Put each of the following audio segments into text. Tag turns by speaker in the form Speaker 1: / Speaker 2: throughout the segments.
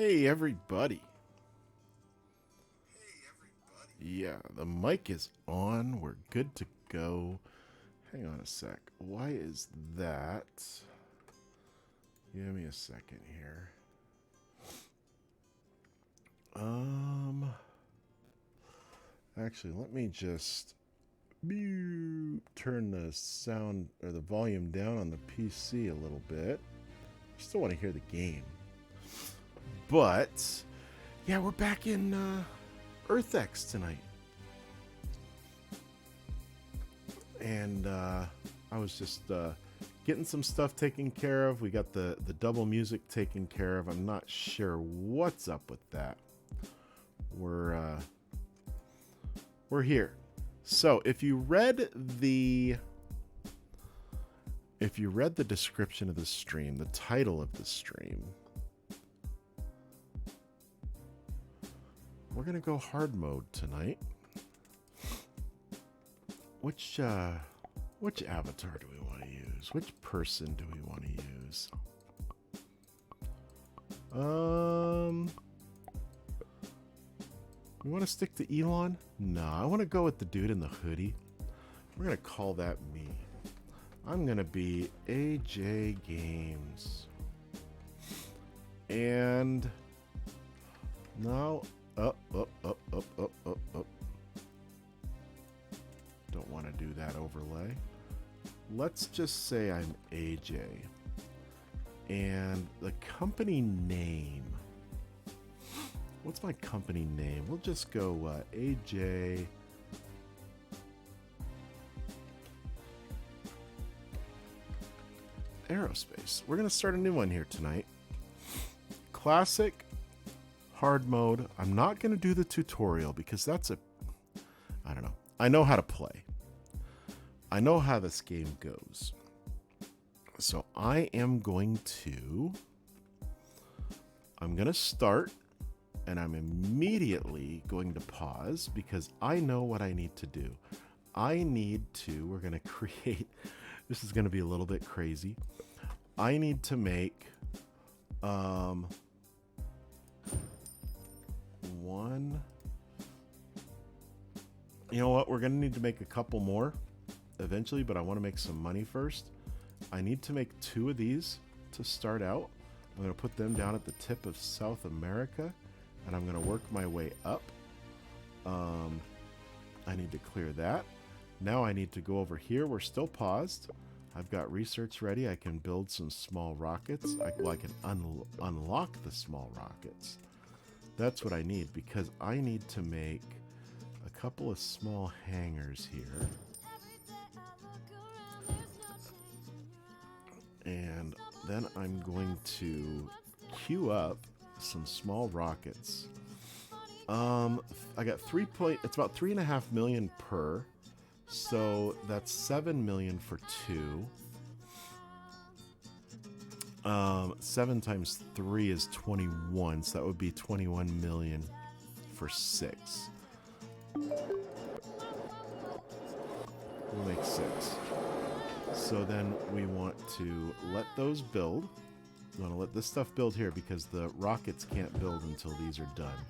Speaker 1: Hey everybody. Yeah, the mic is on. We're good to go. Hang on a sec. Why is that? Give me a second here. Actually, let me just turn the sound or the volume down on the PC a little bit. Still want to hear the game. But yeah, we're back in EarthX tonight. And I was just getting some stuff taken care of. We got the double music taken care of. I'm not sure what's up with that. We're here. So if you read the description of the stream, the title of the stream, we're gonna go hard mode tonight. Which avatar do we want to use? Which person do we want to use? We want to stick to Elon? No, I want to go with the dude in the hoodie. We're gonna call that me. I'm gonna be AJ Games. And now up. Don't want to do that overlay. Let's just say I'm AJ. And the company name. What's my company name? We'll just go AJ. Aerospace. We're going to start a new one here tonight. Classic, hard mode. I'm not going to do the tutorial because I don't know. I know how to play. I know how this game goes. So I'm going to start and I'm immediately going to pause because I know what I need to do. We're going to create, this is going to be a little bit crazy. I need to make one. You know what? We're going to need to make a couple more eventually, but I want to make some money first. I need to make 2 of these to start out. I'm going to put them down at the tip of South America, and I'm going to work my way up. I need to clear that. Now I need to go over here. We're still paused. I've got research ready. I can build some small rockets. I can unlock the small rockets. That's what I need because I need to make a couple of small hangars here. And then I'm going to queue up some small rockets. I got it's about 3.5 million per. So that's 7 million for 2. 7 times 3 is 21. So that would be 21 million for 6. We'll make 6. So then we want to let those build. We want to let this stuff build here because the rockets can't build until these are done.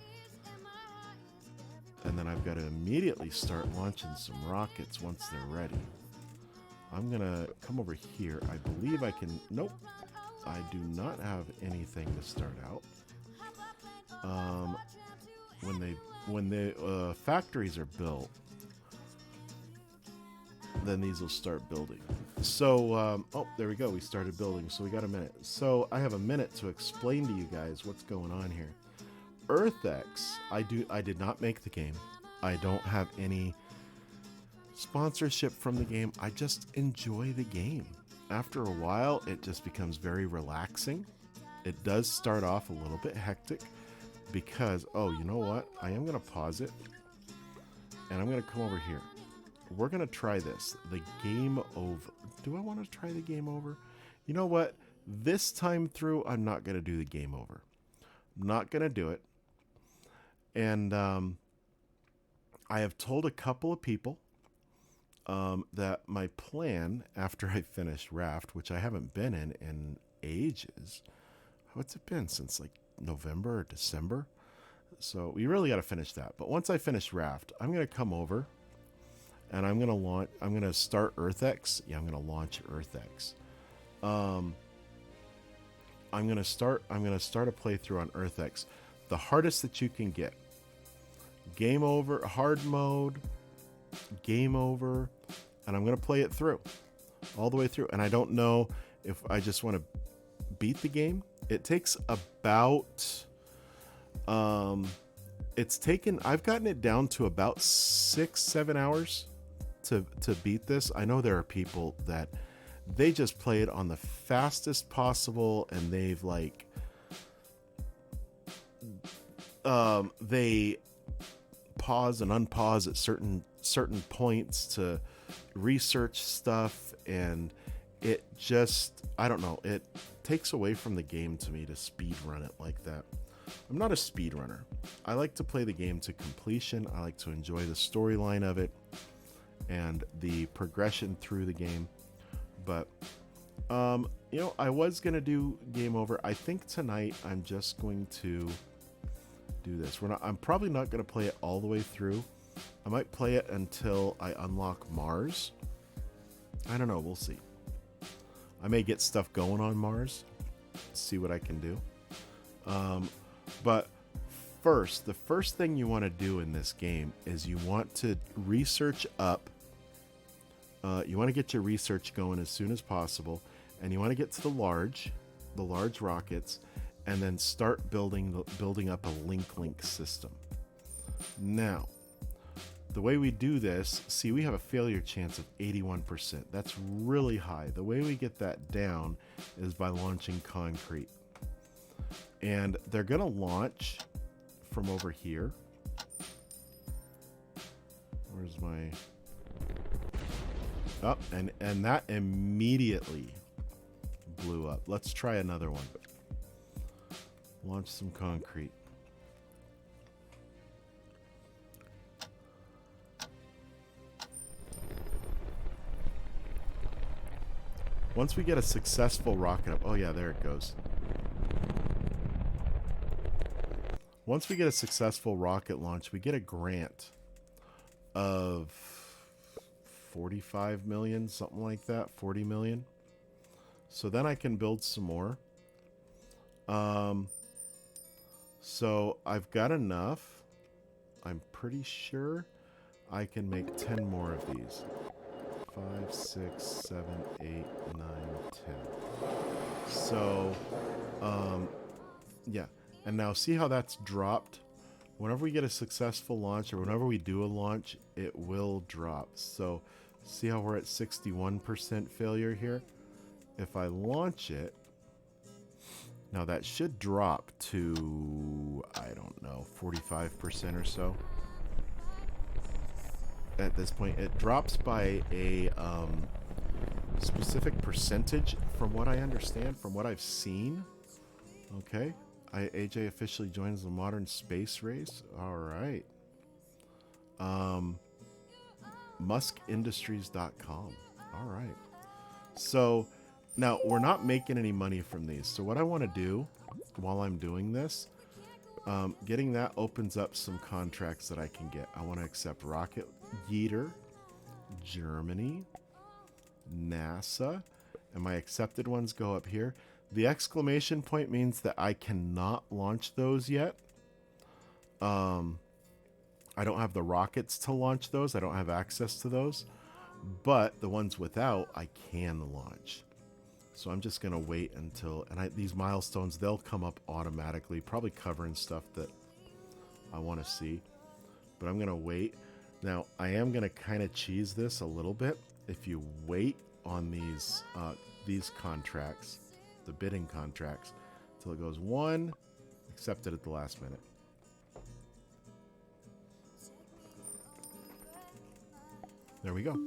Speaker 1: And then I've got to immediately start launching some rockets once they're ready. I'm going to come over here. I believe I can... Nope. I do not have anything to start out. When the factories are built, then these will start building. So, there we go. We started building. So we got a minute. So I have a minute to explain to you guys what's going on here. EarthX, I did not make the game. I don't have any sponsorship from the game. I just enjoy the game. After a while, it just becomes very relaxing. It does start off a little bit hectic because, you know what? I am going to pause it and I'm going to come over here. We're going to try this. The game over. Do I want to try the game over? You know what? This time through, I'm not going to do the game over. I'm not going to do it. And I have told a couple of people that my plan after I finish Raft, which I haven't been in ages. What's it been since like November or December. So we really got to finish that. But once I finish Raft, I'm going to come over and I'm going to start EarthX. Yeah, I'm going to launch EarthX. I'm going to start a playthrough on EarthX. The hardest that you can get. Game over, hard mode, game over, and I'm going to play it through. All the way through. And I don't know if I just want to beat the game. It takes about I've gotten it down to about 6-7 hours to beat this. I know there are people that they just play it on the fastest possible, and they've like they pause and unpause at certain points to research stuff, and it just, I don't know, it takes away from the game to me to speed run it like that. I'm not a speedrunner. I like to play the game to completion. I like to enjoy the storyline of it and the progression through the game. But, you know, I was going to do game over. I think tonight I'm just going to do this. I'm probably not going to play it all the way through. I might play it until I unlock Mars. I don't know. We'll see. I may get stuff going on Mars. See what I can do. But first, the first thing you want to do in this game is you want to research up. You want to get your research going as soon as possible, and you want to get to the large rockets, and then start building up a link system. Now, the way we do this, see, we have a failure chance of 81%. That's really high. The way we get that down is by launching concrete. And they're going to launch from over here. Where's my... Oh, and that immediately blew up. Let's try another one. Launch some concrete. Once we get a successful rocket up... Oh yeah, there it goes. Once we get a successful rocket launch, we get a grant of 45 million, something like that, 40 million. So then I can build some more. So I've got enough. I'm pretty sure I can make 10 more of these. 5, 6, 7, 8, 9, 10. So, yeah. And now see how that's dropped? Whenever we get a successful launch, or whenever we do a launch, it will drop. So see how we're at 61% failure here? If I launch it, now that should drop to, I don't know, 45% or so. At this point, it drops by a specific percentage from what I understand, from what I've seen. Okay. AJ officially joins the modern space race. All right. Muskindustries.com. All right. So now we're not making any money from these. So what I want to do while I'm doing this, getting that opens up some contracts that I can get. I want to accept Rocket Yeeter, Germany, NASA, and my accepted ones go up here. The exclamation point means that I cannot launch those yet. I don't have the rockets to launch those. I don't have access to those. But the ones without, I can launch. So I'm just going to wait until... And these milestones, they'll come up automatically, probably covering stuff that I want to see. But I'm going to wait. Now, I am going to kind of cheese this a little bit. If you wait on these contracts... the bidding contracts till it goes 1, accepted at the last minute. There we go.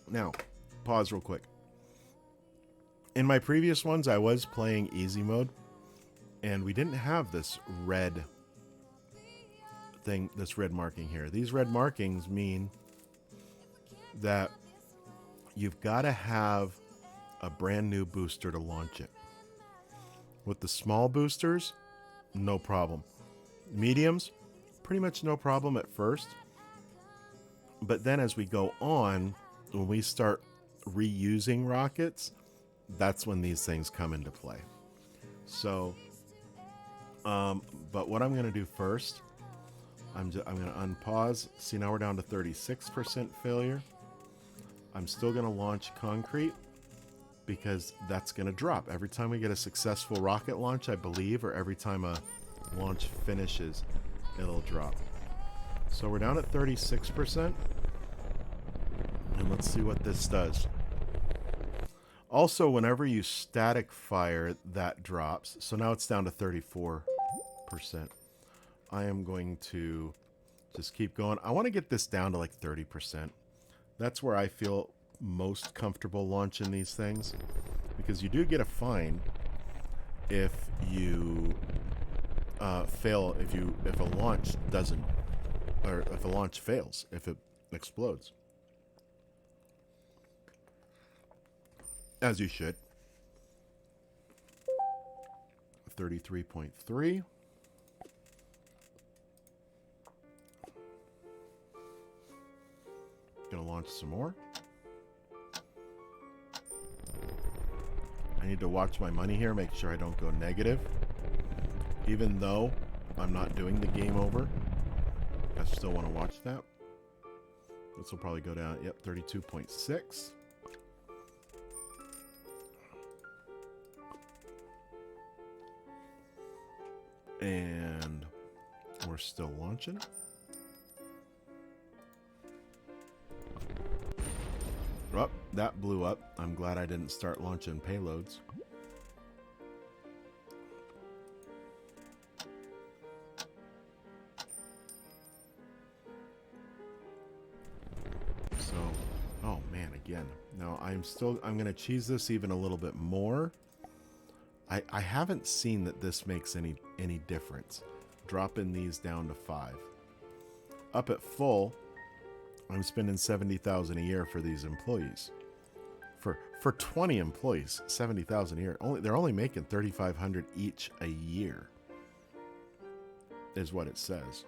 Speaker 1: Now, pause real quick. In my previous ones, I was playing easy mode, and we didn't have this red thing, this red marking here. These red markings mean that you've got to have a brand new booster to launch it. With the small boosters, no problem. Mediums, pretty much no problem at first. But then as we go on, when we start reusing rockets, that's when these things come into play. So, but what I'm going to do first, I'm going to unpause. See, now we're down to 36% failure. I'm still going to launch concrete because that's going to drop. Every time we get a successful rocket launch, I believe, or every time a launch finishes, it'll drop. So we're down at 36%. And let's see what this does. Also, whenever you static fire, that drops. So now it's down to 34%. I am going to just keep going. I want to get this down to like 30%. That's where I feel most comfortable launching these things, because you do get a fine if you fail, if a launch doesn't, or if a launch fails, if it explodes. As you should. 33.3. Gonna launch some more. I need to watch my money here, make sure I don't go negative. Even though I'm not doing the game over, I still want to watch that. This will probably go down. Yep, 32.6. And we're still launching. Oh, that blew up. I'm glad I didn't start launching payloads. So, oh man, again. Now I'm going to cheese this even a little bit more. I haven't seen that this makes any difference. Dropping these down to 5. Up at full, I'm spending $70,000 a year for these employees. For 20 employees, $70,000 a year. They're only making $3,500 each a year, is what it says.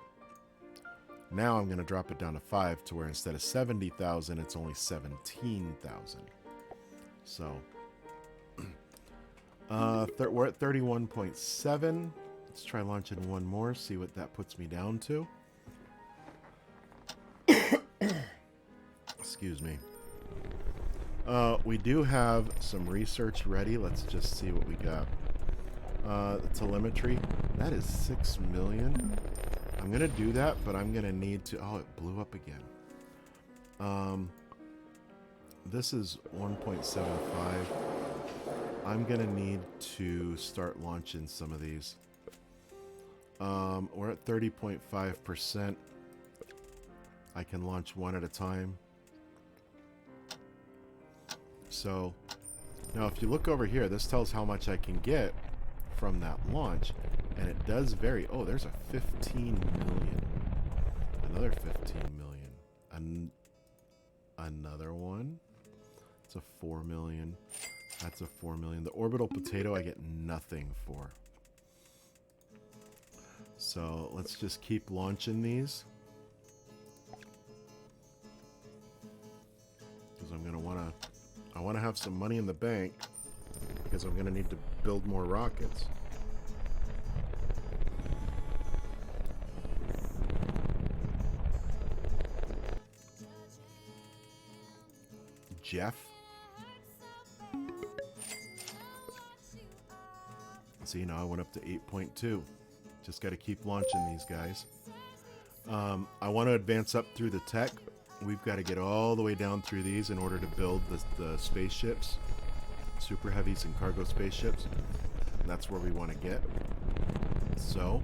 Speaker 1: Now I'm going to drop it down to 5, to where instead of $70,000, it's only $17,000. So we're at 31.7. Let's try launching one more, see what that puts me down to. Excuse me. We do have some research ready. Let's just see what we got. The telemetry. That is 6 million. I'm going to do that, but I'm going to need to... Oh, it blew up again. This is 1.75. I'm going to need to start launching some of these. We're at 30.5%. I can launch one at a time. So, now if you look over here, this tells how much I can get from that launch. And it does vary. Oh, there's a 15 million. Another 15 million. Another one. It's a 4 million. That's a 4 million. The orbital potato I get nothing for. So let's just keep launching these. Because I'm gonna I wanna have some money in the bank, because I'm gonna need to build more rockets. Jeff. See, now I went up to 8.2. Just got to keep launching these guys. I want to advance up through the tech. We've got to get all the way down through these in order to build the spaceships, super heavies and cargo spaceships. And that's where we want to get. So,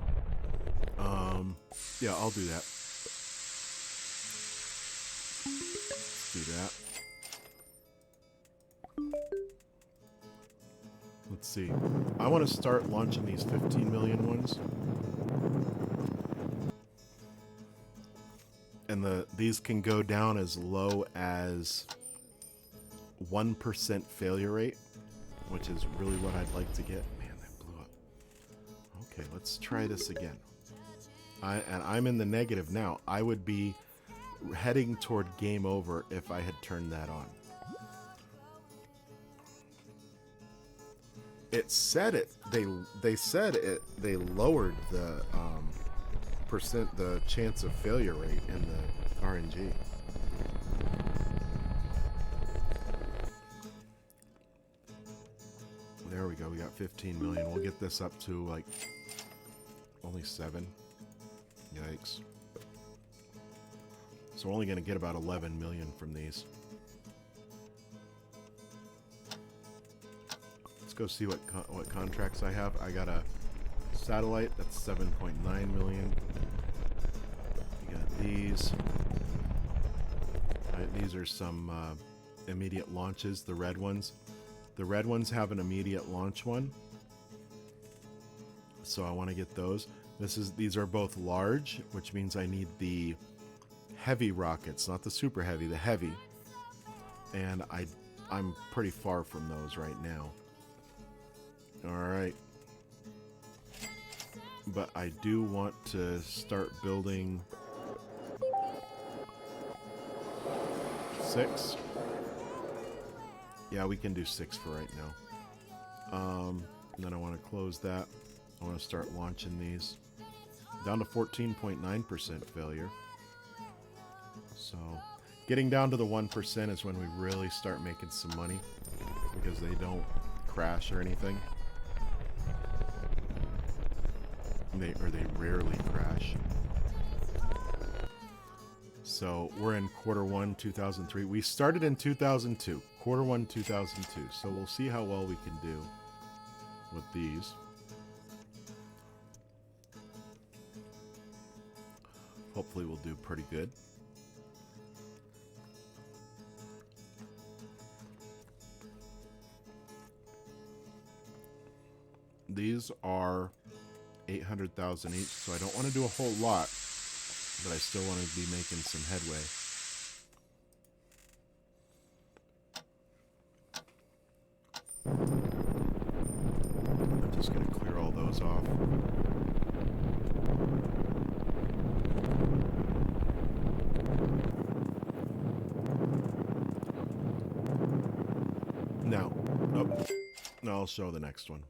Speaker 1: yeah, I'll do that. Let's do that. Let's see. I want to start launching these 15 million ones. And these can go down as low as 1% failure rate, which is really what I'd like to get. Man, that blew up. let's try this again. And I'm in the negative now. I would be heading toward game over if I had turned that on. It said it. They said it. They lowered the the chance of failure rate in the RNG. There we go. We got 15 million. We'll get this up to like only 7. Yikes. So we're only going to get about 11 million from these. Let's go see what contracts I have. I got a satellite. That's 7.9 million. We got these. All right, these are some immediate launches, the red ones. The red ones have an immediate launch one. So I want to get those. These are both large, which means I need the heavy rockets, not the super heavy, the heavy. And I'm pretty far from those right now. Alright. But I do want to start building 6. Yeah, we can do 6 for right now. And then I want to close that. I want to start launching these. Down to 14.9% failure. So, getting down to the 1% is when we really start making some money. Because they don't crash or anything. They rarely crash. So we're in quarter 1, 2003. We started in 2002, quarter 1, 2002. So we'll see how well we can do with these. Hopefully we'll do pretty good. These are 800,000 each, so I don't want to do a whole lot, but I still want to be making some headway. I'm just going to clear all those off. Now, no, I'll show the next one.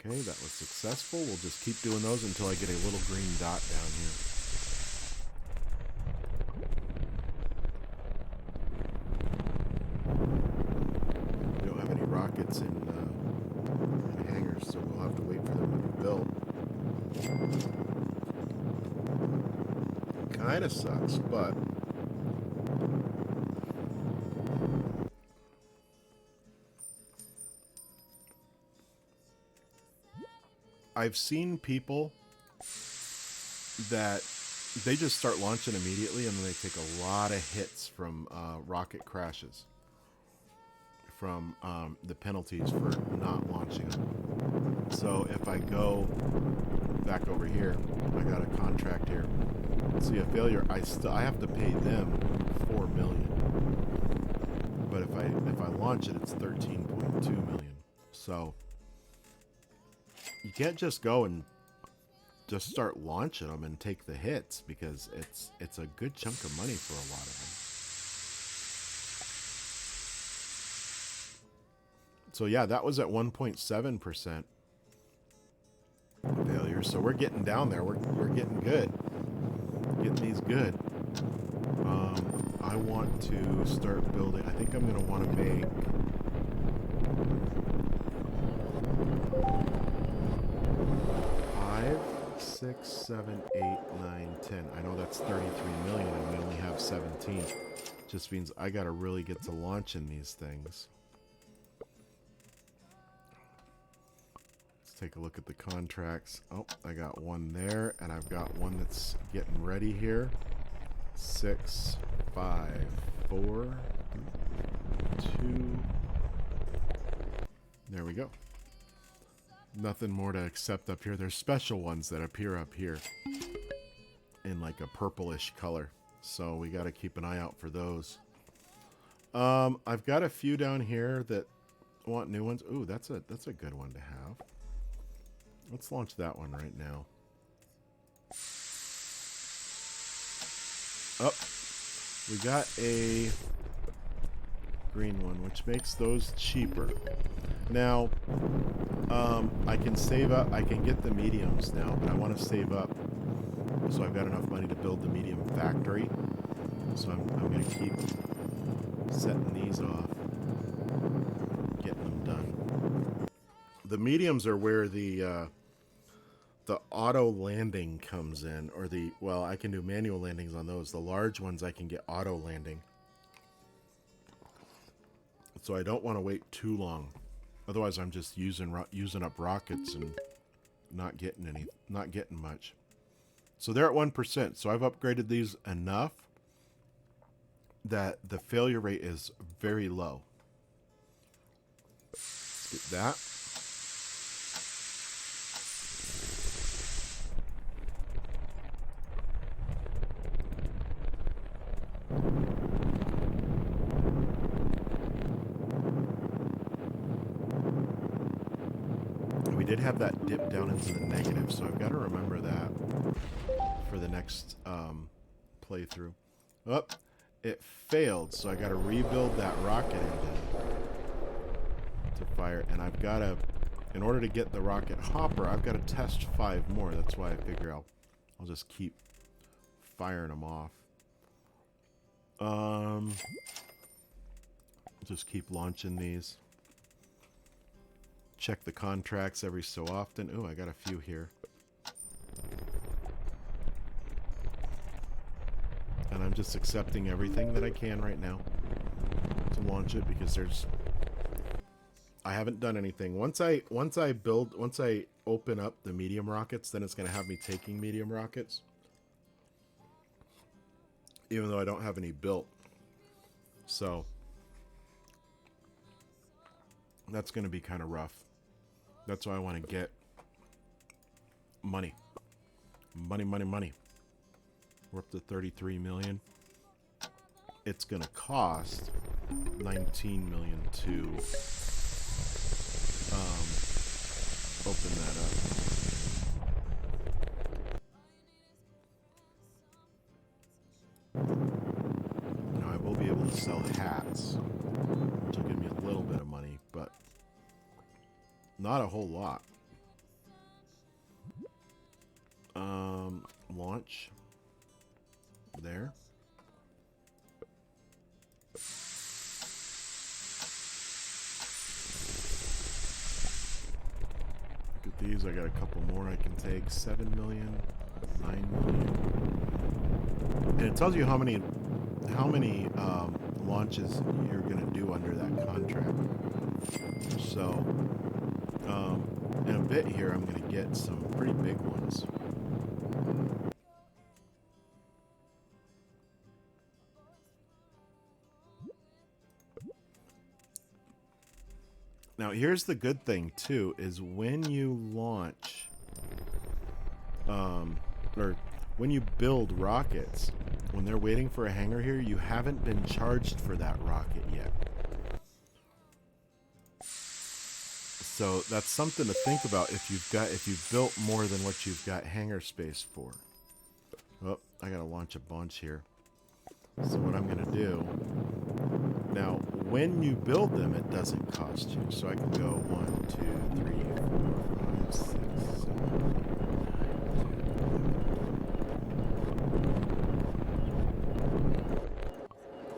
Speaker 1: Okay, that was successful. We'll just keep doing those until I get a little green dot down here. We don't have any rockets in hangars, so we'll have to wait for them to be built. Kinda sucks, but I've seen people that they just start launching immediately and then they take a lot of hits from rocket crashes from the penalties for not launching them. So if I go back over here, I got a contract here. See a failure, I have to pay them 4 million. But if I launch it, it's 13.2 million. So you can't just go and just start launching them and take the hits, because it's a good chunk of money for a lot of them. So yeah, that was at 1.7% failure. So we're getting down there. We're getting good. Getting these good. I want to start building. I think I'm going to want to make 6, 7, 8, 9, 10. I know that's 33 million and we only have 17. Just means I gotta really get to launching these things. Let's take a look at the contracts. Oh, I got one there, and I've got one that's getting ready here. 6, 5, 4, 2. There we go. Nothing more to accept up here. There's special ones that appear up here in like a purplish color. So we got to keep an eye out for those. I've got a few down here that Want new ones? Ooh, that's a good one to have. Let's launch that one right now. Oh, we got a green one, which makes those cheaper. Now, I can save up. I can get the mediums now, but I want to save up so I've got enough money to build the medium factory. So I'm going to keep setting these off, getting them done. The mediums are where the auto landing comes in, or well, I can do manual landings on those. The large ones I can get auto landing. So I don't want to wait too long. Otherwise, I'm just using up rockets and not getting much. So they're at 1%. So I've upgraded these enough that the failure rate is very low. Let's get that. We did have that dip down into the negative, so I've got to remember that for the next playthrough. Oh, it failed, so I got to rebuild that rocket engine to fire, and I've got to, in order to get the rocket hopper, I've got to test 5 more. That's why I figure I'll just keep firing them off. Just keep launching these. Check the contracts every so often. Ooh, I got a few here. And I'm just accepting everything that I can right now to launch it, because I haven't done anything. Once I open up the medium rockets, then it's going to have me taking medium rockets, even though I don't have any built. So that's going to be kind of rough. That's why I want to get money. Money. We're up to 33 million. It's going to cost 19 million to open that up. Now I will be able to sell hats, which will give me a little bit of money, but not a whole lot. Launch. There. Look at these. I got a couple more I can take. 7 million, 9 million. And it tells you how many launches you're going to do under that contract. So, in a bit here, I'm going to get some pretty big ones. Now, here's the good thing, too, is when you launch, or when you build rockets, when they're waiting for a hangar here, you haven't been charged for that rocket yet. So that's something to think about if you've built more than what you've got hangar space for. Oh, I gotta launch a bunch here. So what I'm gonna do now, when you build them, it doesn't cost you. So I can go 1, 2, 3, 4, 5, 6, 7.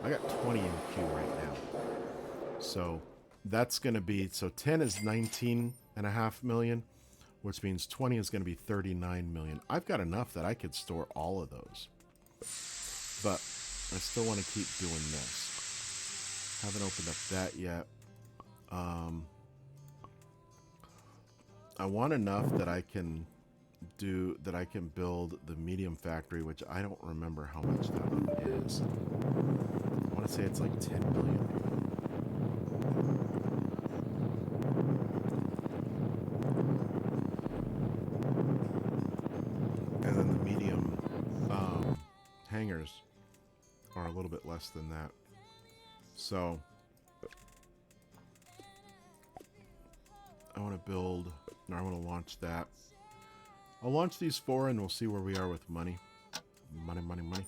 Speaker 1: I got 20 in queue right now. So that's going to be, so 10 is 19.5 million, which means 20 is going to be 39 million. I've got enough that I could store all of those. But I still want to keep doing this. Haven't opened up that yet. I want enough that I can build the medium factory, which I don't remember how much that one is. I want to say it's like 10 million. And then the medium hangars are a little bit less than that. So I want to build, or I want to launch that. I'll launch these 4 and we'll see where we are with money. Money, money, money.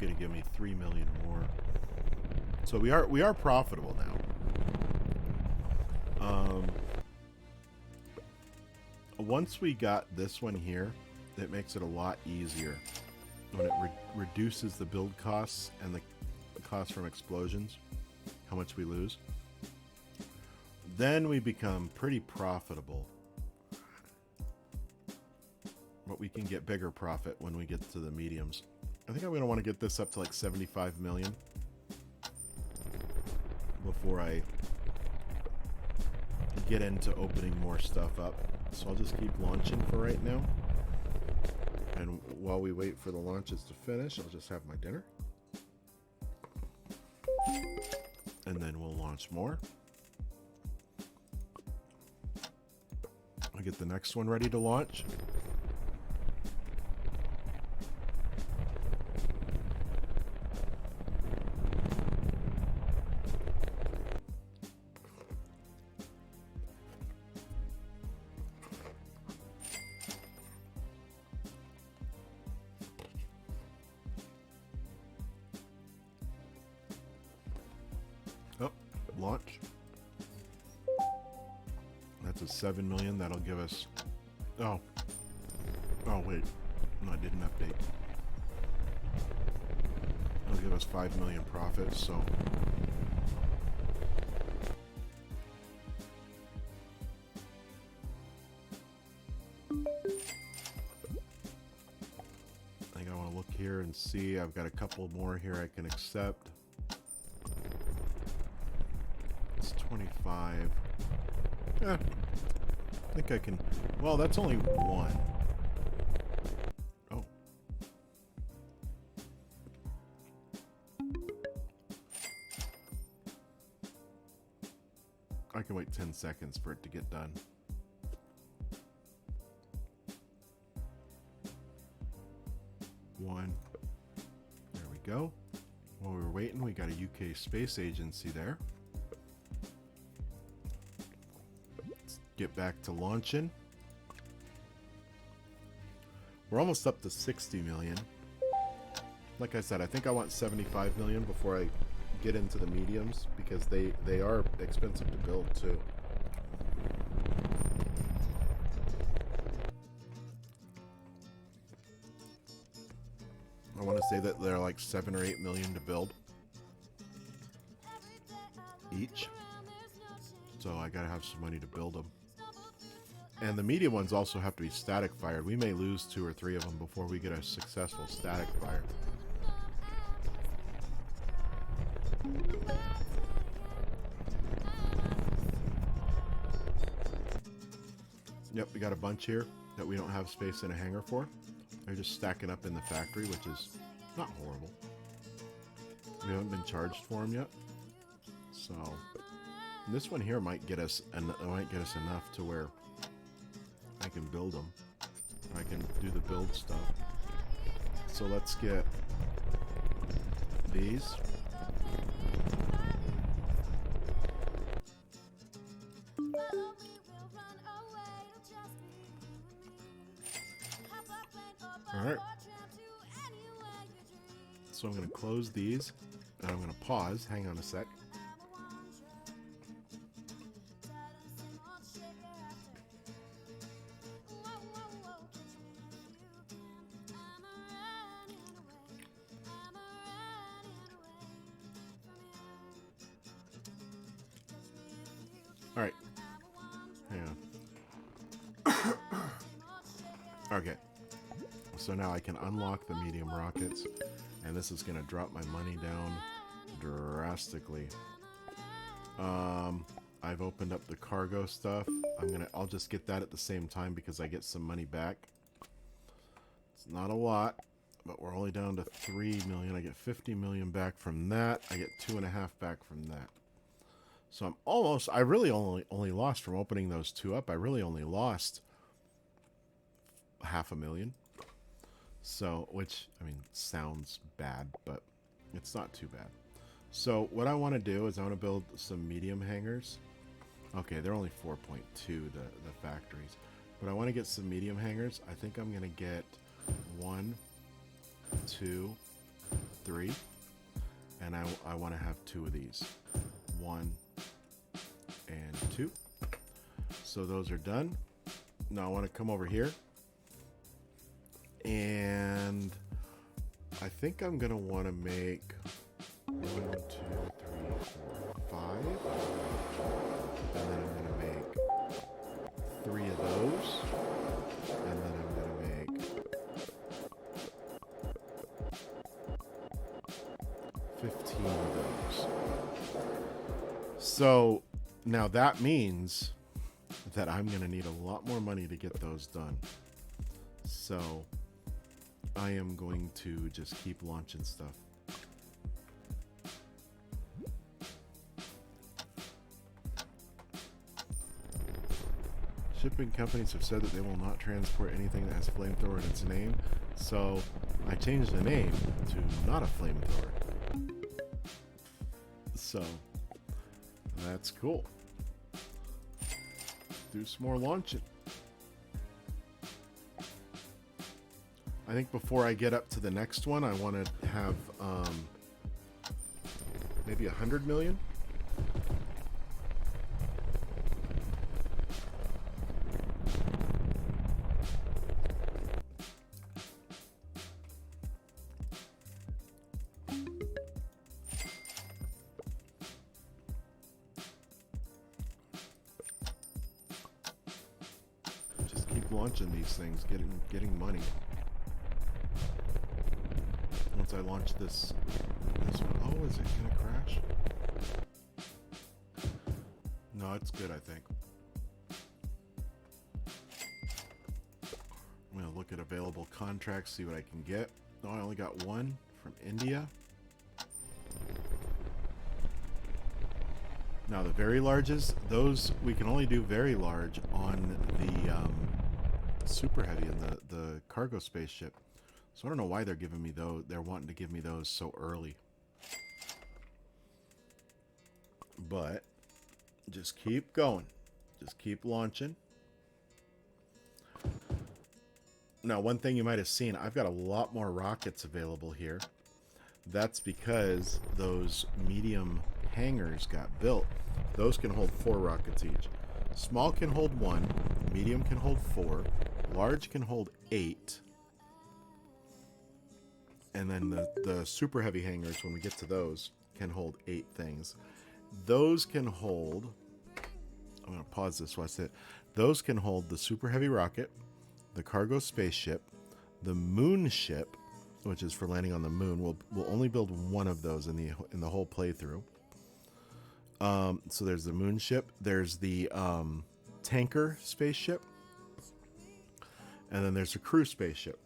Speaker 1: Going to give me 3 million more. So we are profitable now. Once we got this one here, it makes it a lot easier when it reduces the build costs and the cost from explosions, how much we lose. Then we become pretty profitable. But we can get bigger profit when we get to the mediums. I think I'm going to want to get this up to like 75 million before I get into opening more stuff up. So I'll just keep launching for right now. And while we wait for the launches to finish, I'll just have my dinner. And then we'll launch more. I'll get the next one ready to launch. Launch. That's a 7 million. That'll give us. Oh wait, no, I didn't update. That'll give us 5 million profit. So I think I want to look here and see. I've got a couple more here I can accept. 25. Yeah, I think I can. Well, that's only one. Oh. I can wait 10 seconds for it to get done. One. There we go. While we were waiting, we got a UK space agency there. Get back to launching. We're almost up to 60 million. Like I said, I think I want 75 million before I get into the mediums because they are expensive to build too. I want to say that they're like 7 or 8 million to build each. So I gotta have some money to build them. And the medium ones also have to be static fired. We may lose 2 or 3 of them before we get a successful static fire. Yep, we got a bunch here that we don't have space in a hangar for. They're just stacking up in the factory, which is not horrible. We haven't been charged for them yet. So this one here might get us enough to where I can build them. I can do the build stuff. So let's get these. Alright. So I'm going to close these, and I'm going to pause. Hang on a sec. Alright. Hang on. Okay. So now I can unlock the medium rockets, and this is going to drop my money down drastically. I've opened up the cargo stuff. I'll just get that at the same time because I get some money back. It's not a lot, but we're only down to 3 million. I get 50 million back from that. I get 2.5 back from that. So I'm almost, I really only lost from opening those two up. I really only lost 500,000. So, which, I mean, sounds bad, but it's not too bad. So what I want to do is I want to build some medium hangars. Okay, they're only 4.2, the factories. But I want to get some medium hangars. I think I'm going to get 1, 2, 3. And I want to have 2 of these. 1 and 2. So those are done. Now I want to come over here. And I think I'm going to want to make 1, 2, 3, 4, 5. And then I'm going to make 3 of those. And then I'm going to make 15 of those. So now that means that I'm going to need a lot more money to get those done. So I am going to just keep launching stuff. Shipping companies have said that they will not transport anything that has flamethrower in its name, so I changed the name to not a flamethrower. So that's cool. Do some more launching. I think before I get up to the next one, I want to have maybe 100 million. Just keep launching these things, getting money. Once I launch this one, oh, is it gonna crash? No, it's good, I think. I'm gonna look at available contracts, see what I can get. Oh, I only got one from India. Now the very larges, those we can only do very large on the super heavy and the cargo spaceship. So I don't know why they're giving me those. They're wanting to give me those so early. But just keep going. Just keep launching. Now, one thing you might have seen, I've got a lot more rockets available here. That's because those medium hangars got built. Those can hold 4 rockets each. Small can hold 1. Medium can hold 4. Large can hold 8. And then the super heavy hangars, when we get to those, can hold 8 things. Those can hold... I'm going to pause this while I say it. Those can hold the super heavy rocket, the cargo spaceship, the moon ship, which is for landing on the moon. We'll only build one of those in the whole playthrough. So there's the moon ship. There's the tanker spaceship. And then there's a crew spaceship.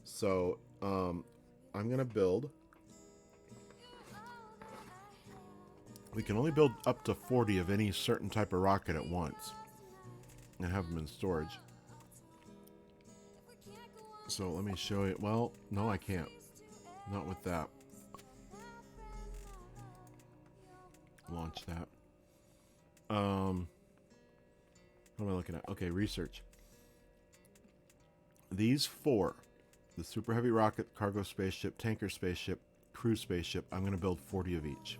Speaker 1: So... I'm going to build... We can only build up to 40 of any certain type of rocket at once. And have them in storage. So let me show you... Well, no I can't. Not with that. Launch that. What am I looking at? Okay, research. These 4... The super heavy rocket, cargo spaceship, tanker spaceship, crew spaceship. I'm going to build 40 of each.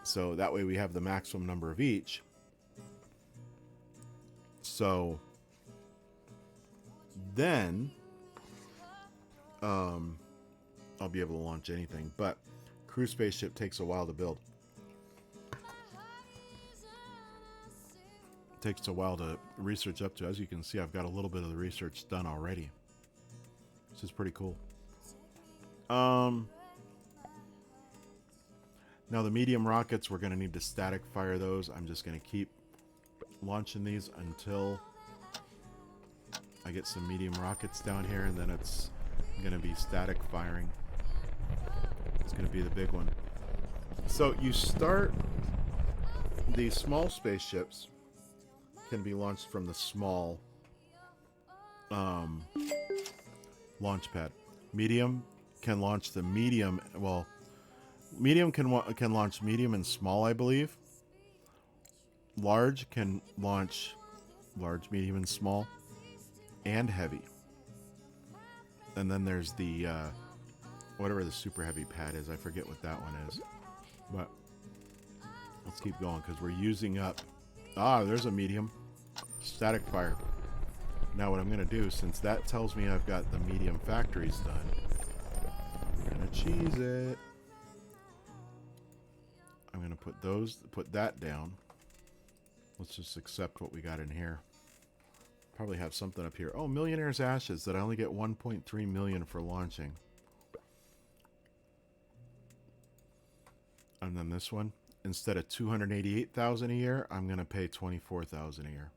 Speaker 1: So that way we have the maximum number of each. So then I'll be able to launch anything. But crew spaceship takes a while to build. Takes a while to research up to. As you can see, I've got a little bit of the research done already. This is pretty cool. Now the medium rockets, we're going to need to static fire those. I'm just going to keep launching these until I get some medium rockets down here, and then it's going to be static firing. It's going to be the big one. So you start... These small spaceships can be launched from the small launch pad. Medium can launch the medium... Well, medium can launch medium and small, I believe. Large can launch large, medium, and small. And heavy. And then there's the... whatever the super heavy pad is. I forget what that one is. But... let's keep going, because we're using up... Ah, there's a medium. Static fire. Now what I'm going to do, since that tells me I've got the medium factories done, I'm going to cheese it. I'm going to put that down. Let's just accept what we got in here. Probably have something up here. Oh, Millionaire's Ashes, that I only get 1.3 million for launching. And then this one. Instead of 288,000 a year, I'm going to pay 24,000 a year.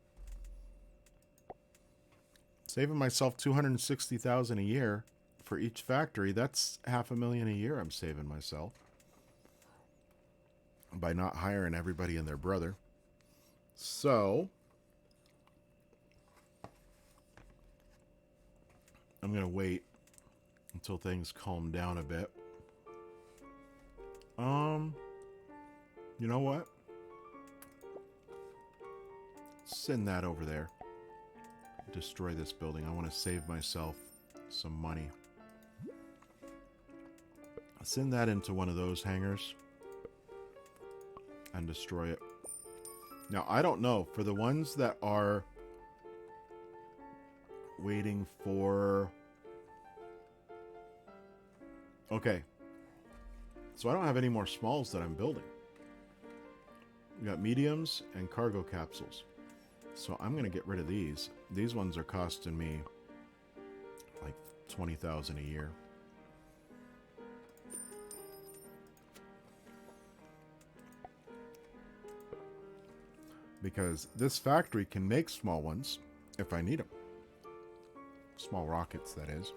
Speaker 1: Saving myself 260,000 a year for each factory. That's $500,000 a year I'm saving myself by not hiring everybody and their brother. So I'm going to wait until things calm down a bit. You know what? Send that over there. Destroy this building. I want to save myself some money. Send that into one of those hangars and destroy it. Now, I don't know. For the ones that are waiting for... Okay. So I don't have any more smalls that I'm building. We got mediums and cargo capsules. So I'm going to get rid of these. These ones are costing me like 20,000 a year. Because this factory can make small ones if I need them. Small rockets, that is.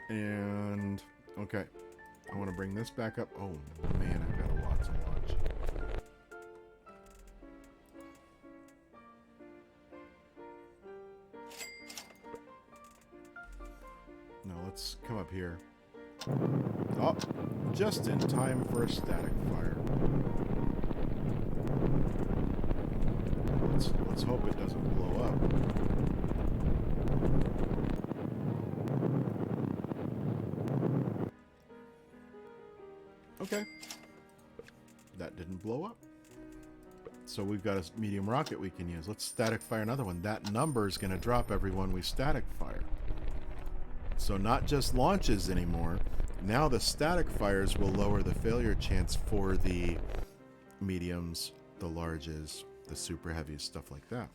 Speaker 1: And, okay. I want to bring this back up. Oh, man, I've got a lot to launch. Now, let's come up here. Oh, just in time for a static fire. Let's hope it doesn't blow up. Okay. That didn't blow up. So we've got a medium rocket we can use. Let's static fire another one. That number is going to drop every one we static fire. So not just launches anymore. Now the static fires will lower the failure chance for the mediums, the larges, the super heavies, stuff like that.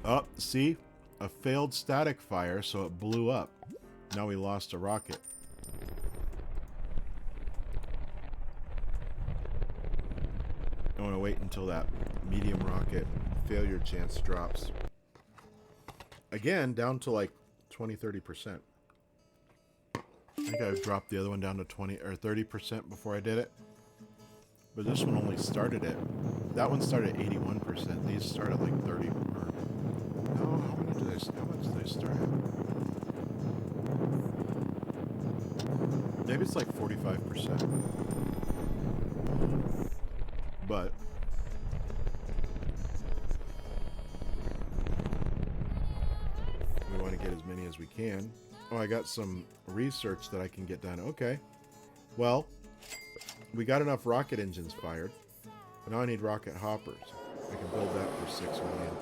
Speaker 1: Oh, see? A failed static fire, so it blew up. Now we lost a rocket. I want to wait until that medium rocket failure chance drops. Again, down to like 20-30%. I think I dropped the other one down to 20 or 30% before I did it. But this one only started at... That one started at 81%. These started like 30. Or, no, how much do they start at? Maybe it's like 45%. But... we want to get as many as we can. Oh, I got some research that I can get done. Okay. Well, we got enough rocket engines fired. But now I need rocket hoppers. I can build that for 6 million.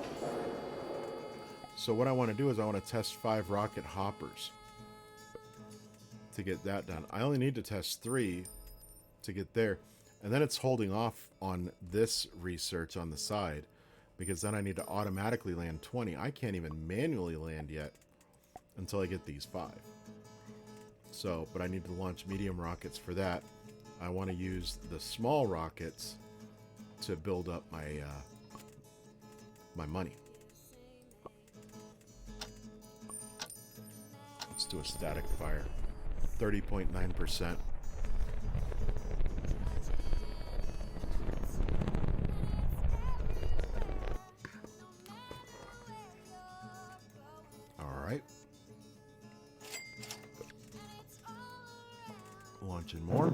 Speaker 1: So what I want to do is I want to test 5 rocket hoppers to get that done. I only need to test 3 to get there. And then it's holding off on this research on the side, because then I need to automatically land 20. I can't even manually land yet until I get these 5. So, but I need to launch medium rockets for that. I want to use the small rockets to build up my my money. Let's do a static fire. 30.9%. Alright. Launching more. We're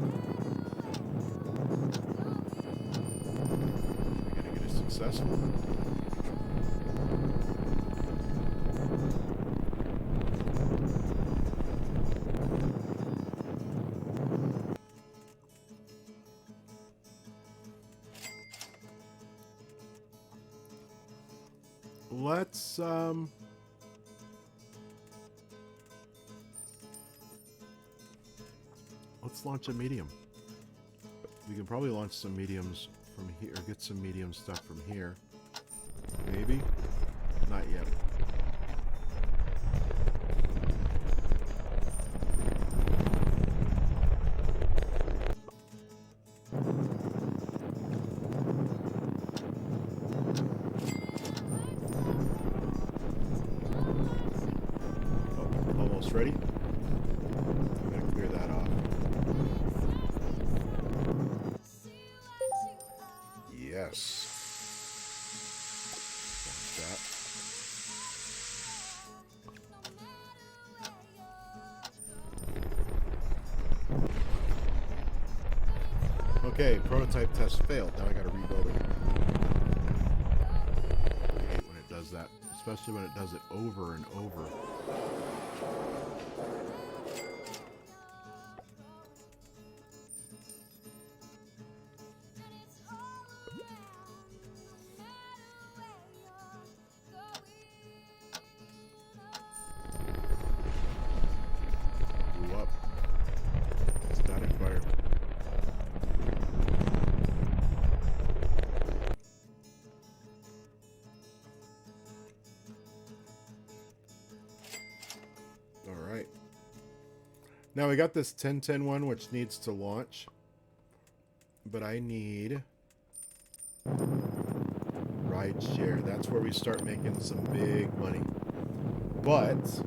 Speaker 1: gonna get it successful. Let's launch a medium. We can probably launch some mediums from here, or get some medium stuff from here. Maybe? Not yet. Oh, almost ready? I'm going to clear that off. Yes. Okay, prototype test failed. Now I gotta rebuild it. I hate when it does that, especially when it does it over and over. Blew up. Static fire. Alright. Now we got this 1010 one which needs to launch. But I need ride share. That's where we start making some big money. But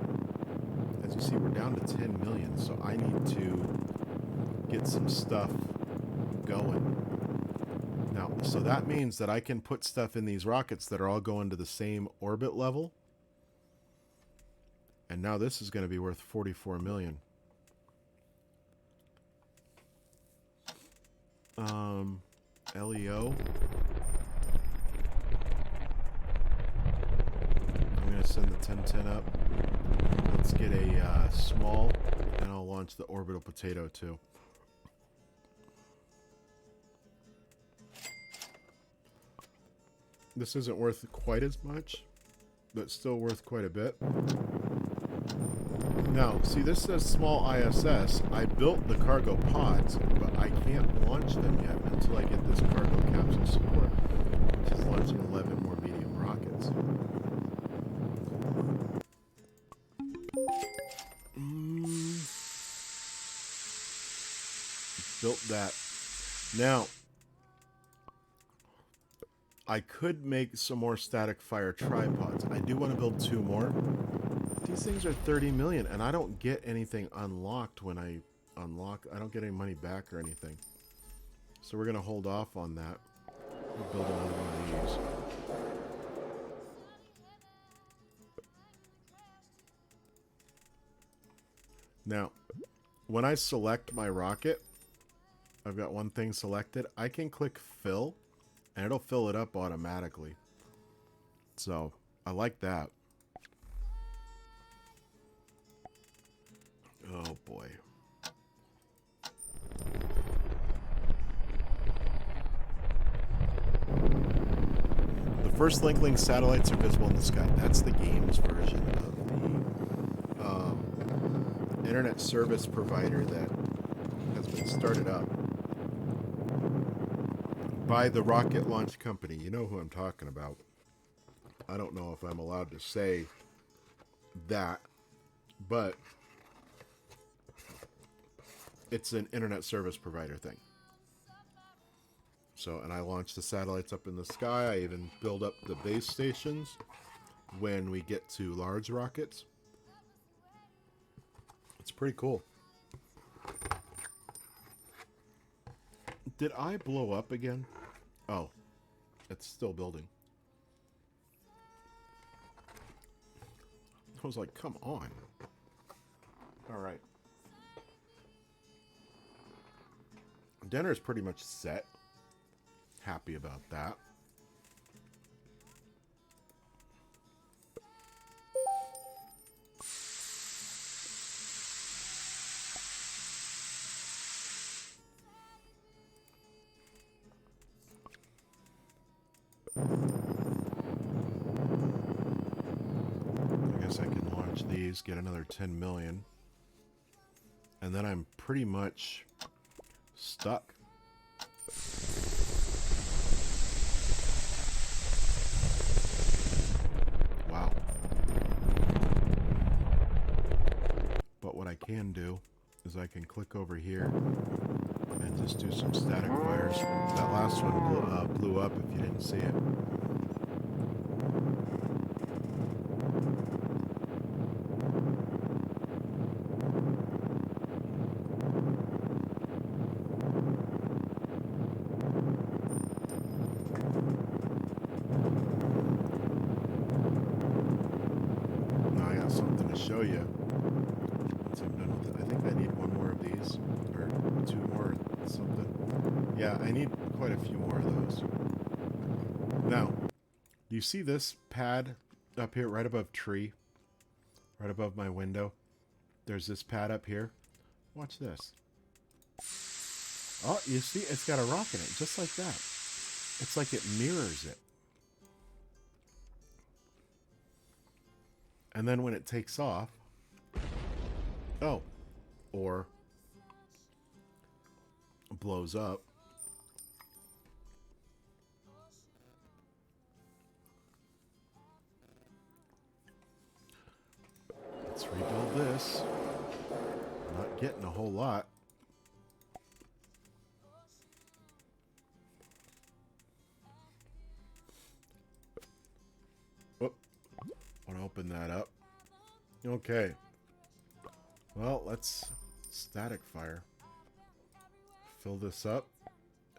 Speaker 1: as you see, we're down to 10 million, so I need to get some stuff going. Now, so that means that I can put stuff in these rockets that are all going to the same orbit level. And now this is going to be worth 44 million. LEO. I'm going to send the 1010 up. Let's get a small, and I'll launch the orbital potato too. This isn't worth quite as much, but still worth quite a bit. Now, see, this says small ISS. I built the cargo pods, but I can't launch them yet until I get this cargo capsule support, which is launching 11 more medium rockets. Built that. Now, I could make some more static fire tripods. I do want to build 2 more. These things are 30 million, and I don't get anything unlocked when I unlock. I don't get any money back or anything. So we're going to hold off on that. We'll build another one of these. Now, when I select my rocket, I've got one thing selected. I can click fill, and it'll fill it up automatically. So, I like that. Oh boy. The first Linkling satellites are visible in the sky. That's the game's version of the internet service provider that has been started up by the rocket launch company. You know who I'm talking about. I don't know if I'm allowed to say that, but It's an internet service provider thing. So, and I launch the satellites up in the sky. I even build up the base stations when we get to large rockets. It's pretty cool. Did I blow up again? Oh, it's still building. I was like, come on. All right. Dinner is pretty much set. Happy about that. I guess I can launch these, get another 10 million. And then I'm pretty much stuck. Wow. But what I can do is I can click over here and just do some static fires. That last one blew up if you didn't see it. Something to show you once I'm done with it. I think I need one more of these, or two more, something. Yeah, I need quite a few more of those. Now, do you see this pad up here right above tree? Right above my window? There's this pad up here. Watch this. Oh, you see? It's got a rock in it, just like that. It's like it mirrors it. And then when it takes off, oh, or blows up, let's rebuild this. Not getting a whole lot. Whoop. Want to open that up. Okay. Well, let's static fire. Fill this up.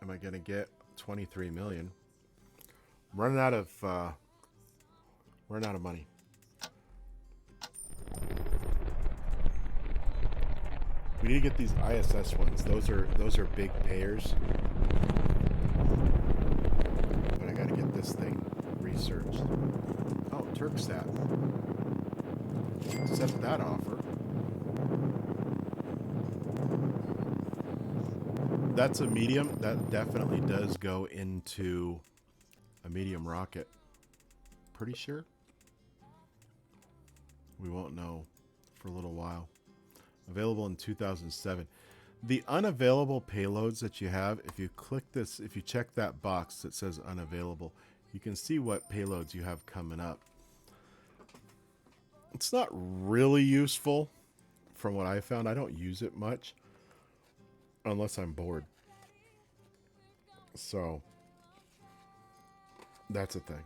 Speaker 1: Am I going to get 23 million? I'm running out of money. We need to get these ISS ones. Those are big payers. But I got to get this thing researched. Oh, Turksat. Accept that offer. That's a medium. That definitely does go into a medium rocket. Pretty sure. We won't know for a little while. Available in 2007. The unavailable payloads that you have, if you click this, if you check that box that says unavailable, you can see what payloads you have coming up. It's not really useful from what I found. I don't use it much unless I'm bored. So that's a thing.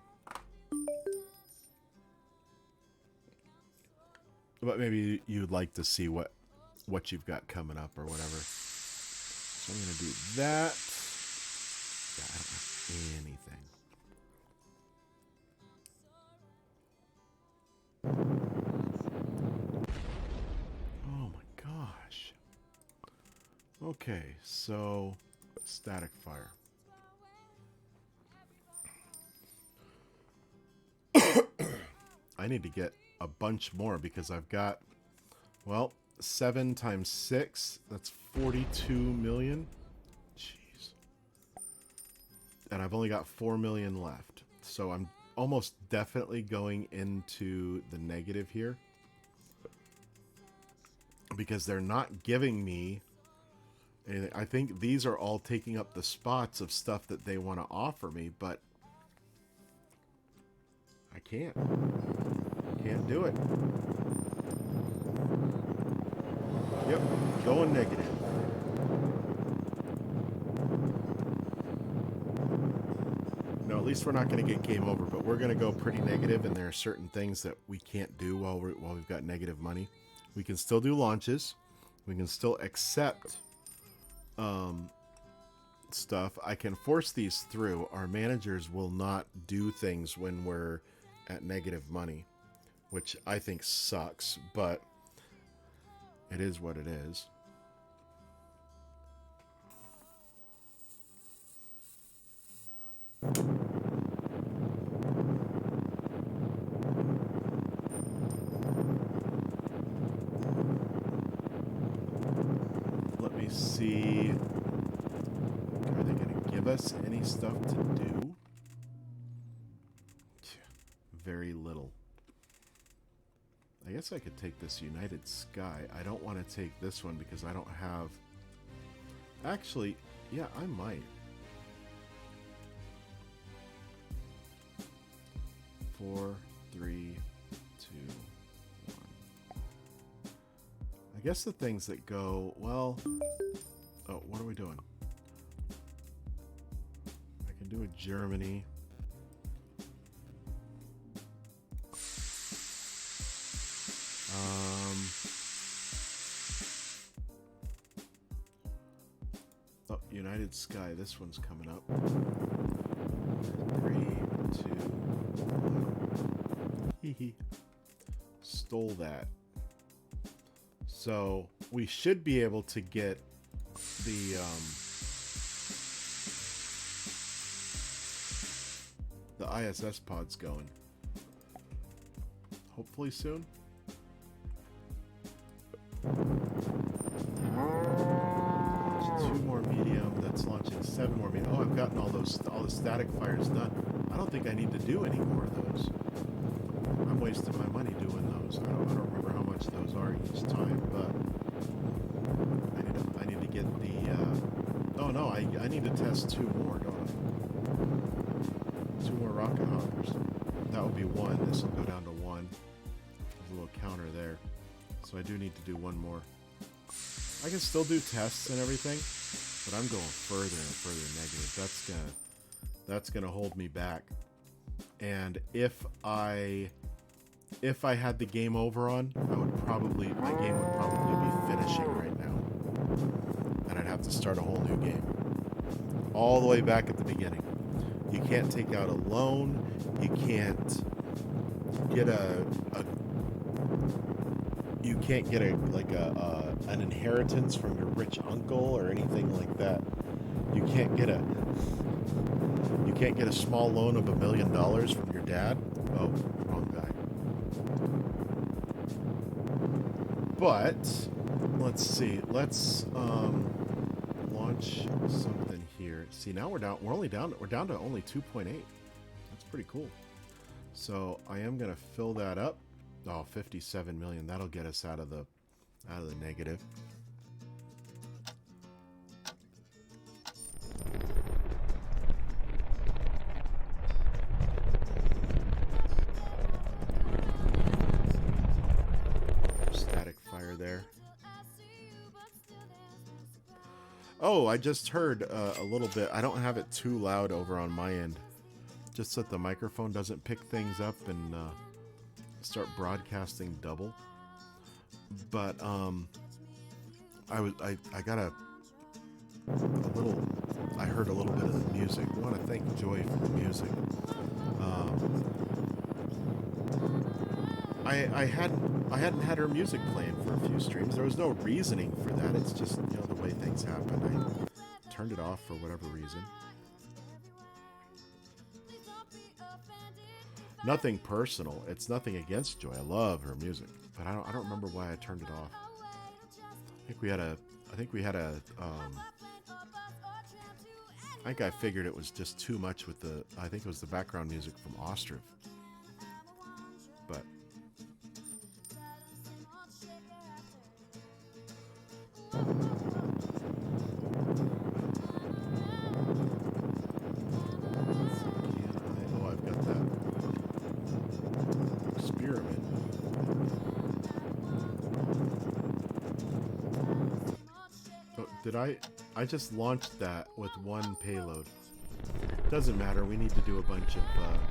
Speaker 1: But maybe you'd like to see what you've got coming up or whatever. So I'm going to do that. Yeah, I don't have anything. Oh my gosh. Okay, so static fire. I need to get a bunch more because I've got, well, 7 times 6, that's 42 million. Jeez. And I've only got 4 million left. So I'm almost definitely going into the negative here. Because they're not giving me anything. I think these are all taking up the spots of stuff that they want to offer me, but I can't. Can't do it. Yep, going negative. least we're not going to get game over, but we're going to go pretty negative, and there are certain things that we can't do while we've got negative money. We can still do launches. We can still accept stuff. I can force these through. Our managers will not do things when we're at negative money, which I think sucks, but it is what it is. Let me see. Are they going to give us any stuff to do? Very little. I guess I could take this United Sky. I don't want to take this one because I don't have... Actually, yeah, I might. 4, 3, 2, 1. I guess the things that go, well... Oh, what are we doing? I can do a Germany. Oh, United Sky. This one's coming up. 3, 2, 1. Stole that. So we should be able to get the ISS pods going. Hopefully soon. There's 2 more medium. That's launching 7 more medium. Oh, I've gotten all the static fires done. I don't think I need to do any more of those. I'm wasting my money doing those. I don't remember how much those are each time, but I need to get the. Oh no, I need to test 2 more, don't I? 2 more rocket hoppers. That would be 1. This will go down to 1. There's a little counter there, so I do need to do 1 more. I can still do tests and everything, but I'm going further and further negative. That's gonna hold me back. And if I had the game over on, my game would probably be finishing right now, and I'd have to start a whole new game, all the way back at the beginning. You can't take out a loan. You can't get an inheritance from your rich uncle or anything like that. You can't get a small loan of $1 million from your dad. Oh, wrong guy. But let's see. Let's launch something here. See, now we're down to only 2.8. That's pretty cool. So I am gonna fill that up. Oh, 57 million. That'll get us out of the negative. Static fire there. Oh, I just heard a little bit. I don't have it too loud over on my end, just so that the microphone doesn't pick things up and start broadcasting double. But I heard a little bit of the music. I want to thank Joy for the music. I hadn't had her music playing for a few streams. There was no reasoning for that. It's just, you know, the way things happen. I turned it off for whatever reason. Nothing personal. It's nothing against Joy. I love her music, but I don't remember why I turned it off. I think I figured it was just too much with I think it was the background music from Ostriv. But I've got that experiment. Oh, did I just launched that with 1 payload. Doesn't matter. We need to do a bunch of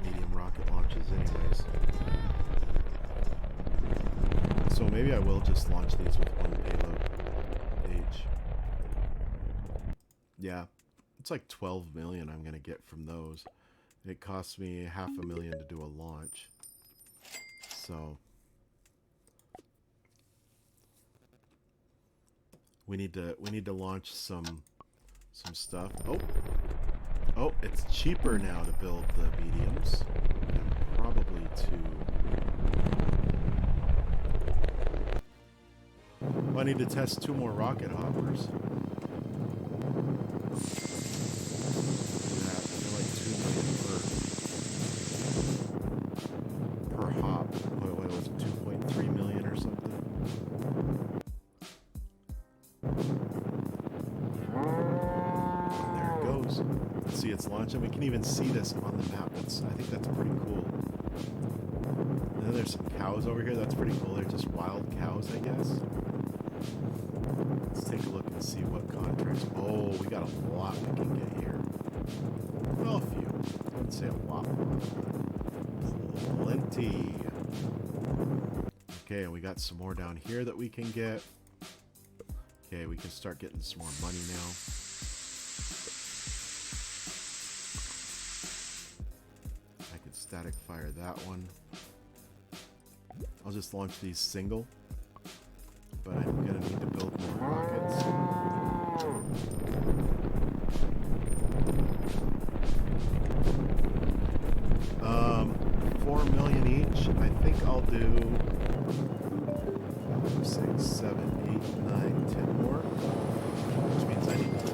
Speaker 1: medium rocket launches anyways. So maybe I will just launch these with one payload each. Yeah, it's like 12 million I'm going to get from those. It costs me $500,000 to do a launch. So we need to launch some stuff. Oh, it's cheaper now to build the mediums. And probably I need to test 2 more rocket hoppers. Yeah, they're like 2 million per hop. What was it, 2.3 million or something? And there it goes. See, it's launching. We can even see this on the map. I think that's pretty cool. And then there's some cows over here. That's pretty cool. They're just wild cows, I guess. Let's take a look and see what contracts. Oh, we got a lot we can get here. Well, a few. I wouldn't say a lot. Plenty. Okay, and we got some more down here that we can get. Okay, we can start getting some more money now. I can static fire that one. I'll just launch these single. But I'm gonna need to build more rockets. 4 million each. I think I'll do 6, 7, 8, 9, 10 more. Which means I need to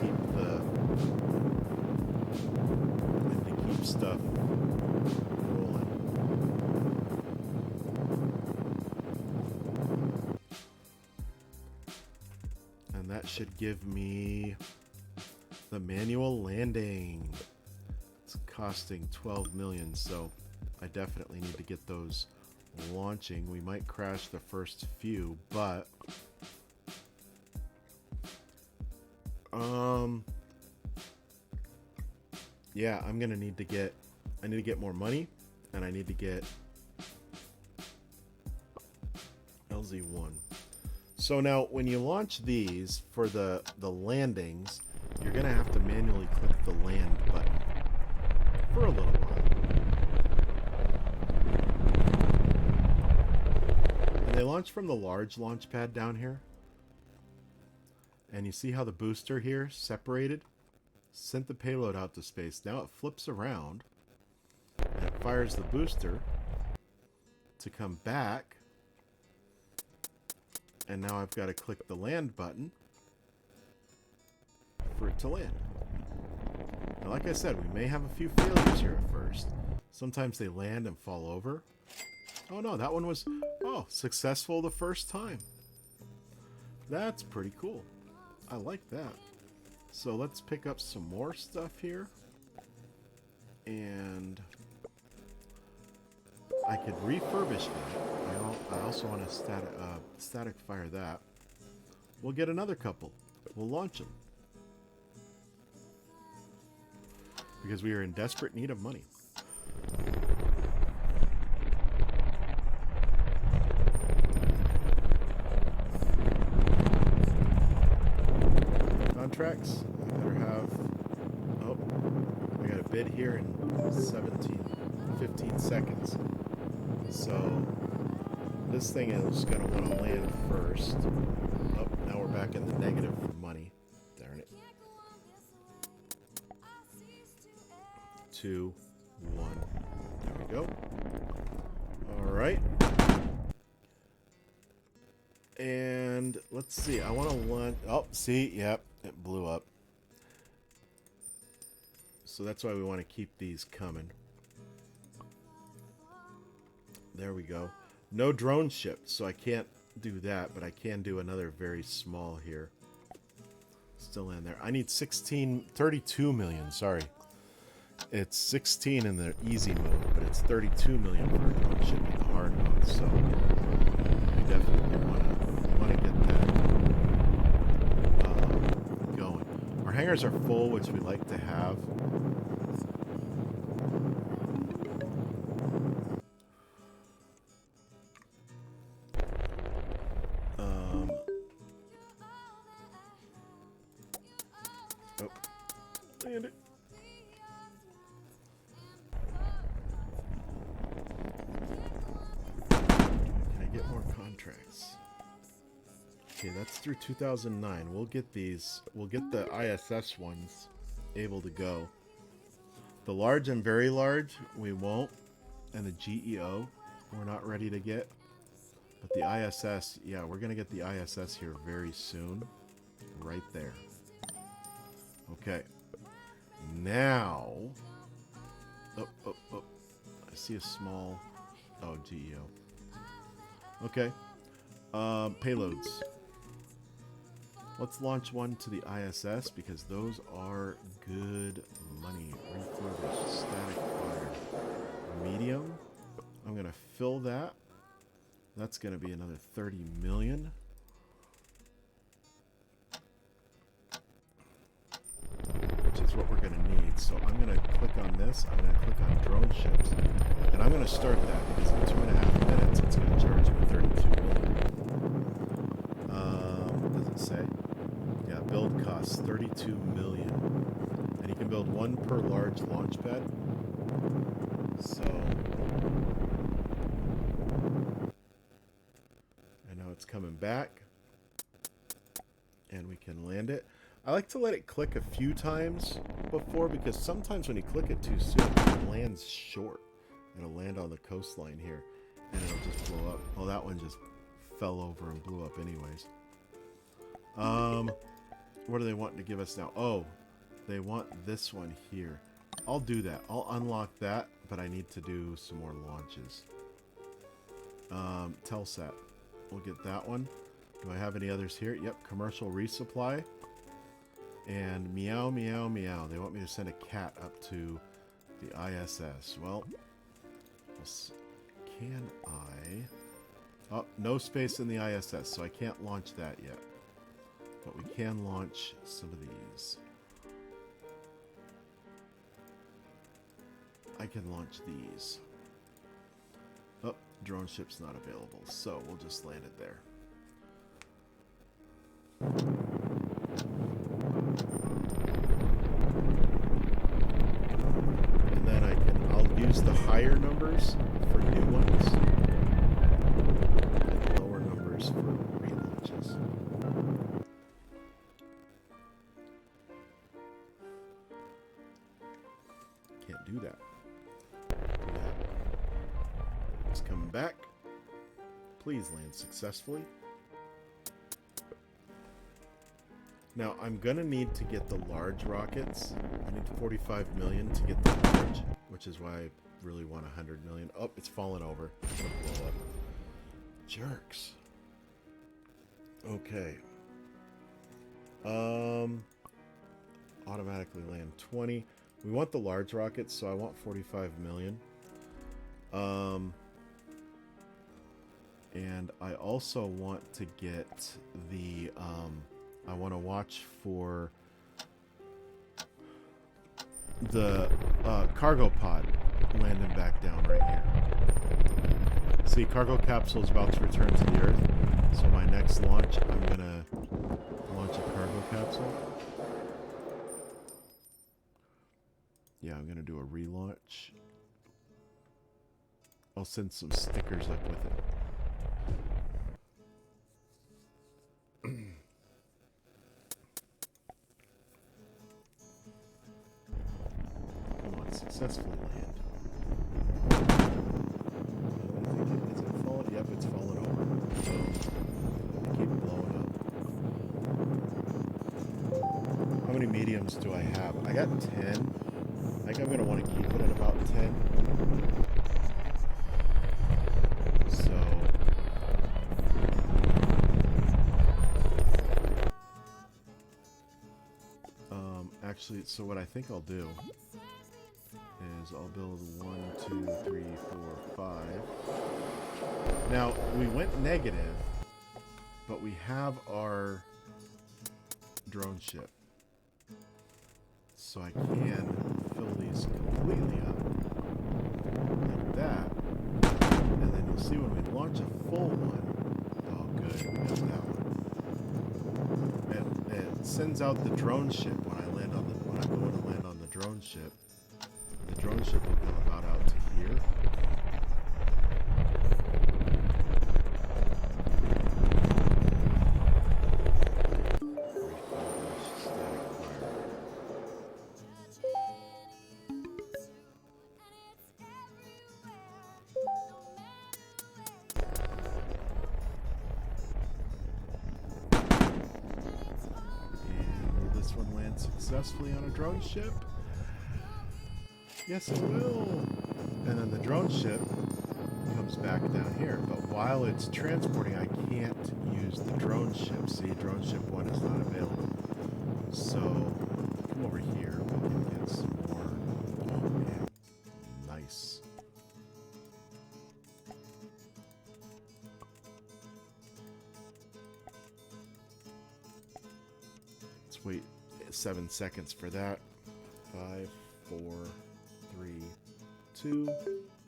Speaker 1: keep stuff rolling. And that should give me the manual landing. It's costing 12 million, so I definitely need to get those launching. We might crash the first few, but yeah, I'm gonna need to get more money, and I need to get LZ1. So now when you launch these for the landings, you're gonna have to manually click the land button for a little while. And they launch from the large launch pad down here. And you see how the booster here separated? Sent the payload out to space. Now it flips around and it fires the booster to come back. And now I've got to click the land button for it to land. Now, like I said, we may have a few failures here at first. Sometimes they land and fall over. Oh no, that one was, successful the first time. That's pretty cool. I like that. So let's pick up some more stuff here. And I could refurbish that. I also want to static fire that. We'll get another couple. We'll launch them. Because we are in desperate need of money. Contracts. I better have... Oh, I got a bid here in 15 seconds. So this thing is going to want to land first. Oh, now we're back in the negative for money. Darn it. 2, 1. There we go. All right. And let's see. I want to launch. Oh, see, yep, it blew up. So that's why we want to keep these coming. There we go. No drone shipped, so I can't do that, but I can do another very small here. Still in there. I need 32 million, sorry. It's 16 in the easy mode, but it's 32 million for a drone ship in the hard mode, so we definitely want to get that going. Our hangars are full, which we like to have. Land it. Can I get more contracts? Okay, that's through 2009. We'll get these. We'll get the ISS ones able to go. The large and very large, we won't. And the GEO, we're not ready to get. But the ISS, yeah, we're going to get the ISS here very soon. Right there. Okay. Now. Oh. I see a small. Oh, GEO. Okay. Payloads. Let's launch one to the ISS because those are good money. Refurbish, static fire. Medium. I'm going to fill that. That's going to be another 30 million. Which is what we're going to need. So I'm going to click on this. I'm going to click on drone ships. And I'm going to start that because in 2.5 minutes it's going to charge me 32 million. What does it say? Yeah, build costs 32 million. And you can build one per large launch pad. So I know it's coming back. And we can land it. I like to let it click a few times before because sometimes when you click it too soon, it lands short. It'll land on the coastline here. And it'll just blow up. Oh, that one just fell over and blew up anyways. What are they wanting to give us now? Oh, they want this one here. I'll do that. I'll unlock that, but I need to do some more launches. Telsat. We'll get that one. Do I have any others here? Yep, commercial resupply. And meow, meow, meow. They want me to send a cat up to the ISS. Well, can I? Oh, no space in the ISS, so I can't launch that yet. But we can launch some of these. I can launch these. Oh, drone ship's not available, so we'll just land it there. And then I'll use the higher numbers for new ones and lower numbers for relaunches. Can't do that. It's coming back. Please land successfully. Now, I'm going to need to get the large rockets. I need 45 million to get the large, which is why I really want 100 million. Oh, it's fallen over. It's going to blow up. Jerks. Okay. Automatically land 20. We want the large rockets, so I want 45 million. And I also want to get the, I want to watch for the cargo pod landing back down right here. See, cargo capsule is about to return to the Earth. So my next launch, I'm going to launch a cargo capsule. Yeah, I'm going to do a relaunch. I'll send some stickers up with it. Come on, successfully land. Is it falling? Yep, it's falling over. So, keep blowing up. How many mediums do I have? I got 10. I think I'm going to want to keep it at about 10. So, actually, so what I think I'll do is I'll build 1, 2, 3, 4, 5. Now, we went negative, but we have our drone ship. So I can fill these completely up like that. And then you'll see when we launch a full one. Oh, good. We got that one. It sends out the drone ship when I land on the when I go to land ship. The drone ship will come about out to here. Successfully on a drone ship. Yes, it will. And then the drone ship comes back down here. But while it's transporting, I can't use the drone ship. See, drone ship 1 is not available. So, come over here. We can get some more. Oh, man. Nice. Let's wait 7 seconds for that. 5, 4, 3, 2,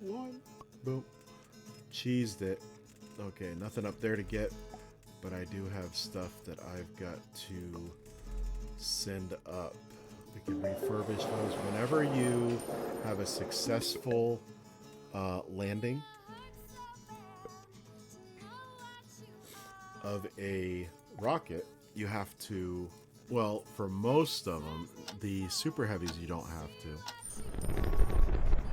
Speaker 1: 1. Boom. Cheesed it. Okay, nothing up there to get, but I do have stuff that I've got to send up. We can refurbish those. Whenever you have a successful landing of a rocket, you have to, well, for most of them, the super heavies you don't have to.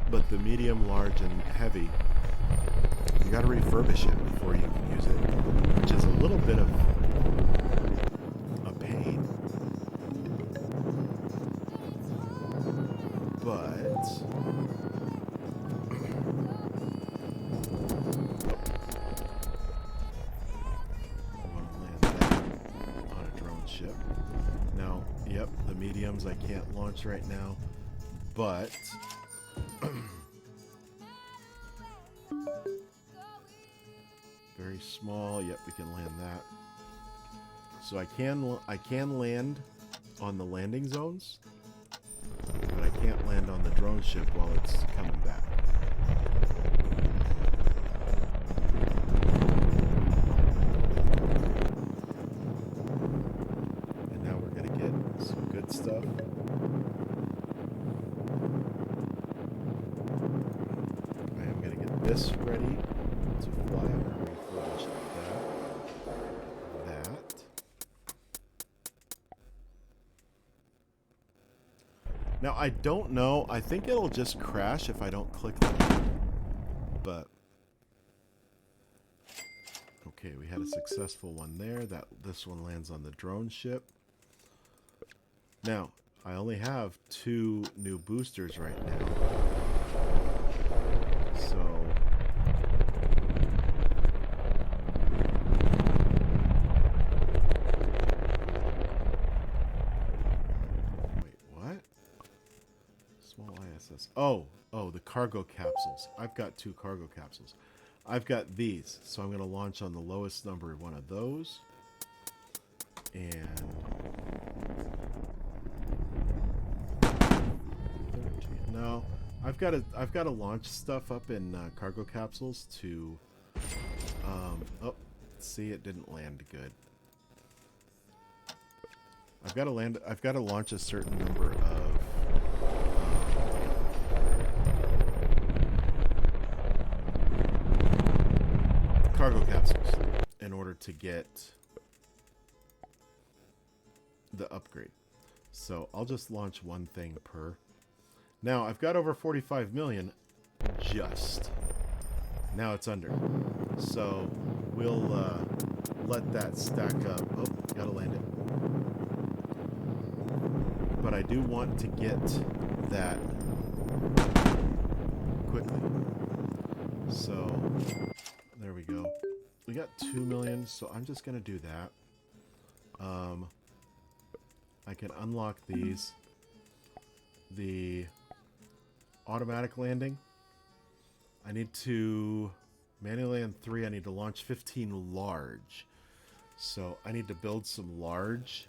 Speaker 1: But the medium, large, and heavy, you gotta refurbish it before you can use it, which is a little bit of a pain. But now, yep, the mediums I can't launch right now, but very small. Yep, we can land that. So I can land on the landing zones, but I can't land on the drone ship while it's coming back. Stuff. I am going to get this ready to fly. I'm going to refurbish that. Now, I don't know. I think it'll just crash if I don't click that. But okay, we had a successful one there. This one lands on the drone ship. Now, I only have 2 new boosters right now. So wait, what? Small ISS. Oh, the cargo capsules. I've got 2 cargo capsules. I've got these, so I'm going to launch on the lowest number one of those. And no, I've got to launch stuff up in cargo capsules to. Oh, see, it didn't land good. I've got to launch a certain number of. Cargo capsules in order to get the upgrade. So I'll just launch one thing per. Now, I've got over 45 million just. Now it's under. So we'll let that stack up. Oh, gotta land it. But I do want to get that quickly. So there we go. We got 2 million, so I'm just gonna do that. I can unlock these. The automatic landing. I need to manually land 3. I need to launch 15 large. So I need to build some large.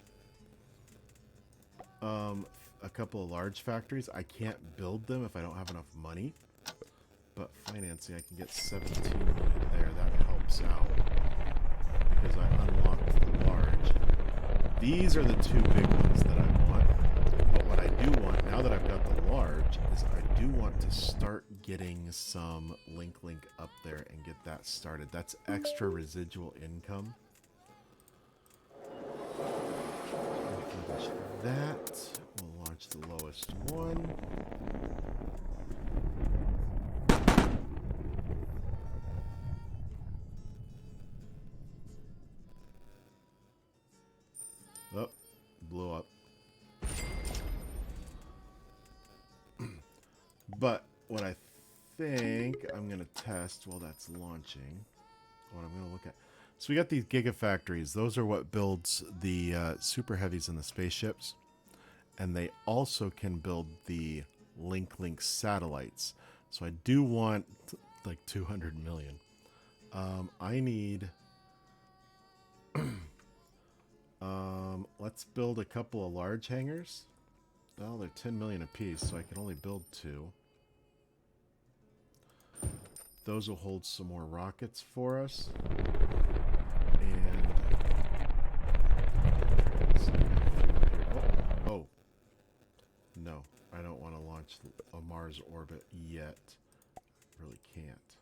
Speaker 1: A couple of large factories. I can't build them if I don't have enough money. But financing, I can get 17 million there. That helps out because I unlocked the large. These are the 2 big ones that I want. But what I do want, now that I've got the large is I do want to start getting some link up there and get that started. That's extra residual income. Finish that. We'll launch the lowest one. Oh, blew up. But what I think I'm going to test while that's launching, what I'm going to look at. So we got these gigafactories. Those are what builds the super heavies in the spaceships. And they also can build the link satellites. So I do want like 200 million. I need... let's build a couple of large hangars. Well, they're 10 million apiece, so I can only build 2. Those will hold some more rockets for us. And... Oh. No, I don't want to launch a Mars orbit yet. Really can't.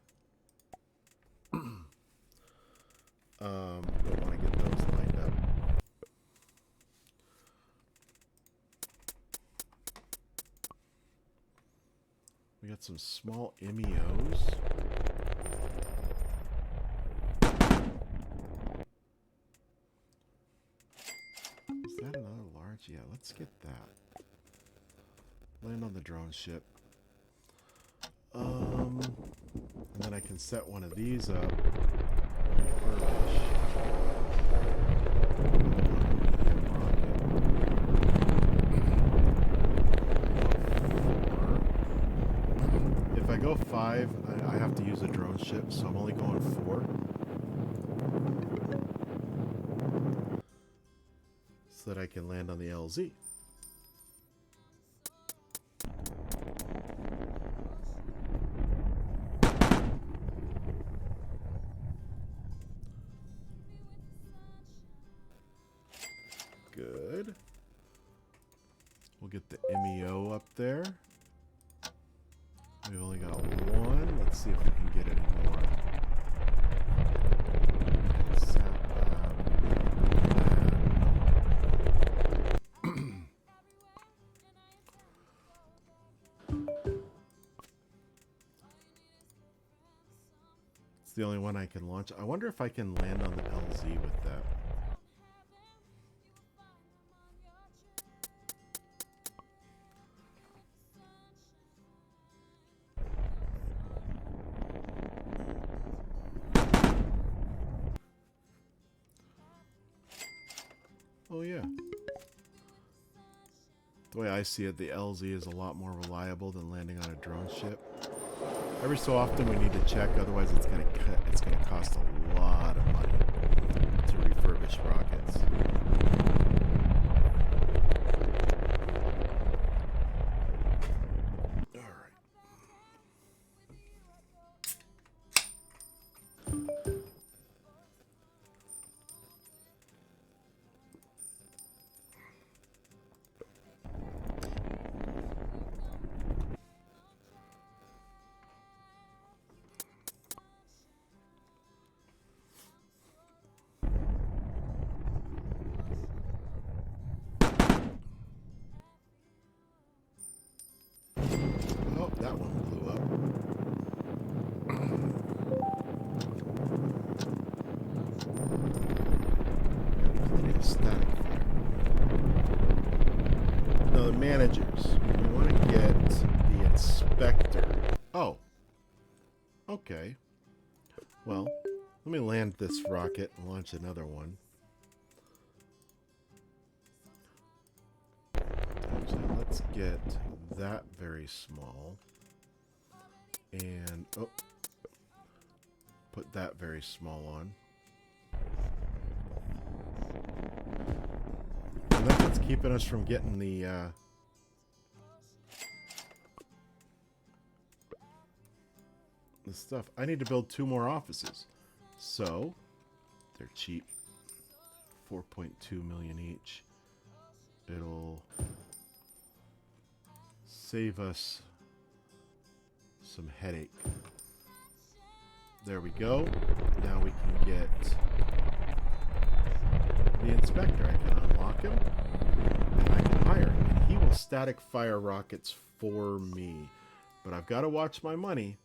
Speaker 1: Don't want to get those lined up. We got some small MEOs. Is that another large? Yeah, let's get that. Land on the drone ship. And then I can set one of these up. Refurbish. If I go 5, I have to use a drone ship, so I'm only going 4. So that I can land on the LZ. Good. We'll get the MEO up there. We've only got 1. Let's see if we can get any more. It's the only one I can launch. I wonder if I can land on the LZ with that. Oh yeah. The way I see it, the LZ is a lot more reliable than landing on a drone ship. Every so often we need to check, otherwise it's gonna cost a lot of money to refurbish rockets. That one blew up. Plenty of static fire. Now the managers. We want to get the inspector. Oh. Okay. Well, let me land this rocket and launch another one. Actually, let's get that very small. And, oh, put that very small on. And that's what's keeping us from getting the stuff. I need to build 2 more offices. So, they're cheap. 4.2 million each. It'll save us some headache. There we go. Now we can get the inspector. I can unlock him, and I can hire him. And he will static fire rockets for me. But I've got to watch my money,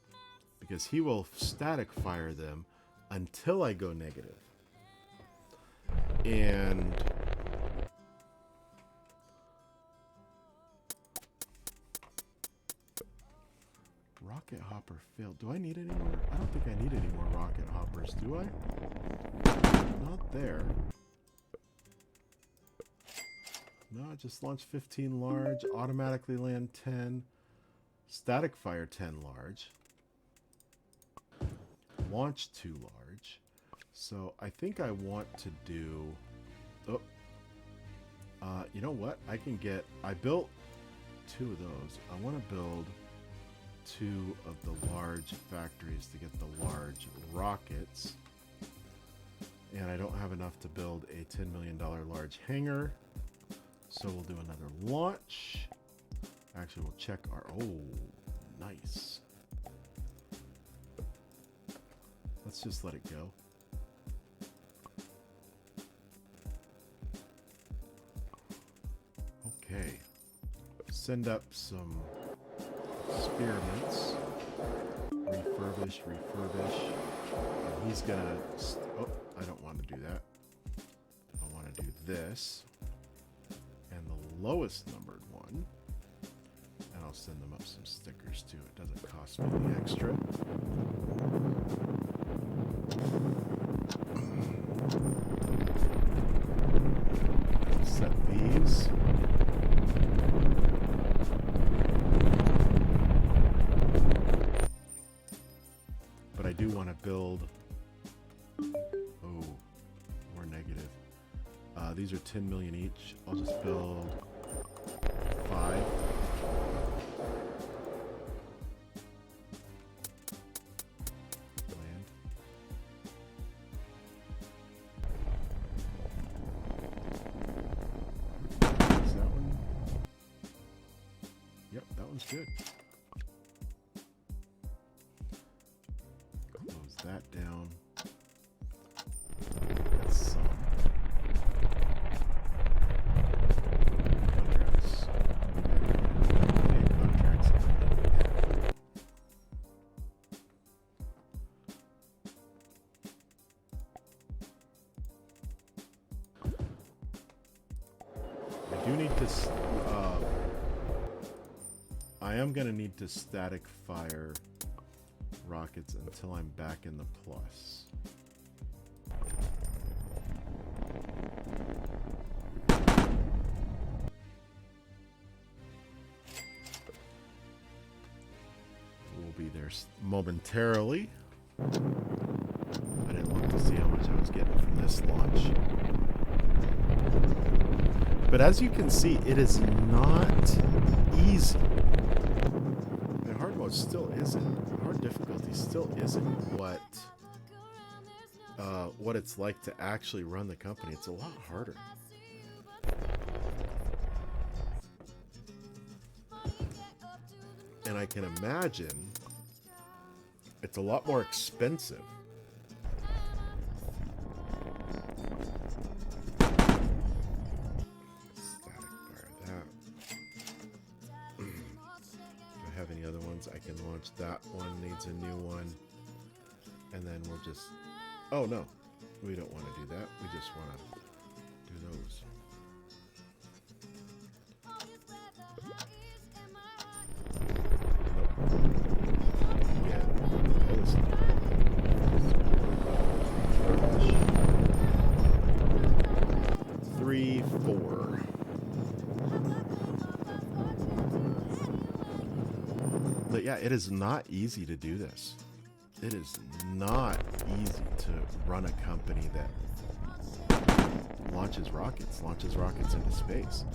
Speaker 1: because he will static fire them until I go negative. And rocket hopper failed. Do I need any more? I don't think I need any more rocket hoppers, do I? Not there. No, I just launched 15 large, automatically land 10, static fire 10 large, launch 2 large. So I think I want to do... Oh, you know what? I can get... I built 2 of those. I want to build 2 of the large factories to get the large rockets. And I don't have enough to build a $10 million large hangar. So we'll do another launch. Actually, we'll check our... Oh, nice. Let's just let it go. Okay. Send up some experiments. Refurbish. And he's gonna... Oh, I don't want to do that. I want to do this. And the lowest numbered one. And I'll send them up some stickers too. It doesn't cost me any extra. Set these. But I do want to build... Oh, we're negative. These are 10 million each. I'll just build 5. Land. Is that one? Yep, that one's good. Close that down. That's some. I am going to need to static fire rockets until I'm back in the plus. We'll be there momentarily. I didn't look to see how much I was getting from this launch. But as you can see, it is not easy. The hard mode still isn't. Hard difficulty still isn't what it's like to actually run the company. It's a lot harder. And I can imagine it's a lot more expensive. I can launch that one, needs a new one, and then we'll just... Oh no, we don't want to do that. We just want to do those. Yeah, those. 3, 4. But yeah, it is not easy to do this. It is not easy to run a company that launches rockets into space.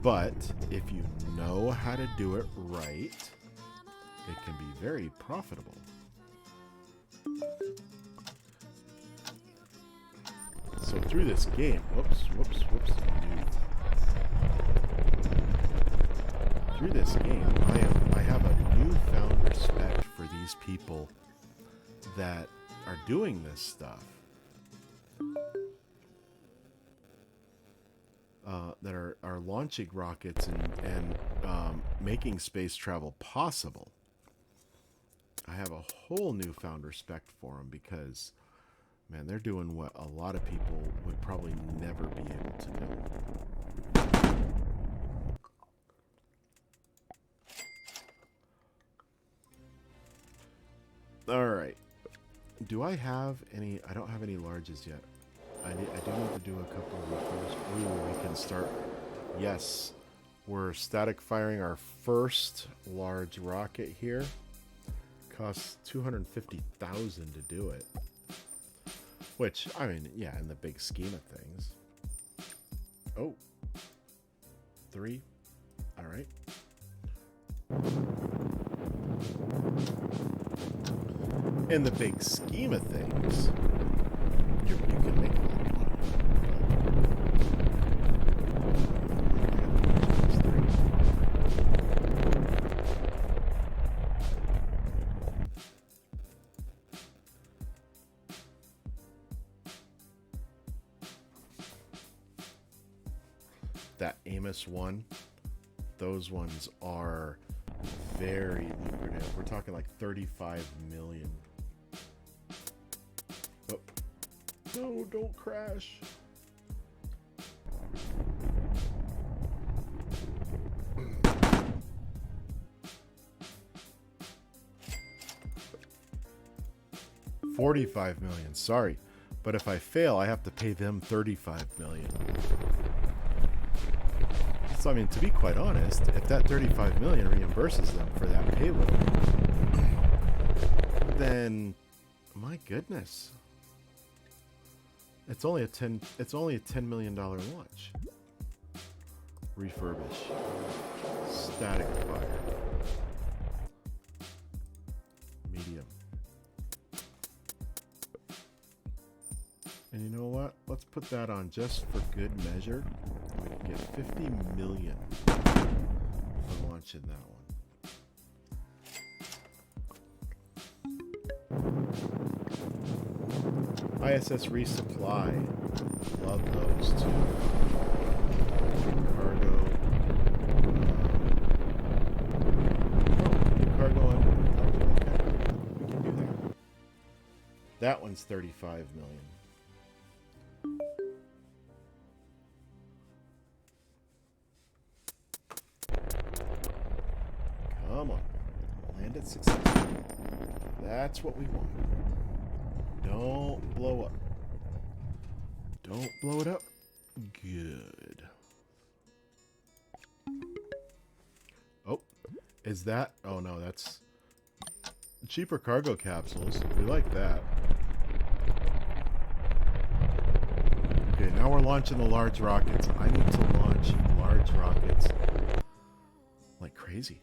Speaker 1: But if you know how to do it right, it can be very profitable. So through this game, whoops. through this game, I have a newfound respect for these people that are doing this stuff. That are launching rockets and making space travel possible. I have a whole newfound respect for them because, man, they're doing what a lot of people would probably never be able to do. All right. Do I have any? I don't have any larges yet. I do need to do a couple of refers. Ooh, we can start. Yes, we're static firing our first large rocket here. Costs 250,000 to do it. Which, I mean, yeah, in the big scheme of things. Oh, 3. All right. In the big scheme of things, you can make a lot of money. That Amos one, those ones are very lucrative. We're talking like 35 million. Oh. No, don't crash. $45 million, sorry. But if I fail, I have to pay them $35 million. So, I mean, to be quite honest, if that $35 million reimburses them for that payload, then, my goodness, it's only a $10 million launch. Refurbish, static fire, medium. And you know what? Let's put that on just for good measure. We can get 50 million for launching that one. ISS resupply. Love those too. Cargo. Cargo on. Okay. We can do that. That one's 35 million. Come on. Land it successfully. That's what we want. Don't blow up. Don't blow it up. Good. Oh, is that? Oh no, that's cheaper cargo capsules. We like that. Okay, now we're launching the large rockets. I need to launch large rockets like crazy.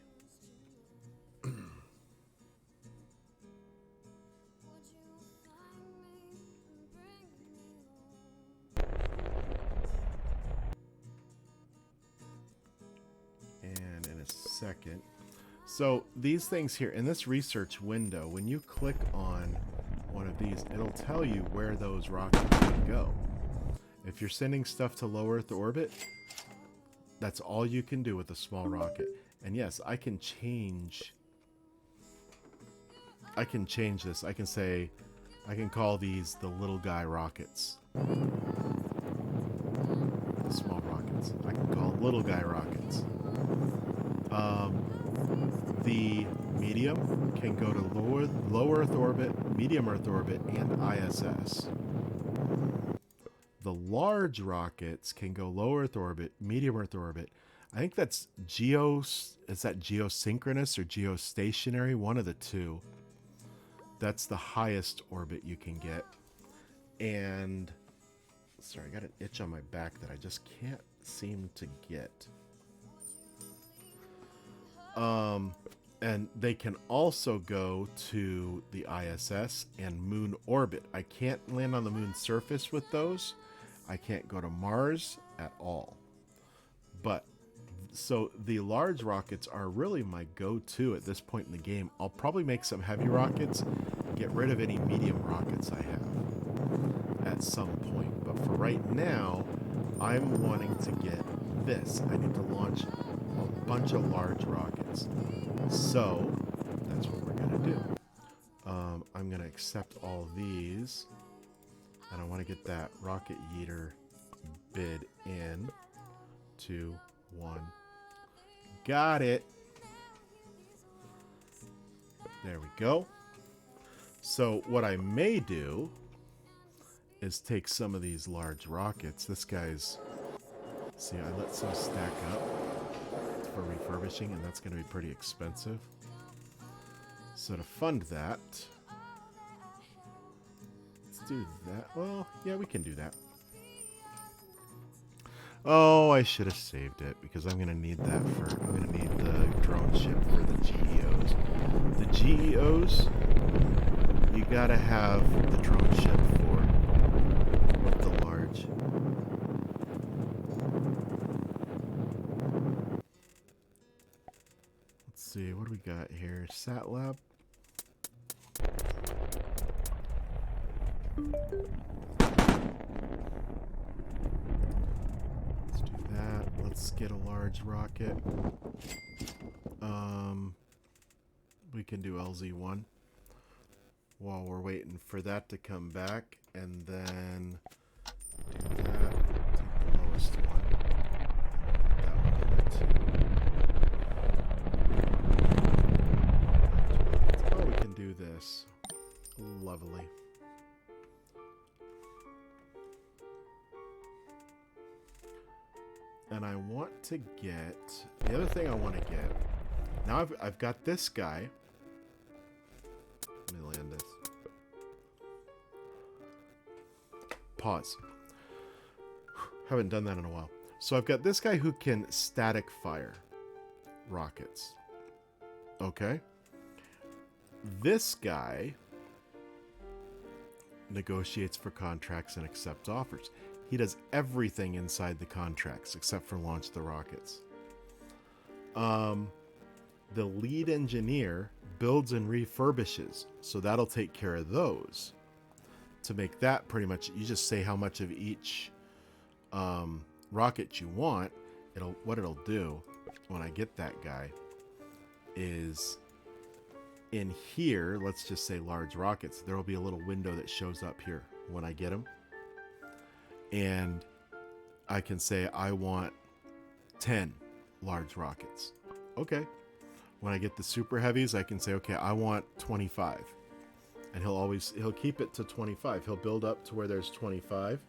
Speaker 1: And in a second. So these things here in this research window, when you click on one of these, it'll tell you where those rockets can go. If you're sending stuff to low Earth orbit, that's all you can do with a small rocket. And yes, I can change this. I can say, I can call these the little guy rockets. The small rockets. I can call little guy rockets. The medium can go to low Earth orbit, medium Earth orbit, and ISS. The large rockets can go low Earth orbit, medium Earth orbit. I think that's is that geosynchronous or geostationary? One of the two. That's the highest orbit you can get. And sorry, I got an itch on my back that I just can't seem to get. And they can also go to the ISS and moon orbit. I can't land on the moon's surface with those. I can't go to Mars at all. But So the large rockets are really my go-to at this point in the game. I'll probably make some heavy rockets, get rid of any medium rockets I have at some point. But for right now, I'm wanting to get this. I need to launch a bunch of large rockets. So that's what we're going to do. I'm going to accept all these. And I want to get that rocket yeeter bid in. 2, 1. Got it. There we go. So what I may do is take some of these large rockets. This guy's... See, I let some stack up for refurbishing, and that's going to be pretty expensive. So to fund that... Let's do that. Well, yeah, we can do that. Oh, I should have saved it because I'm going to need that for... I'm going to need the drone ship for the GEOs. The GEOs, you got to have the drone ship for the large. Let's see, what do we got here? Sat Lab. Let's get a large rocket. We can do LZ1 while we're waiting for that to come back, and then do that. Take the lowest one. Put that one in it too. Oh, we can do this. Lovely. And I want to get... The other thing I want to get... Now I've got this guy. Let me land this. Pause. Haven't done that in a while. So I've got this guy who can static fire rockets. Okay. This guy negotiates for contracts and accepts offers. He does everything inside the contracts except for launch the rockets. The lead engineer builds and refurbishes, so that'll take care of those. To make that pretty much, you just say how much of each rocket you want. What it'll do when I get that guy is in here, let's just say large rockets, there will be a little window that shows up here when I get them. And I can say I want 10 large rockets. Okay. When I get the super heavies, I can say, okay, I want 25. And he'll keep it to 25. He'll build up to where there's 25.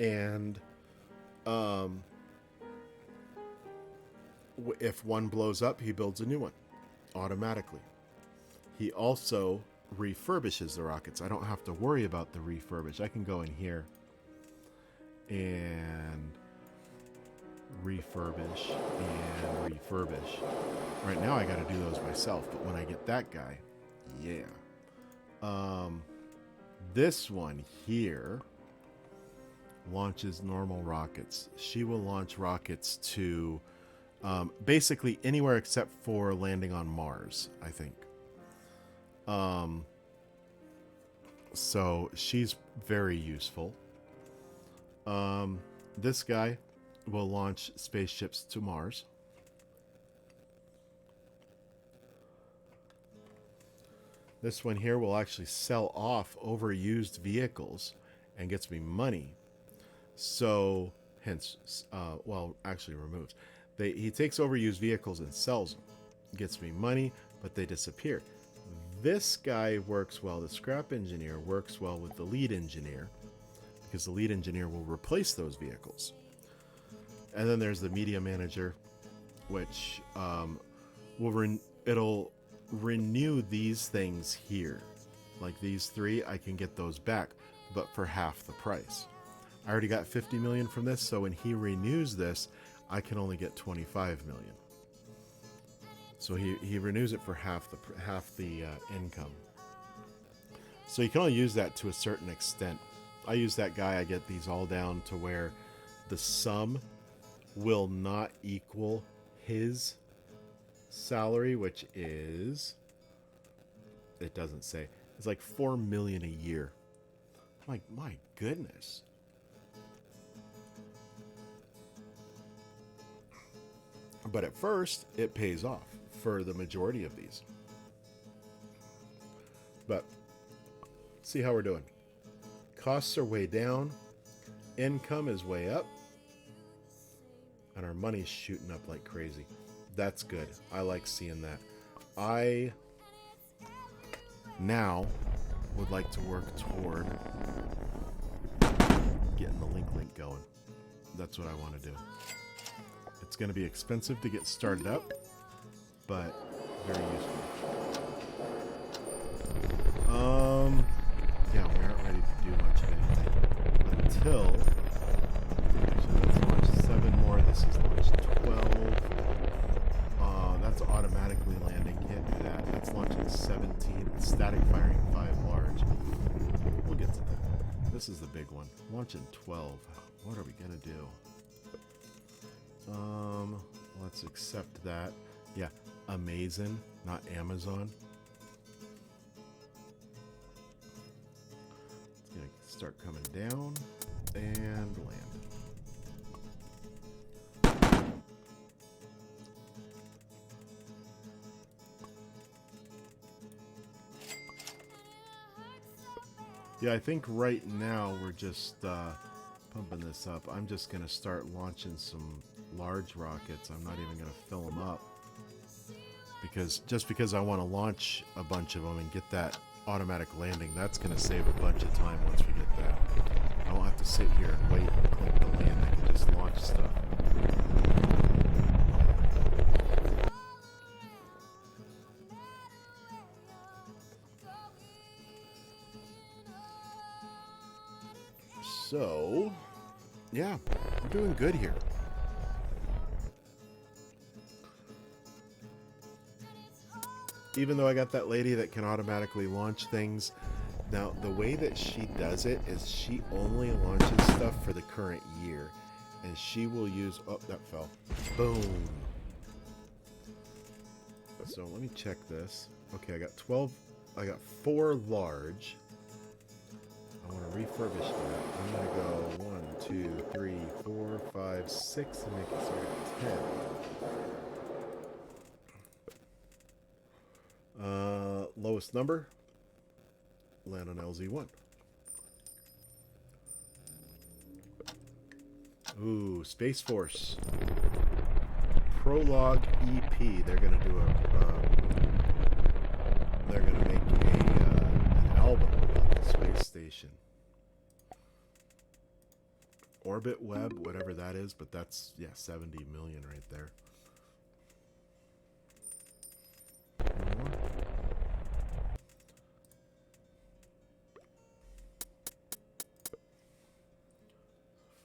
Speaker 1: And if one blows up, he builds a new one automatically. He also refurbishes the rockets. I don't have to worry about the refurbish. I can go in here and refurbish and refurbish. Right now I got to do those myself, but when I get that guy, yeah. This one here launches normal rockets. She will launch rockets to basically anywhere except for landing on Mars, I think. So she's very useful. This guy will launch spaceships to Mars. This one here will actually sell off overused vehicles and gets me money. So, hence, well, actually removes. He takes overused vehicles and sells them. Gets me money, but they disappear. This guy works well. The scrap engineer works well with the lead engineer, because the lead engineer will replace those vehicles. And then there's the media manager, which it'll renew these things here. Like these three, I can get those back, but for half the price. I already got 50 million from this, so when he renews this, I can only get 25 million. So he renews it for half the income. So you can only use that to a certain extent. I use that guy, I get these all down to where the sum will not equal his salary, which is, it doesn't say, it's like 4 million a year. I'm like, my goodness. But at first, it pays off for the majority of these. But see how we're doing. Costs are way down. Income is way up. And our money's shooting up like crazy. That's good. I like seeing that. I now would like to work toward getting the link going. That's what I want to do. It's going to be expensive to get started up, but very useful. Yeah, we aren't ready to do much of anything until, so let's launch 7 more. This is launch 12. That's automatically landing. Can't do that. That's launching 17. Static firing 5 large. We'll get to that. This is the big one. Launching 12. What are we going to do? Let's accept that. Yeah, Amazon, not Amazon. It's gonna start coming down and land. Yeah, I think right now we're just pumping this up. I'm just gonna start launching some large rockets. I'm not even gonna fill them up because I want to launch a bunch of them and get that automatic landing. That's gonna save a bunch of time once we get that. I don't have to sit here and wait and click the land. I can just launch stuff. So, yeah, I'm doing good here. Even though I got that lady that can automatically launch things, now the way that she does it is she only launches stuff for the current year. And she will use, oh, that fell. Boom. So let me check this. Okay, I got 4 large. I want to refurbish that. I'm going to go 1, 2, 3, 4, 5, 6 and make it so I got 10. Lowest number, land on LZ1. Ooh, Space Force. Prologue EP. They're going to do they're going to make an album about the space station. Orbit Web, whatever that is, but that's, yeah, 70 million right there. One more.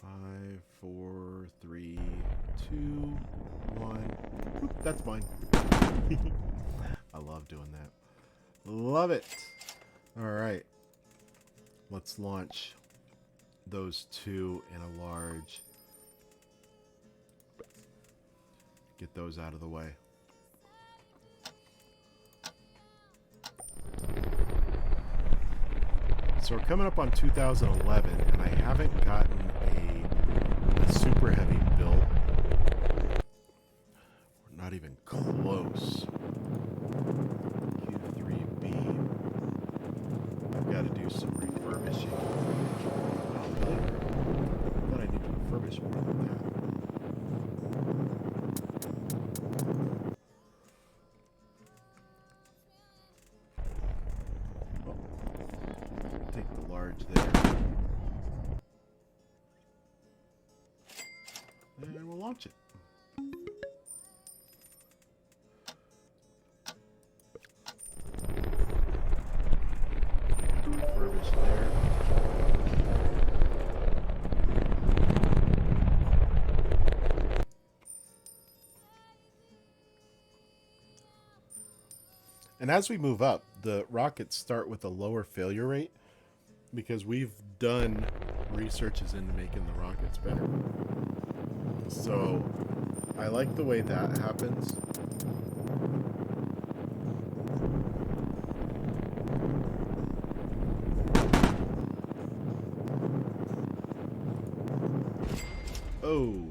Speaker 1: 5, 4, 3, 2, 1. Oop, that's mine. I love doing that. Love it. All right. Let's launch those 2 in a large. Get those out of the way. So we're coming up on 2011, and I haven't gotten a super heavy build. We're not even close. Q3B. I've got to do some refurbishing. Oh, really? I thought I need to refurbish more than that. Take the large there. And we'll launch it. Refurbish there. And as we move up, the rockets start with a lower failure rate because we've done researches into making the rockets better. So I like the way that happens. Oh.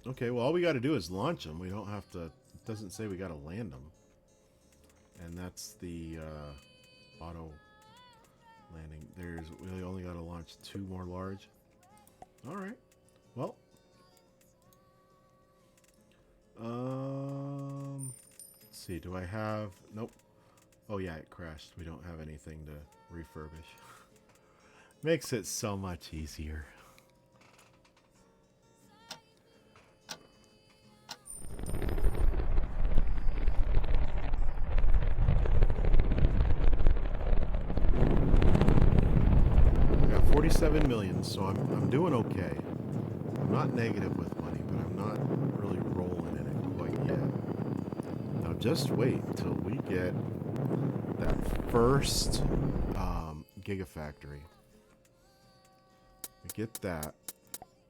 Speaker 1: Okay, well all we got to do is launch them. We don't have to... It doesn't say we got to land them. And that's the auto landing. We only got to launch 2 more large. All right. Well. Let's see. Do I have... Nope. Oh yeah, it crashed. We don't have anything to refurbish. Makes it so much easier. I got 47 million, so I'm doing okay. I'm not negative with money, but I'm not really rolling in it quite yet. Now just wait till we get that first Gigafactory. We get that,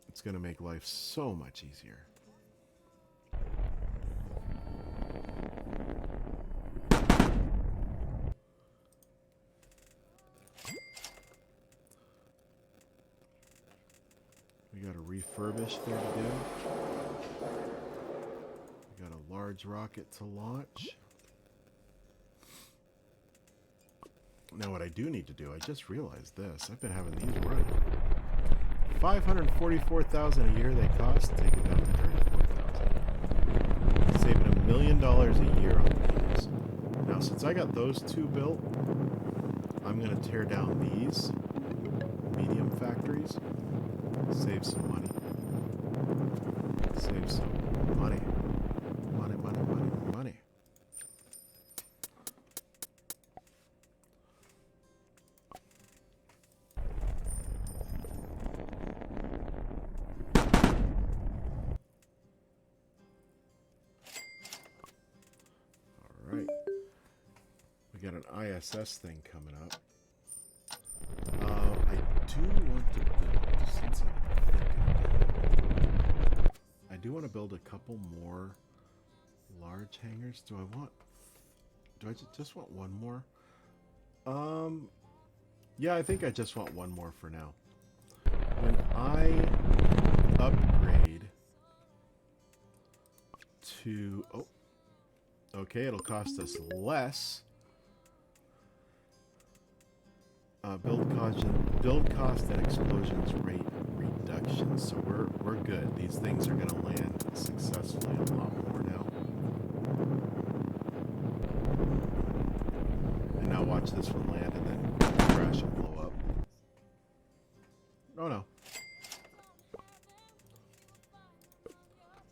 Speaker 1: it's going to make life so much easier. We got a refurbish there to do. We got a large rocket to launch. Now what I do need to do, I just realized this. I've been having these running. 544,000 a year they cost. Take it down to 34,000. Saving $1 million a year on these. Now since I got those 2 built, I'm gonna tear down these medium factories. Save some money. Save some money. Money, money, money, money. Alright. We got an ISS thing coming up. I do want to build, since I'm thinking, I do want to build a couple more large hangars. Do I just want one more? Yeah, I think I just want one more for now. When I upgrade to, oh, okay, it'll cost us less. Build cost and explosions rate reduction. So we're good. These things are gonna land successfully a lot more now. And now watch this one land and then crash and blow up. Oh no.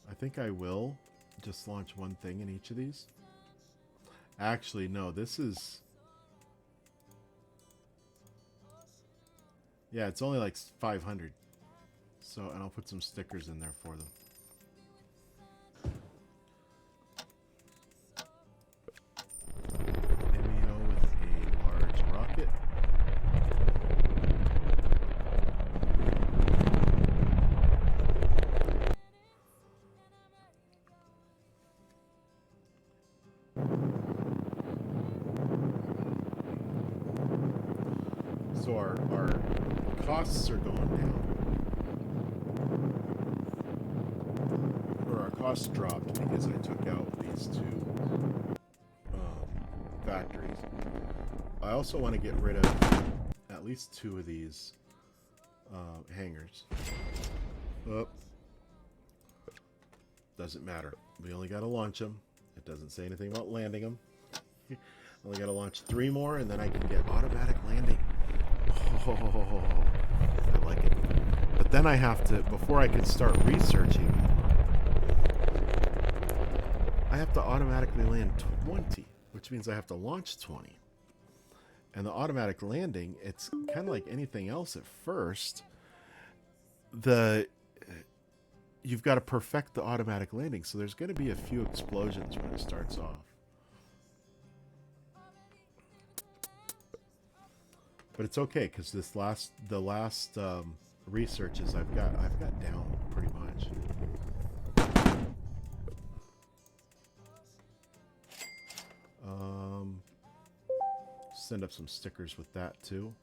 Speaker 1: I think I will just launch one thing in each of these. Actually, no, this is... Yeah, it's only like 500. So, and I'll put some stickers in there for them. MEO with a large rocket. So our costs are going down. Or our costs dropped because I took out these 2 factories. I also want to get rid of at least 2 of these hangars. Oh. Doesn't matter. We only got to launch them. It doesn't say anything about landing them. Only got to launch 3 more and then I can get automatic landing. Oh, I like it. But then I have to, before I can start researching, I have to automatically land 20, which means I have to launch 20. And the automatic landing, it's kind of like anything else at first. You've got to perfect the automatic landing, so there's going to be a few explosions when it starts off. But it's okay because the last researches I've got down pretty much. Send up some stickers with that too.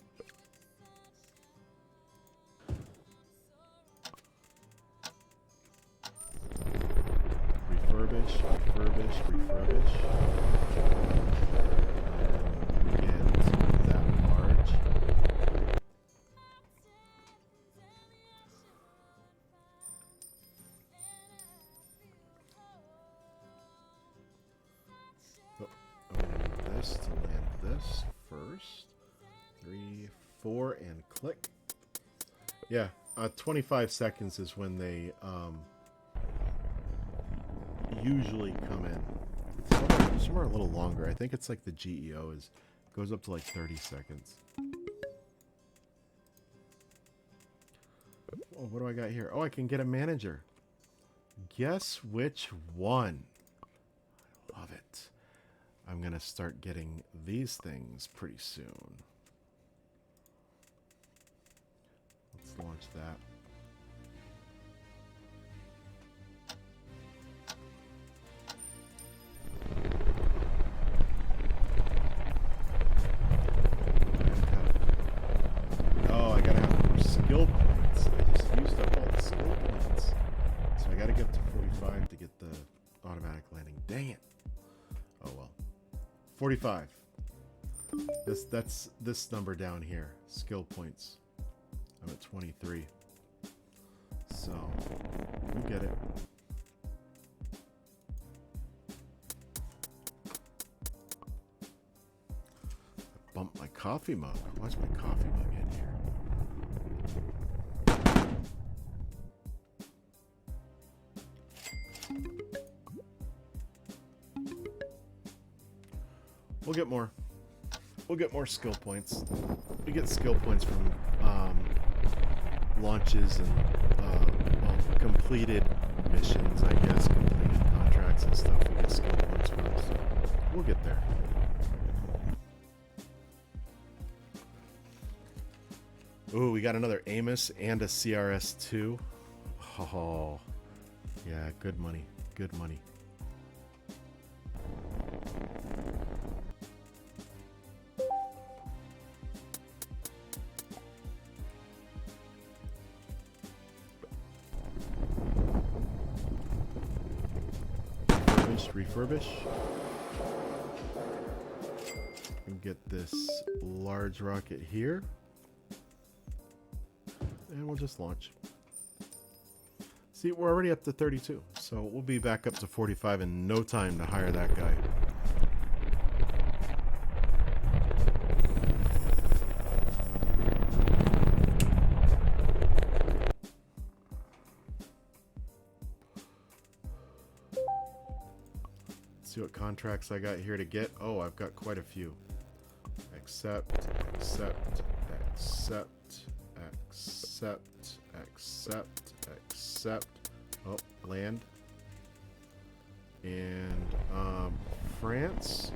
Speaker 1: Refurbish, refurbish, refurbish. Get that large. Oh, I need this to land this first. 3, 4, and click. Yeah, 25 seconds is when they usually come in. Somewhere a little longer. I think it's like the GEO goes up to like 30 seconds. Oh, what do I got here? Oh, I can get a manager. Guess which one? I love it. I'm going to start getting these things pretty soon. Let's launch that. Oh, I gotta have more skill points. I just used up all the skill points. So I gotta get to 45 to get the automatic landing. Dang it. Oh well. 45. That's this number down here. Skill points. I'm at 23. So we'll get it. I bumped my coffee mug. Why's my coffee mug in here? We'll get more. We'll get more skill points. We get skill points from launches and well, completed missions, I guess, completed contracts and stuff. We get skill points from, so we'll get there. Ooh, we got another Amos and a CRS2. Oh, yeah, good money. Good money. Refurbish. And get this large rocket here. And we'll just launch. See, we're already up to 32. So we'll be back up to 45 in no time to hire that guy. See what contracts I got here to get. Oh, I've got quite a few. Accept, accept, accept, accept, accept, accept. Oh, land. And France.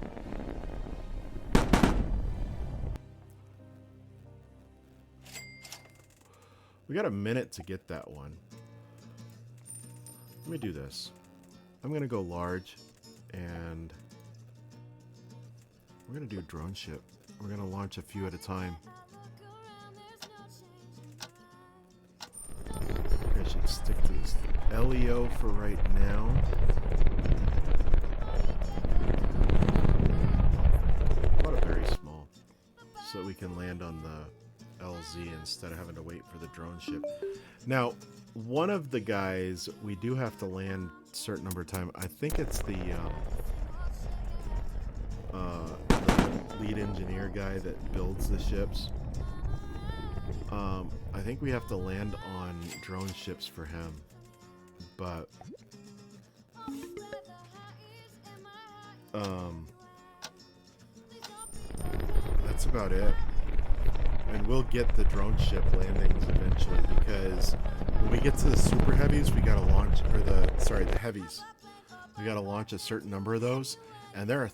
Speaker 1: We got a minute to get that one. Let me do this. I'm gonna go large. And we're going to do drone ship. We're going to launch a few at a time. I should stick to this LEO for right now. What a very small. So we can land on the LZ instead of having to wait for the drone ship. Now, one of the guys we do have to land a certain number of time. I think it's the lead engineer guy that builds the ships. I think we have to land on drone ships for him, but that's about it. And we'll get the drone ship landings eventually, because when we get to the super heavies, we gotta launch, or the heavies. We gotta launch a certain number of those, and there are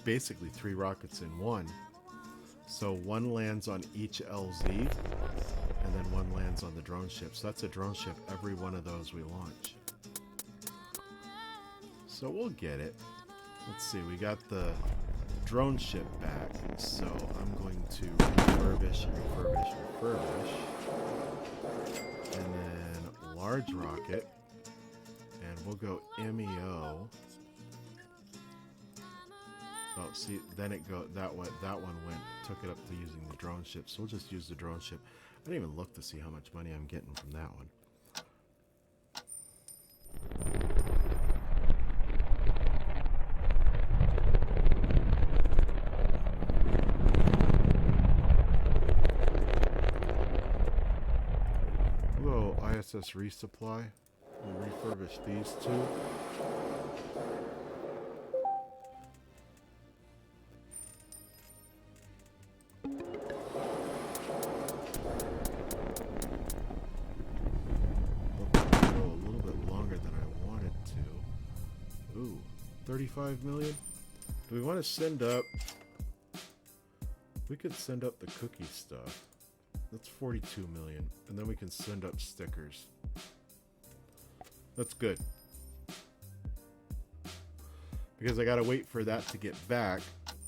Speaker 1: basically three rockets in one. So one lands on each LZ, and then one lands on the drone ship. So that's a drone ship every one of those we launch. So we'll get it. Let's see, we got the drone ship back. So I'm going to refurbish. And then large rocket. And we'll go MEO. Oh, see, then it that one took it up to using the drone ship. So we'll just use the drone ship. I didn't even look to see how much money I'm getting from that one. We'll go ISS resupply. We'll refurbish these two. A little bit longer than I wanted to. Ooh, 35 million? Do we want to send up... We could send up the cookie stuff. That's 42 million. And then we can send up stickers. That's good. Because I gotta wait for that to get back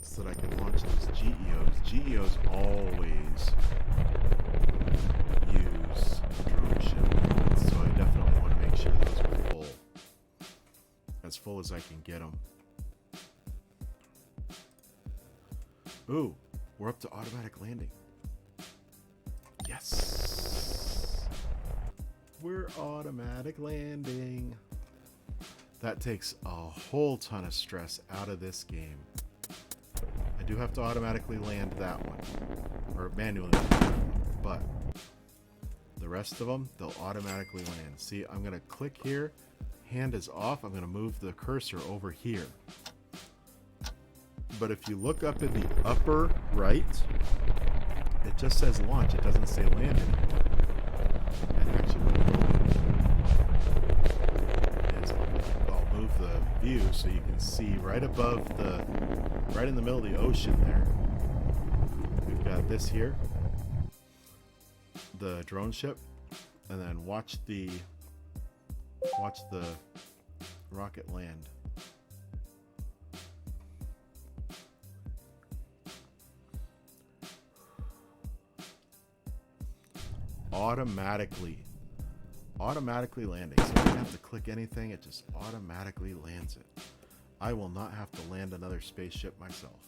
Speaker 1: so that I can launch these GEOs. GEOs always use the drone ship. So I definitely want to make sure those are full. As full as I can get them. Ooh, we're up to automatic landing. Yes! We're automatic landing. That takes a whole ton of stress out of this game. I do have to automatically land that one. Or manually land that one. But the rest of them, they'll automatically land. See, I'm going to click here. Hand is off. I'm going to move the cursor over here. But if you look up in the upper right, it just says launch. It doesn't say land anymore. And actually, I'll move the view so you can see right above the, right in the middle of the ocean there. We've got this here, the drone ship, and then watch the rocket land. Automatically landing. So I don't have to click anything, it just automatically lands it. I will not have to land another spaceship myself.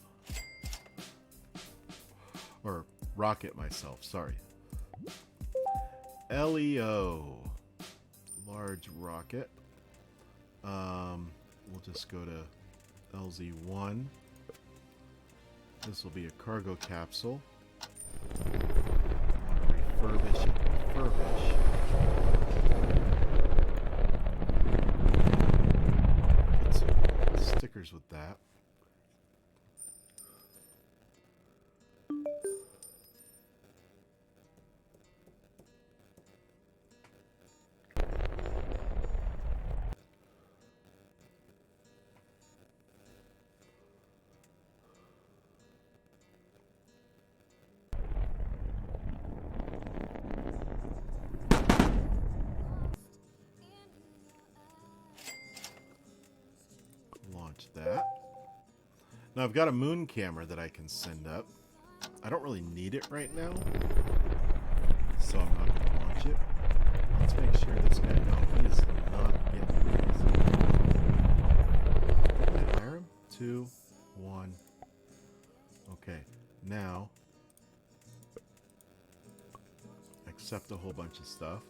Speaker 1: Or rocket myself, sorry. LEO. Large rocket. We'll just go to LZ1. This will be a cargo capsule. Refurbish it. Refurbish. Get some stickers with that. That. Now I've got a moon camera that I can send up. I don't really need it right now, so I'm not going to launch it. Let's make sure this guy, no, he is not getting these. Can I hire him? 2, 1. Okay, now accept a whole bunch of stuff.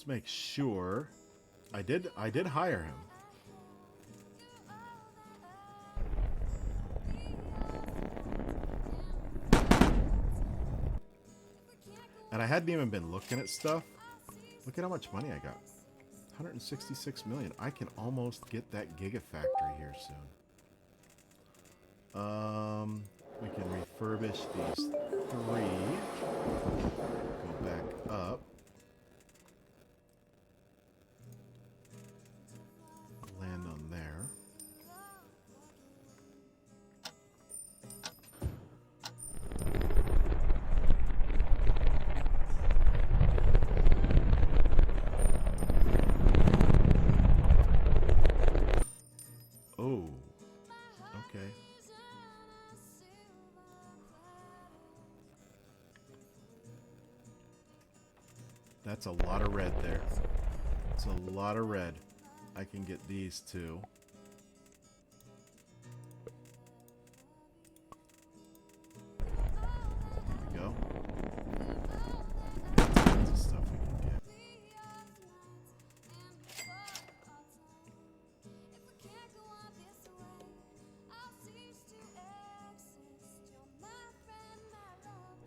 Speaker 1: Make sure I did hire him. And I hadn't even been looking at stuff. Look at how much money I got. 166 million. I can almost get that gigafactory here soon. We can refurbish these 3. Go back up. Land on there. That's a lot of red there. It's a lot of red. I can get these two. There we go. Tons of stuff we can get.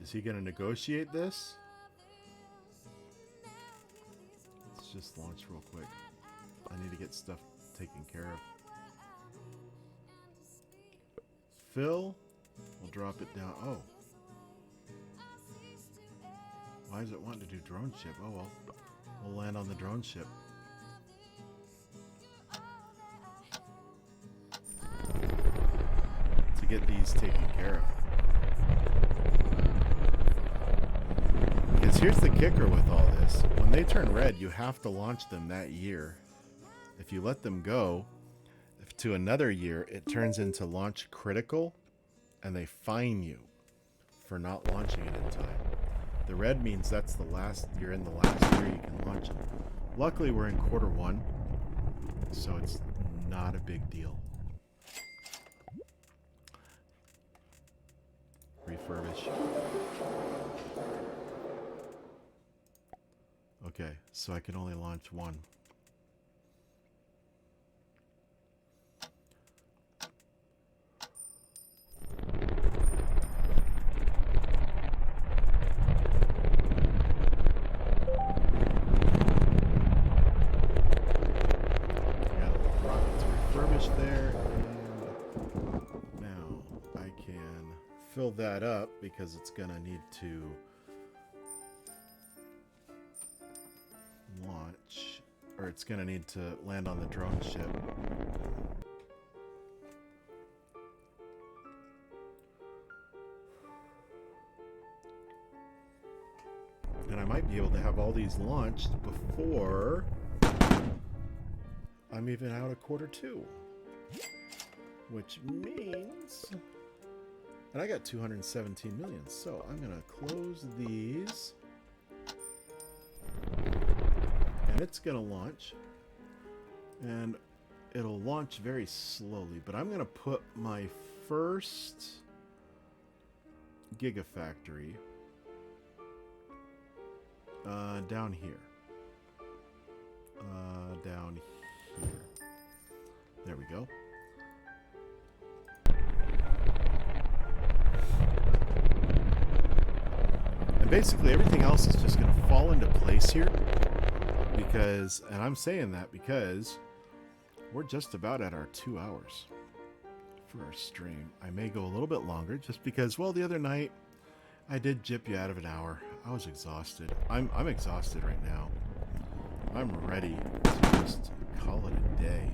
Speaker 1: Is he going to negotiate this? Let's just launch real quick. I need to get stuff taken care of. Phil, we'll drop it down. Oh. Why is it wanting to do drone ship? Oh well. We'll land on the drone ship. To get these taken care of. Because here's the kicker with all this. When they turn red, you have to launch them that year. If you let them go to another year, it turns into launch critical, and they fine you for not launching it in time. The red means that's the last, you're in the last year you can launch them. Luckily, we're in quarter one, so it's not a big deal. Refurbish. Okay, so I can only launch one. Fill that up because it's gonna need to launch, or it's gonna need to land on the drone ship. And I might be able to have all these launched before I'm even out of quarter two, which means. And I got 217 million, so I'm going to close these. And it's going to launch. And it'll launch very slowly, but I'm going to put my first Gigafactory down here. Down here. There we go. And basically everything else is just going to fall into place here because, and I'm saying that because we're just about at our 2 hours for our stream. I may go a little bit longer just because, well, the other night I did jip you out of an hour. I was exhausted. I'm exhausted right now. I'm ready to just call it a day.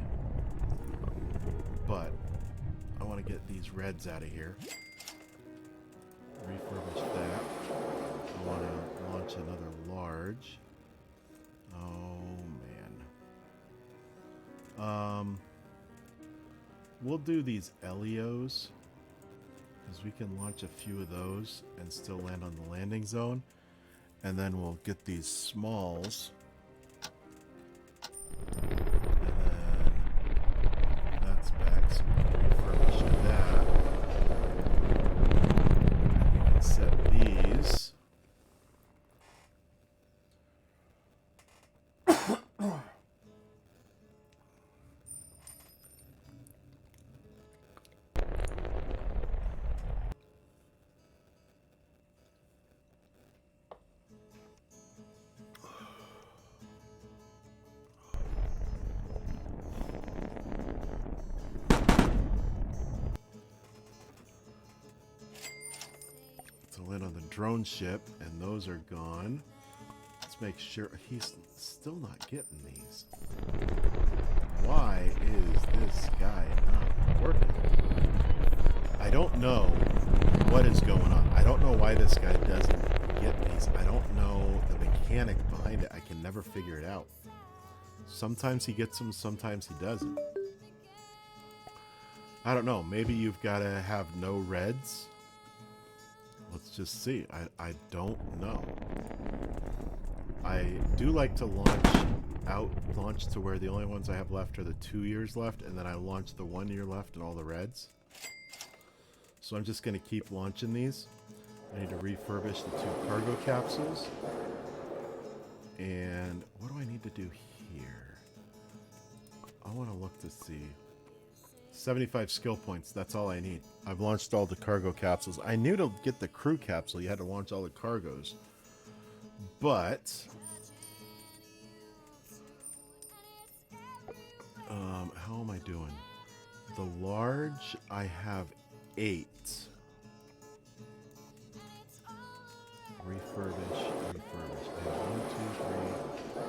Speaker 1: But I want to get these reds out of here. Refurbish that. I want to launch another large. Oh, man. We'll do these Elios, because we can launch a few of those and still land on the landing zone. And then we'll get these smalls. And then that's back, so we can refurbish that. And we can set these. On the drone ship, and those are gone. Let's make sure he's still not getting these. Why is this guy not working? I don't know what is going on. I don't know why this guy doesn't get these. I don't know the mechanic behind it. I can never figure it out. Sometimes he gets them, sometimes he doesn't. I don't know. Maybe you've got to have no reds. Let's just see. I don't know. I do like to launch to where the only ones I have left are the 2 years left, and then I launch the 1 year left and all the reds. So I'm just going to keep launching these. I need to refurbish the 2 cargo capsules. And what do I need to do here? I want to look to see. 75 skill points, that's all I need. I've launched all the cargo capsules. I knew to get the crew capsule you had to launch all the cargoes. But how am I doing? The large, I have 8. Refurbish. I have 1, 2, 3, 4,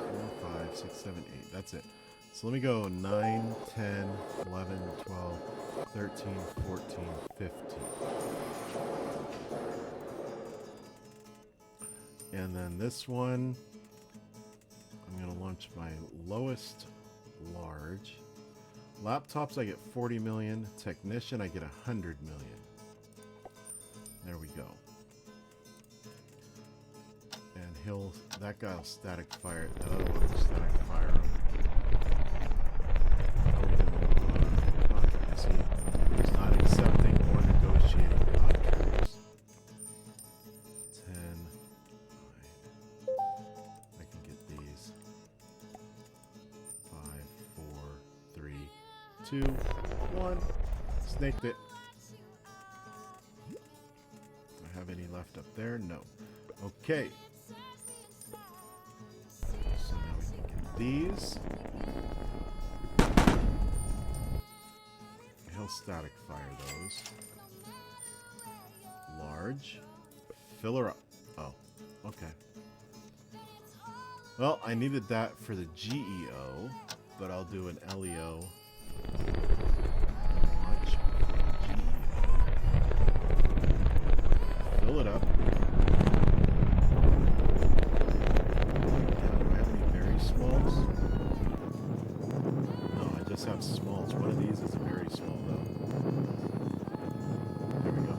Speaker 1: 5, 6, 7, 8. That's it. So let me go 9, 10, 11, 12, 13, 14, 15. And then this one, I'm going to launch my lowest large. Laptops, I get 40 million. Technician, I get 100 million. There we go. And that guy will static fire. That other one will static fire him. He's not accepting or negotiating contracts. 10, 9. I can get these. 5, 4, 3, 2, 1. Snaked it. Do I have any left up there? No. Okay. So now we can get these. He'll static fire those. Large. Fill her up. Oh, okay. Well, I needed that for the GEO, but I'll do an LEO. Launch. GEO. Fill it up. Do I have any very smalls? No, I just have smalls. One of these is very small, though. There we go.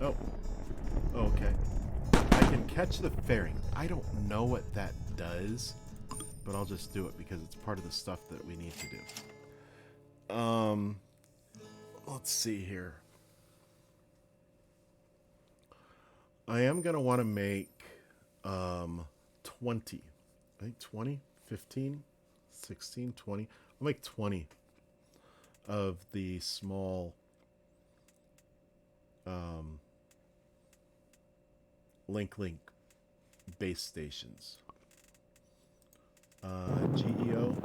Speaker 1: Oh. Oh, okay. I can catch the fairing. I don't know what that does, but I'll just do it because it's part of the stuff that we need to do. Let's see here. I am going to want to make 20. I think 20, 15, 16, 20. I'll make 20 of the small link base stations. GEO.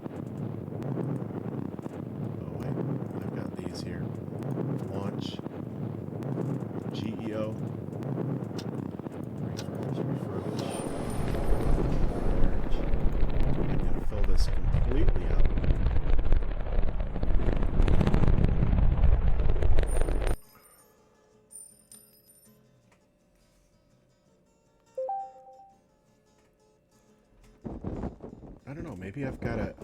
Speaker 1: Oh wait, I've got these here. Launch. GEO. Refurbish. I'm gonna fill this completely up. I don't know, maybe I've got to...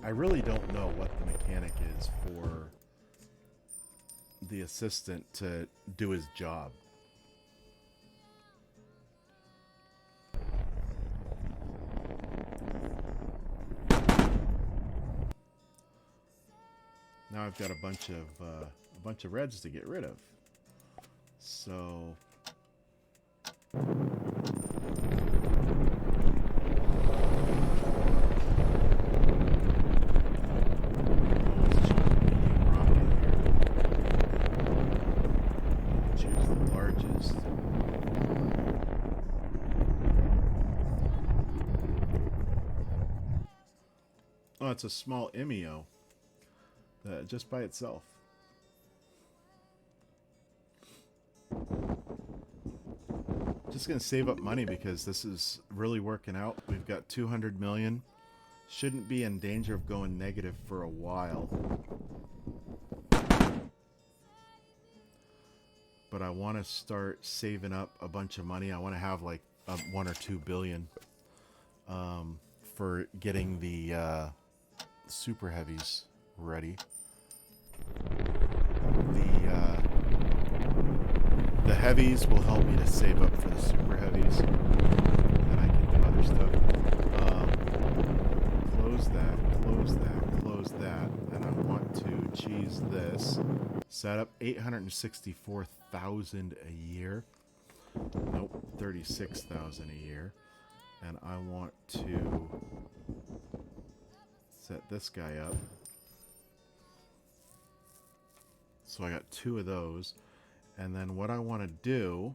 Speaker 1: I really don't know what the mechanic is for the assistant to do his job. Now I've got a bunch of reds to get rid of. So... Oh, it's a small EMEO just by itself. Just gonna save up money because this is really working out. We've got 200 million. Shouldn't be in danger of going negative for a while. But I want to start saving up a bunch of money. I want to have like 1 or 2 billion for getting the super heavies ready. heavies will help me to save up for the super heavies. And I can do other stuff. Close that, close that, close that. And I want to cheese this. Set up 864,000 a year. Nope, 36,000 a year. And I want to set this guy up. So I got 2 of those. And then what I want to do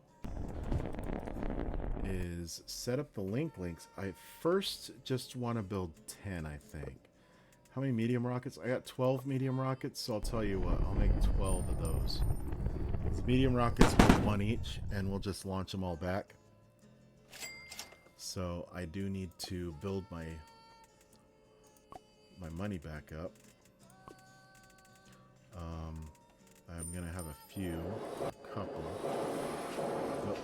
Speaker 1: is set up the links. I first just want to build 10, I think. How many medium rockets? I got 12 medium rockets, so I'll tell you what, I'll make 12 of those. The medium rockets go 1 each, and we'll just launch them all back. So I do need to build my money back up. I'm gonna have a couple. Nope.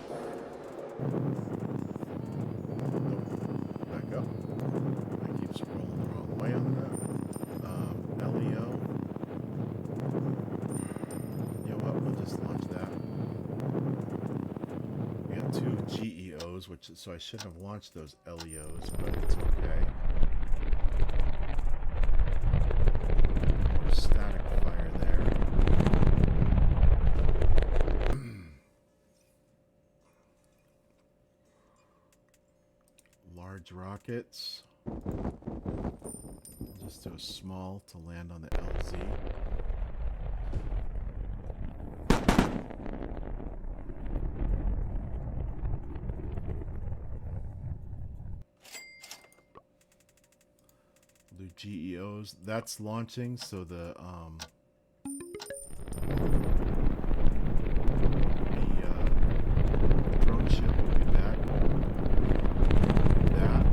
Speaker 1: Nope. Back up. That keeps rolling the wrong way on that. LEO. You know what? We'll just launch that. We got 2 GEOs, so I shouldn't have launched those LEOs, but it's okay. More static fire there. Large rockets. I'll just do a small to land on the LZ. Do GEOs. That's launching, so the drone ship will be back. That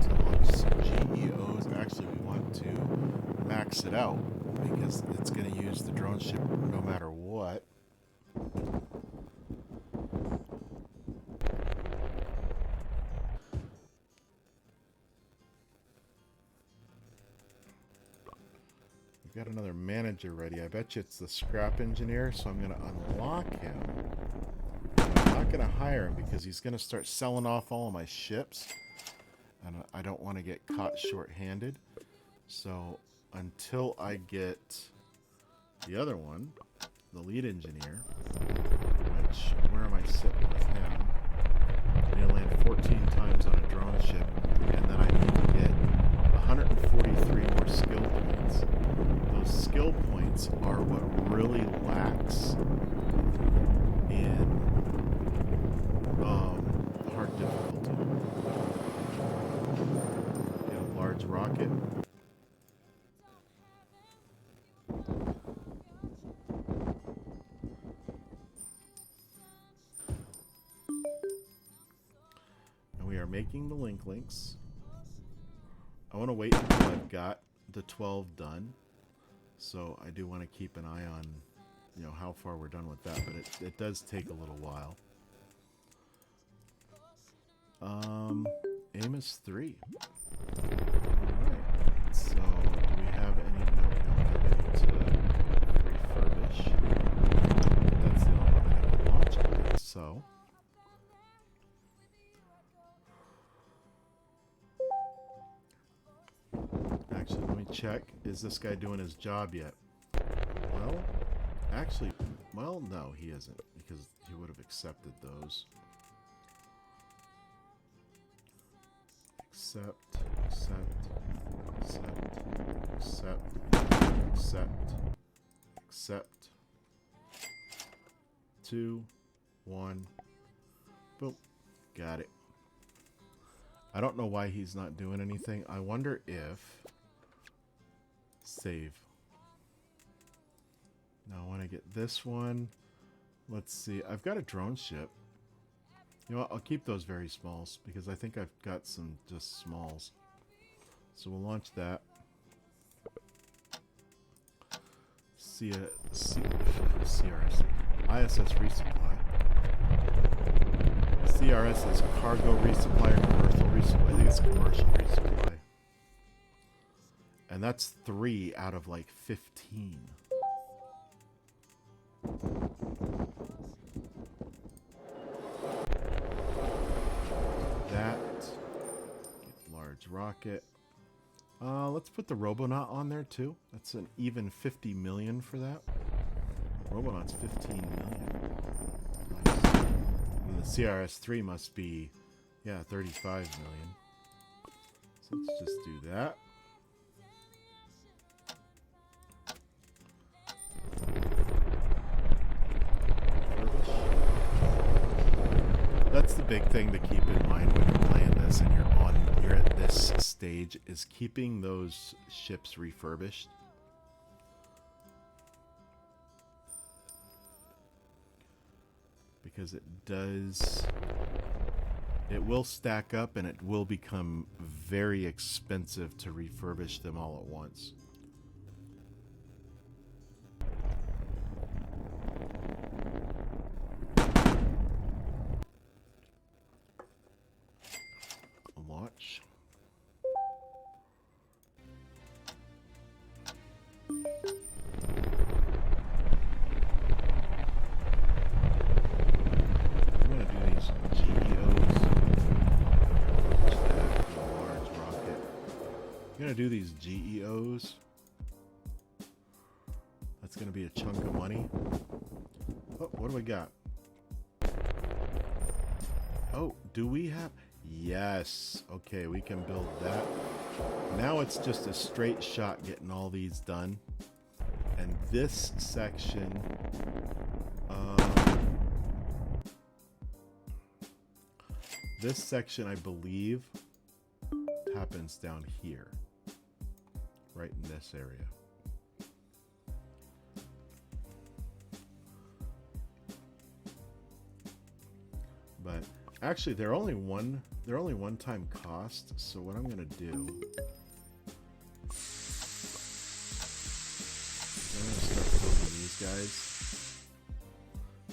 Speaker 1: to launch some GEOs. Actually, we want to max it out because it's going to use the drone ship no matter what. Got another manager ready. I bet you it's the scrap engineer, so I'm going to unlock him. I'm not going to hire him because he's going to start selling off all of my ships, and I don't want to get caught short-handed. So until I get the other one, the lead engineer, which, where am I sitting with him? I need to land 14 times on a drone ship, and then I need to get 143 more skill points. Those skill points are what really lacks in hard difficulty. Get a large rocket. And we are making the links. I want to wait until I've got the 12 done. So I do want to keep an eye on, you know, how far we're done with that, but it does take a little while. Aim is 3. Alright. So do we have any? No, we don't have any to refurbish. That's the only one that I can launch on it. So actually, let me check. Is this guy doing his job yet? Well, actually, well, no, he isn't, because he would have accepted those. Accept, accept, accept, accept, accept. 2, 1. Boom. Got it. I don't know why he's not doing anything. I wonder if... Save. Now I want to get this one. Let's see. I've got a drone ship. You know what? I'll keep those very smalls because I think I've got some just smalls. So we'll launch that. CRS. ISS resupply. CRS is cargo resupply or commercial resupply. I think it's commercial resupply. And that's 3 out of like 15. rocket. Let's put the Robonaut on there too. That's an even 50 million for that. Robonaut's 15 million. Nice. And the CRS-3 must be, yeah, 35 million. So let's just do that. That's the big thing to keep in mind when you're playing this and you're at this stage, is keeping those ships refurbished. Because it will stack up and it will become very expensive to refurbish them all at once. Launch. Do these GEOs. That's gonna be a chunk of money. Oh, what do we got? Oh, do we have? Yes. Okay, we can build that. Now it's just a straight shot getting all these done. And this section, I believe, happens down here. Right in this area. But actually they're only one time cost, so what I'm gonna do is I'm gonna start building these guys.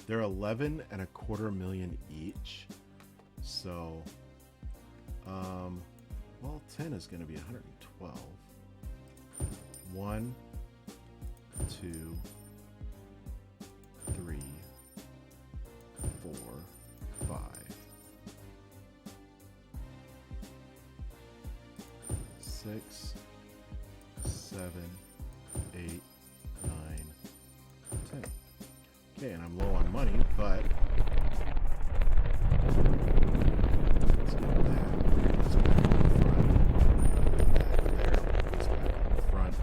Speaker 1: They're 11.25 million each. So well, 10 is gonna be 112. 1, 2, 3, 4, 5, 6, 7, 8, 9, 10. Okay, and I'm low on money, but let's get that. Let's back in the front. Let's back in the front.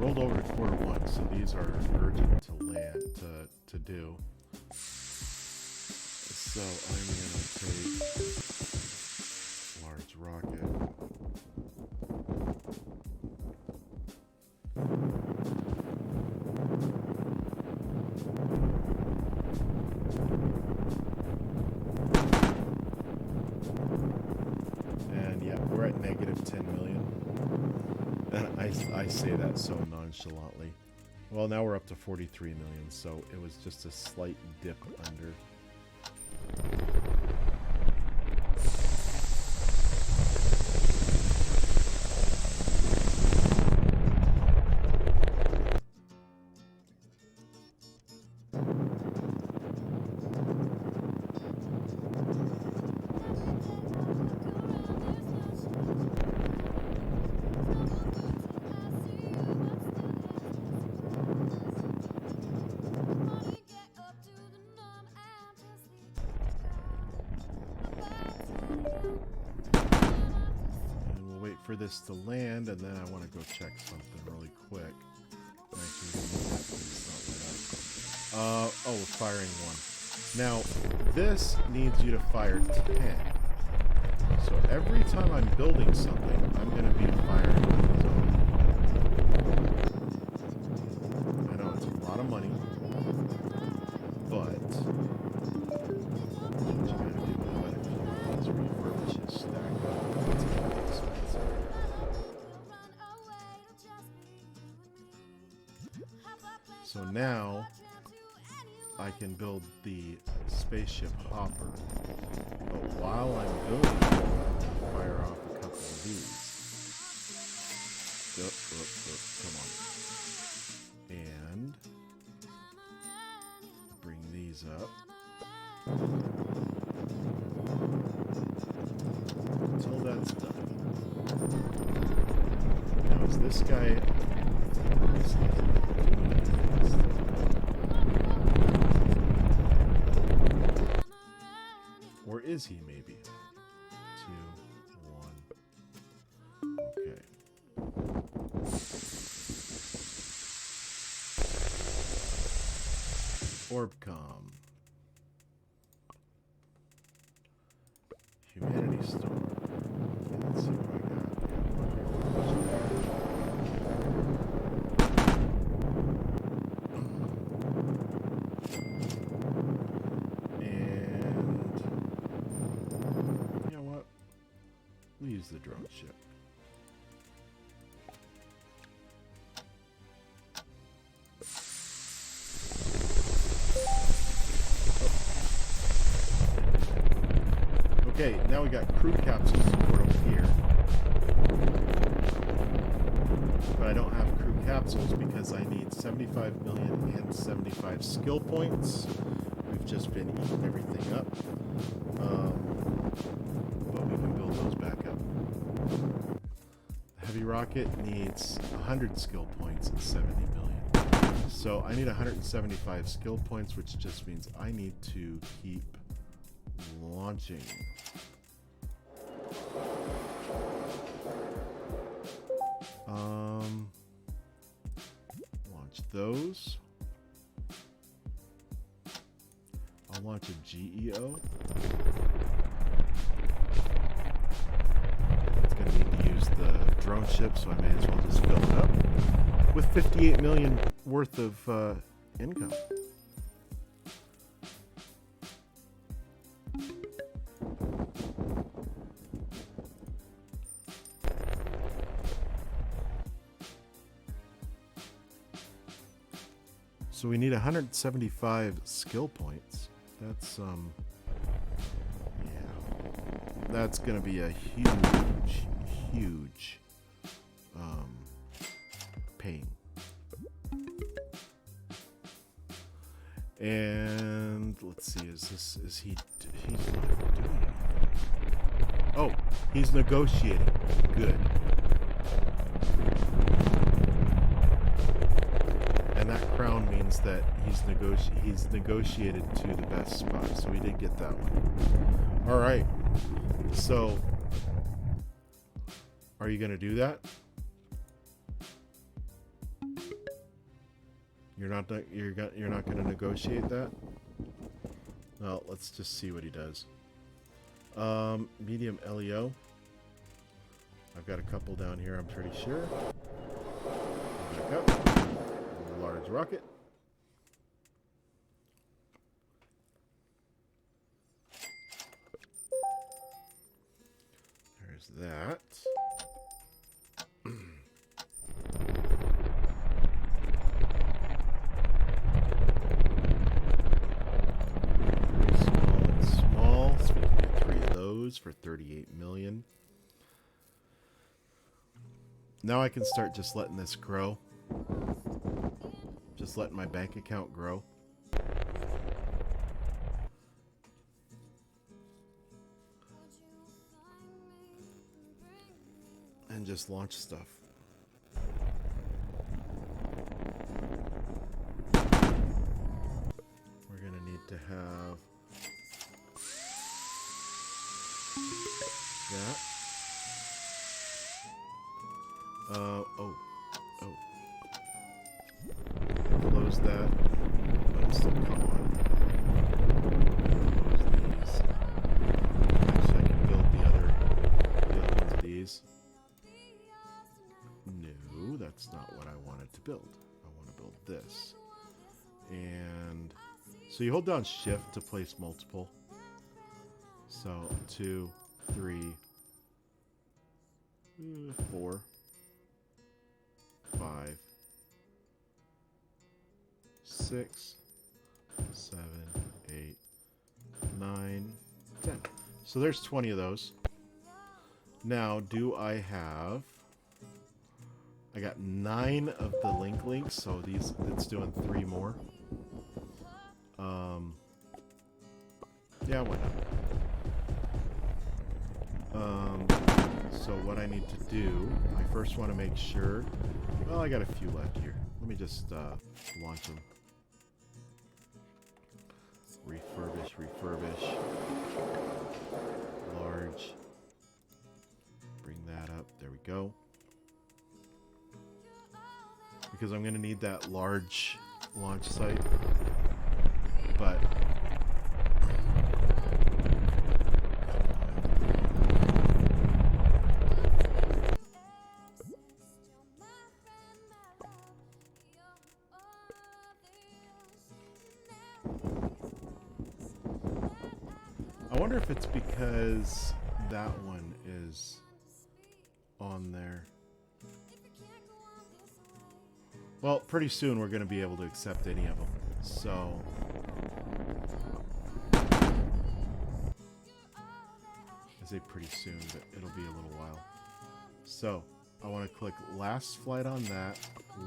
Speaker 1: Rolled over to quarter one, so these are urgent to land to do. So I'm gonna take large rocket. And yeah, we're at negative 10 million. And I say that so nonchalantly. Well, now we're up to 43 million, so it was just a slight dip under. For this to land, and then I want to go check something really quick. Actually, oh, firing one. Now, this needs you to fire 10. So every time I'm building something, I'm going to be firing these off. I know it's a lot of money, but what you got to do now that if you want these refurbishes stacked up, it's going to be expensive. So now I can build the spaceship hopper, but while I'm building it, I'll fire off a couple of these. Come on. And bring these up. Until that's done. Now is this guy... Or is he maybe? 2, 1. Okay. Orbcom. Humanity Storm. Okay, let's see what I got. And you know what? We'll use the drone ship. Okay, now we got crew capsule support over here. But I don't have crew capsules because I need 75 million and 75 skill points. We've just been eating everything up. But we can build those back up. The heavy rocket needs 100 skill points and 70 million. So I need 175 skill points, which just means I need to keep launching. Launch those. I'll launch a GEO. It's going to need to use the drone ship, so I may as well just fill it up with 58 million worth of income. So we need 175 skill points. That's yeah, that's gonna be a huge pain. And let's see, he's not doing anything. Oh, he's negotiating. Good. And that crown means that he's negotiated to the best spot. So we did get that one. All right. So, are you going to do that? You're not going to negotiate that? Well, let's just see what he does. Medium LEO. I've got a couple down here, I'm pretty sure. Back up. Large rocket. There's that. Small. So we can get 3 of those for 38 million. Now I can start just letting this grow. Just letting my bank account grow. And just launch stuff. We're gonna need to have that. Oh. Close that. But still come on. Close these. Actually, I can build the other ones of these. No, that's not what I wanted to build. I want to build this. And so you hold down shift to place multiple. So 2, 3, 4, 5, 6, 7, 8, 9, 10. So there's 20 of those. Now, do I have... I got 9 of the links, so it's doing 3 more. Yeah, why not? So what I need to do, I first want to make sure, well, I got a few left here. Let me just launch them. Refurbish. Large. Bring that up. There we go. Because I'm going to need that large launch site. But I wonder if it's because that one is on there. Well, pretty soon we're going to be able to accept any of them. So I say pretty soon, but it'll be a little while. So I want to click last flight on that,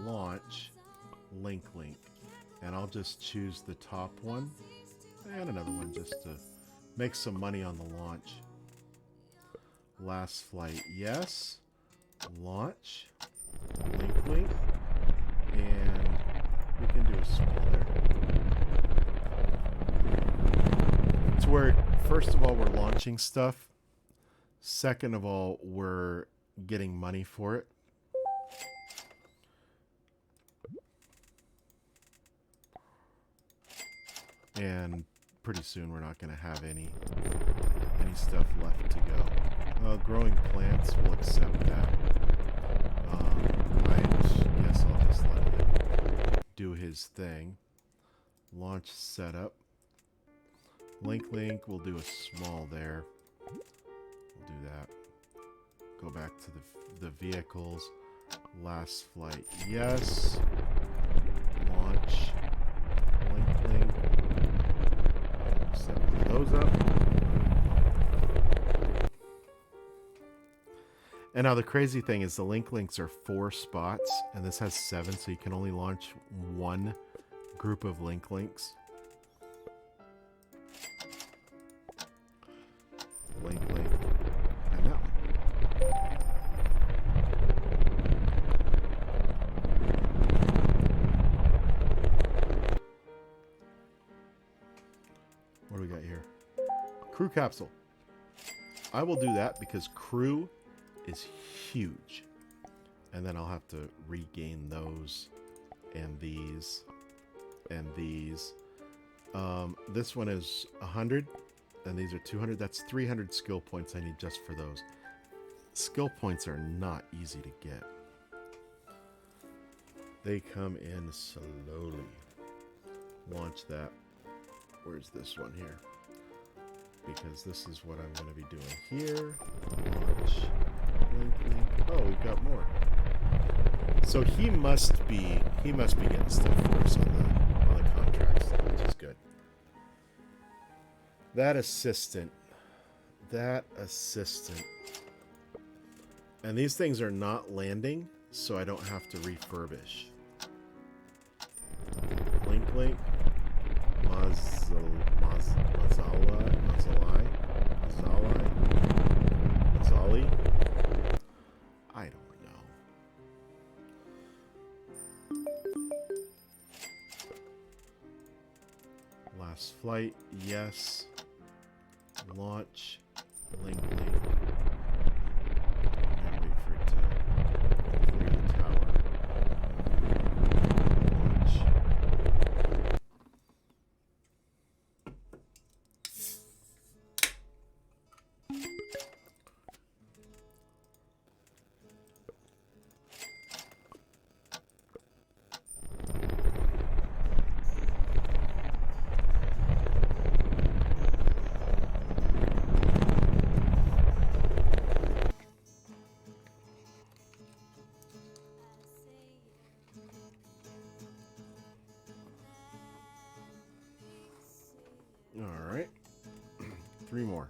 Speaker 1: launch, link, and I'll just choose the top one and another one just to make some money on the launch. Last flight, yes. Launch, link, and we can do a small there. It's where, first of all, we're launching stuff. Second of all, we're getting money for it. And pretty soon we're not going to have any stuff left to go. Growing plants, we'll accept that. I guess I'll just let him do his thing. Launch setup. Link, we'll do a small there. We'll do that. Go back to the vehicles. Last flight, yes. Launch. Link. Set one of those up. And now the crazy thing is the links are 4 spots, and this has 7, so you can only launch one group of links. Link, and that one. What do we got here? Crew capsule. I will do that because crew is huge. And then I'll have to regain those and these and these. This one is 100 and these are 200. That's 300 skill points I need just for those. Skill points are not easy to get. They come in slowly. Launch that. Where's this one here? Because this is what I'm going to be doing here. Launch. Link. Oh, we've got more. So he must be getting stuff for us on the contracts, which is good. That assistant. And these things are not landing, so I don't have to refurbish. Link. Mazzali. I don't know. Last flight, yes. Launch, link. Now wait for it to clear the tower. Launch. All right. 3 more.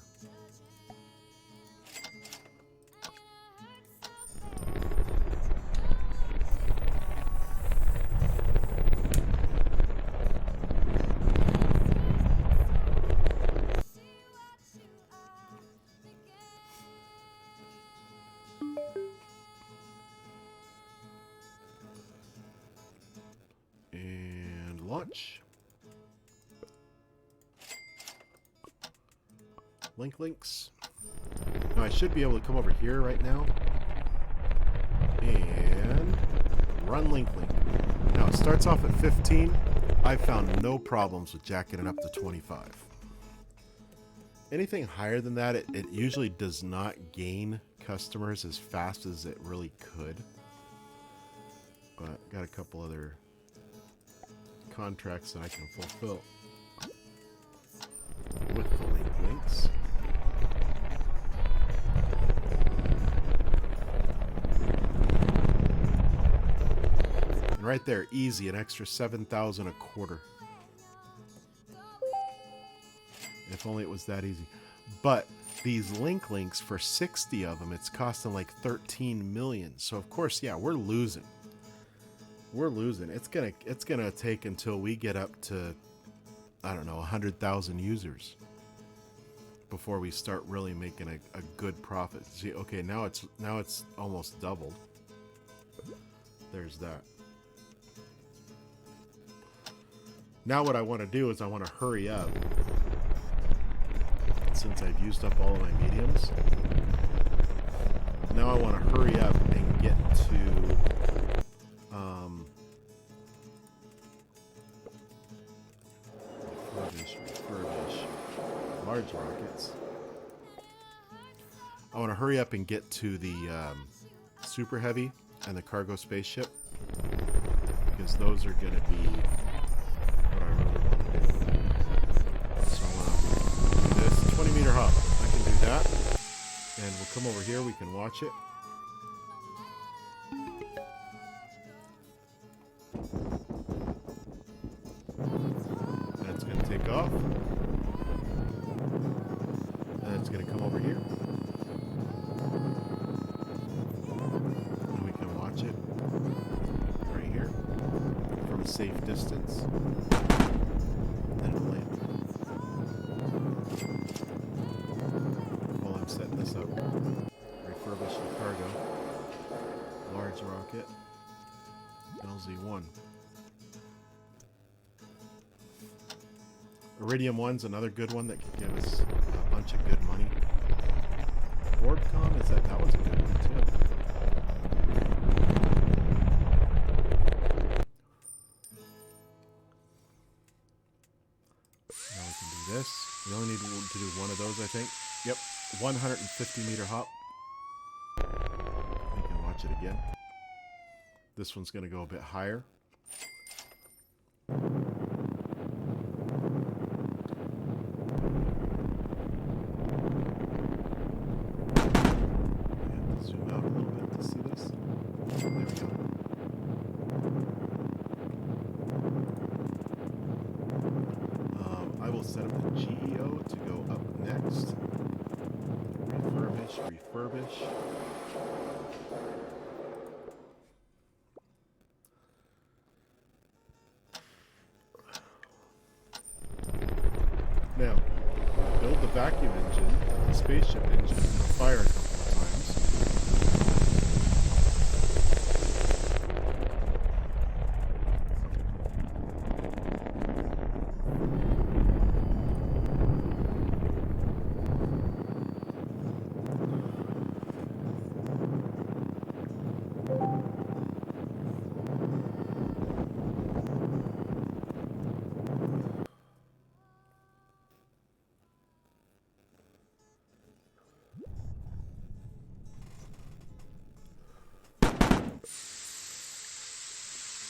Speaker 1: much. Links. Now I should be able to come over here right now and run link. Now it starts off at 15. I found no problems with jacking it up to 25. Anything higher than that, it usually does not gain customers as fast as it really could. But got a couple other contracts that I can fulfill with the links. And right there, easy, an extra 7,000 a quarter. If only it was that easy. But these links, for 60 of them, it's costing like 13 million. So of course, yeah, we're losing. We're losing. It's gonna take until we get up to, I don't know, 100,000 users before we start really making a good profit. See, okay, now it's almost doubled. There's that. Now what I want to do is I want to hurry up. Since I've used up all of my mediums, now I want to hurry up and get to refurbish large rockets. I want to hurry up and get to the super heavy and the cargo spaceship, because those are going to be what I really want to do. So I want to do this 20-meter hop. I can do that, and we'll come over here. We can watch it. That's going to take off, and it's going to come over here. It right here from a safe distance, then it'll land. While I'm setting this up, refurbish the cargo, large rocket, LZ1. Iridium 1's another good one that can give us a bunch of good money. Boardcom, that was a good one too. This. We only need to do one of those, I think. Yep, 150-meter hop. You can watch it again. This one's going to go a bit higher. Zoom out a little bit to see this. There we go. I will set up the GEO to go up next. Refurbish. Now, build the vacuum engine, the spaceship engine, and fire a couple of times.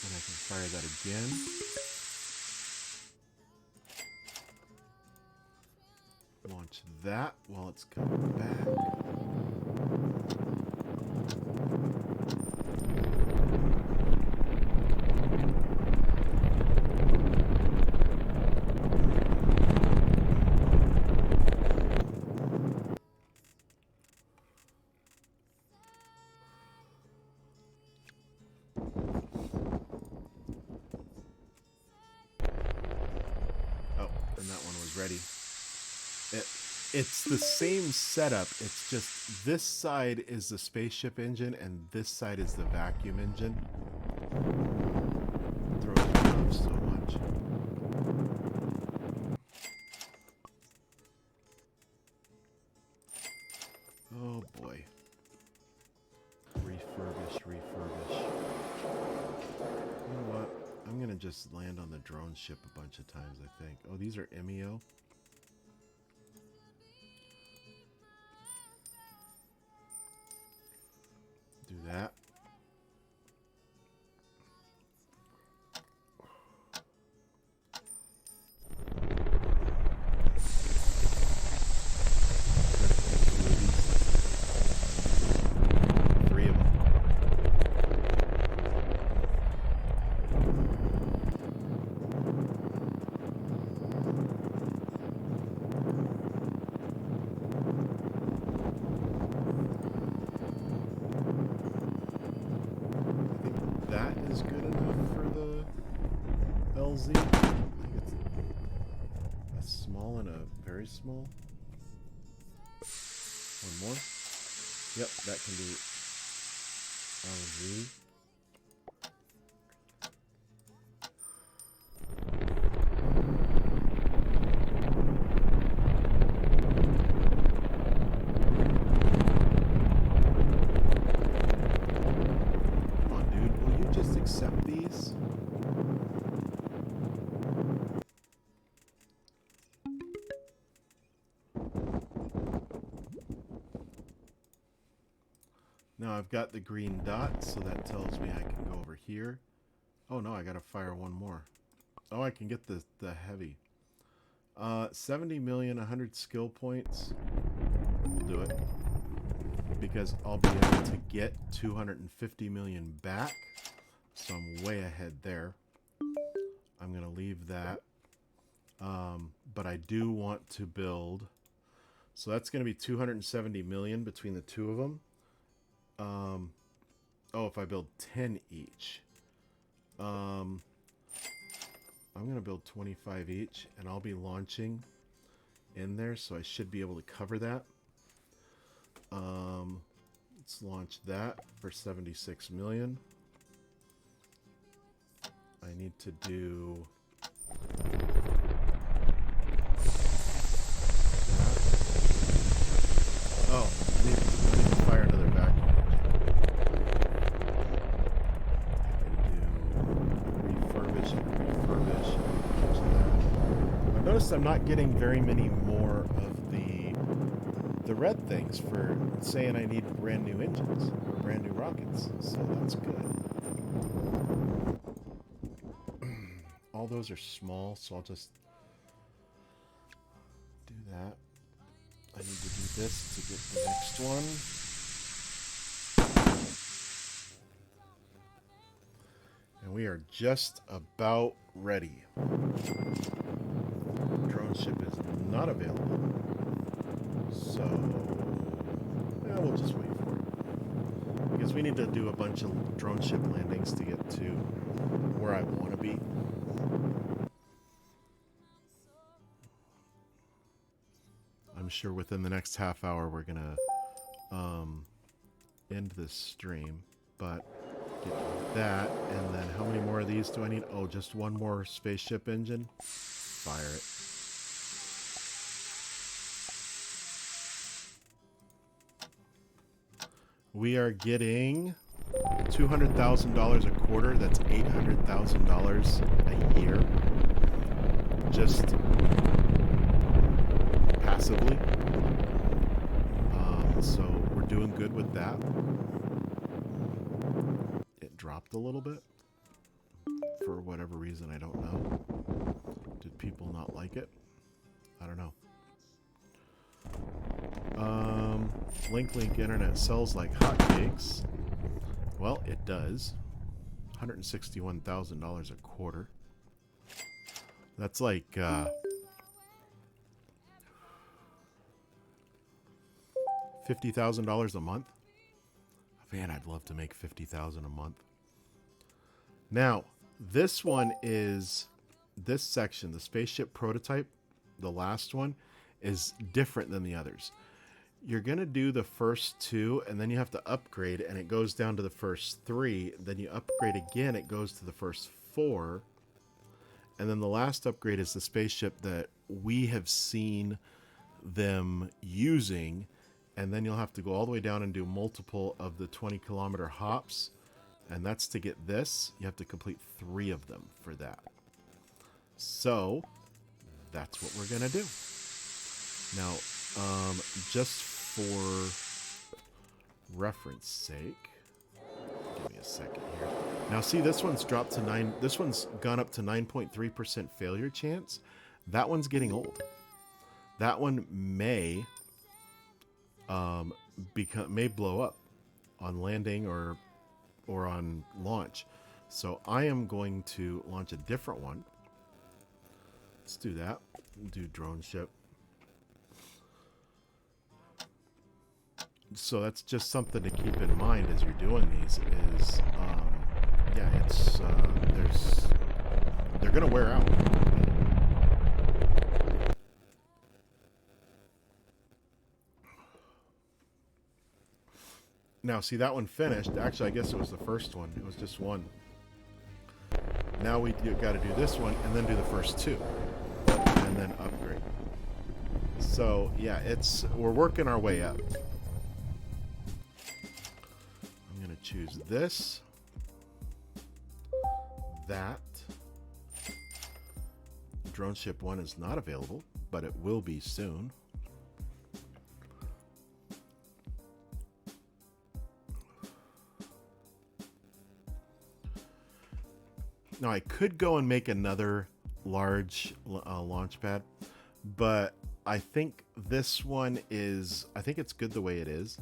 Speaker 1: And I can fire that again. Launch that while it's coming back. And that one was ready. It's the same setup. It's just this side is the spaceship engine and this side is the vacuum engine. Throws me off so much. just land on the drone ship a bunch of times, I think. Oh, these are Emio. Do that. That is good enough for the LZ. I think it's a small and a very small. One more. Yep, that can be LZ. Accept these. Now I've got the green dot, so that tells me I can go over here. Oh no, I gotta fire one more. Oh, I can get the heavy. 70 million, 100 skill points. We'll do it. Because I'll be able to get 250 million back. So I'm way ahead there. I'm going to leave that. But I do want to build. So that's going to be 270 million between the two of them. Oh, if I build 10 each. I'm going to build 25 each. And I'll be launching in there. So I should be able to cover that. Let's launch that for 76 million. I need to do that. Oh, I need to fire another vacuum engine. I can do refurbish. I've noticed I'm not getting very many more of the red things for saying I need brand new engines or brand new rockets, so that's good. All those are small, so I'll just do that. I need to do this to get the next one. And we are just about ready. Drone ship is not available. So, yeah, we'll just wait for it. Because we need to do a bunch of drone ship landings to get to where I want to be. I'm sure within the next half hour we're gonna end this stream, but get that, and then how many more of these do I need? Oh, just one more spaceship engine. Fire it. We are getting $200,000 a quarter. That's $800,000 a year. Just passively. So we're doing good with that. It dropped a little bit. For whatever reason, I don't know. Did people not like it? I don't know. Link internet sells like hotcakes. Well, it does. $161,000 a quarter. That's like $50,000 a month. Man, I'd love to make $50,000 a month. Now, this one is this section, the spaceship prototype, the last one, is different than the others. You're going to do the first two, and then you have to upgrade, and it goes down to the first three. Then you upgrade again, it goes to the first four. And then the last upgrade is the spaceship that we have seen them using. And then you'll have to go all the way down and do multiple of the 20-kilometer hops And that's to get this. You have to complete 3 of them for that. So that's what we're going to do. Now, just for reference sake, give me a second here. Now, see, this one's dropped to 9. This one's gone up to 9.3% failure chance. That one's getting old. That one may may blow up on landing or on launch. So I am going to launch a different one. Let's do that. We'll do drone ship. So that's just something to keep in mind as you're doing these is, yeah, it's, they're going to wear out. Now, see, that one finished. Actually, I guess it was the first one. It was just one. Now we got to do this one and then do the first 2 and then upgrade. So, yeah, we're working our way up. I'm going to choose this, that. Drone ship 1 is not available, but it will be soon. Now, I could go and make another large launch pad, but I think this one is, I think it's good the way it is.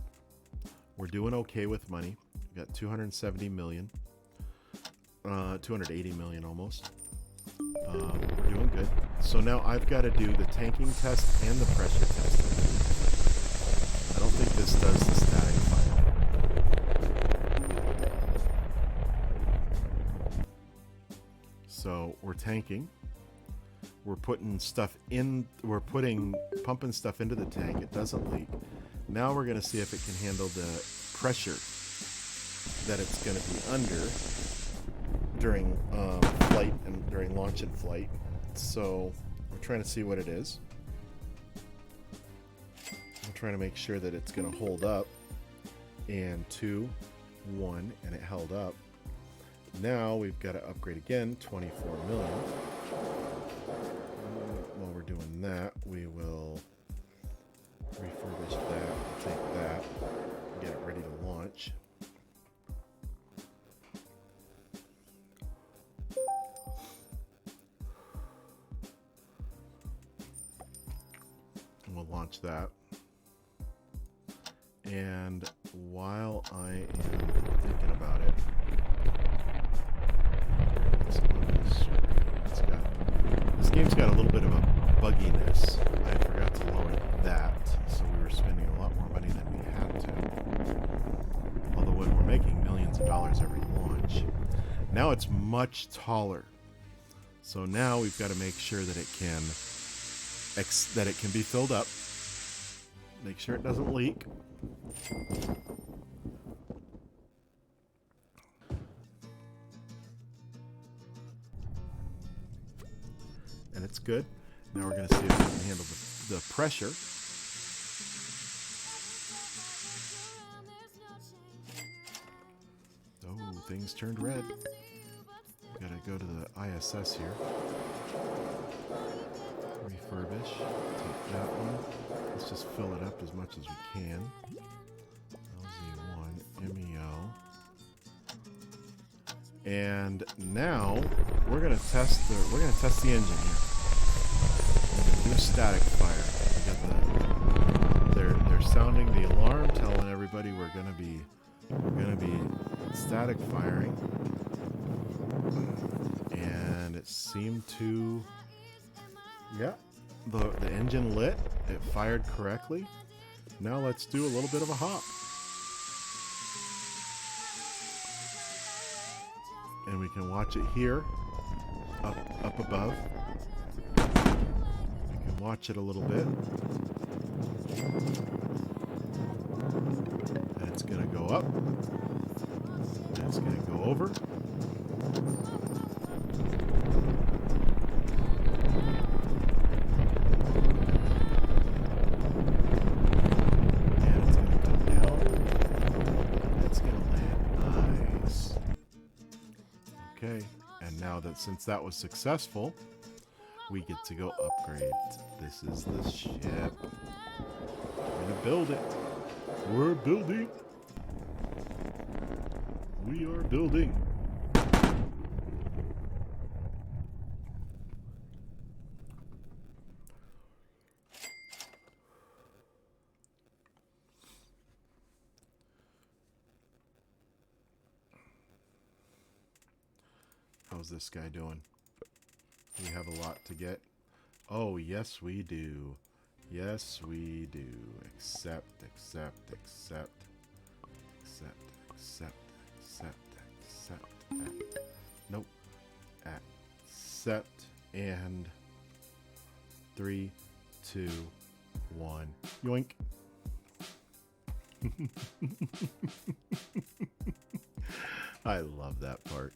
Speaker 1: We're doing okay with money. We got 270 million, 280 million almost. We're doing good. So now I've got to do the tanking test and the pressure test. I don't think this does the static fire. So we're tanking. We're putting stuff in. We're pumping stuff into the tank. It doesn't leak. Now we're going to see if it can handle the pressure that it's going to be under during flight and during launch and flight. So we're trying to see what it is. I'm trying to make sure that it's going to hold up. And 2, 1, and it held up. Now we've got to upgrade again, 24 million. While we're doing that, we will refurbish that, take that, get it ready to launch. And we'll launch that. And while I am thinking about it, this game's got a little bit of a bugginess. I forgot to lower that, so we were spending a lot more money than we had to. Although when we're making millions of dollars every launch, now it's much taller. So now we've got to make sure that it can be filled up. Make sure it doesn't leak. And it's good. Now we're going to see if we can handle the pressure. Oh, things turned red. Got to go to the ISS here. Refurbish. Take that one. Let's just fill it up as much as we can. LZ1, MEO. And now we're going to test the engine here. We're going to do static fire. We got they're sounding the alarm, telling everybody we're going to be static firing. And it seemed to, yeah, the engine lit. It fired correctly. Now let's do a little bit of a hop. And we can watch it here, up above. We can watch it a little bit. And it's going to go up. And it's going to go over. And it's going to come down. And it's going to land nice. since that was successful, we get to go upgrade. This is the ship. We're gonna build it. We're building. We are building. How's this guy doing? We have a lot to get. Oh, yes, we do. Yes, we do. Accept. Nope. Accept. And 3, 2, 1. Yoink. I love that part.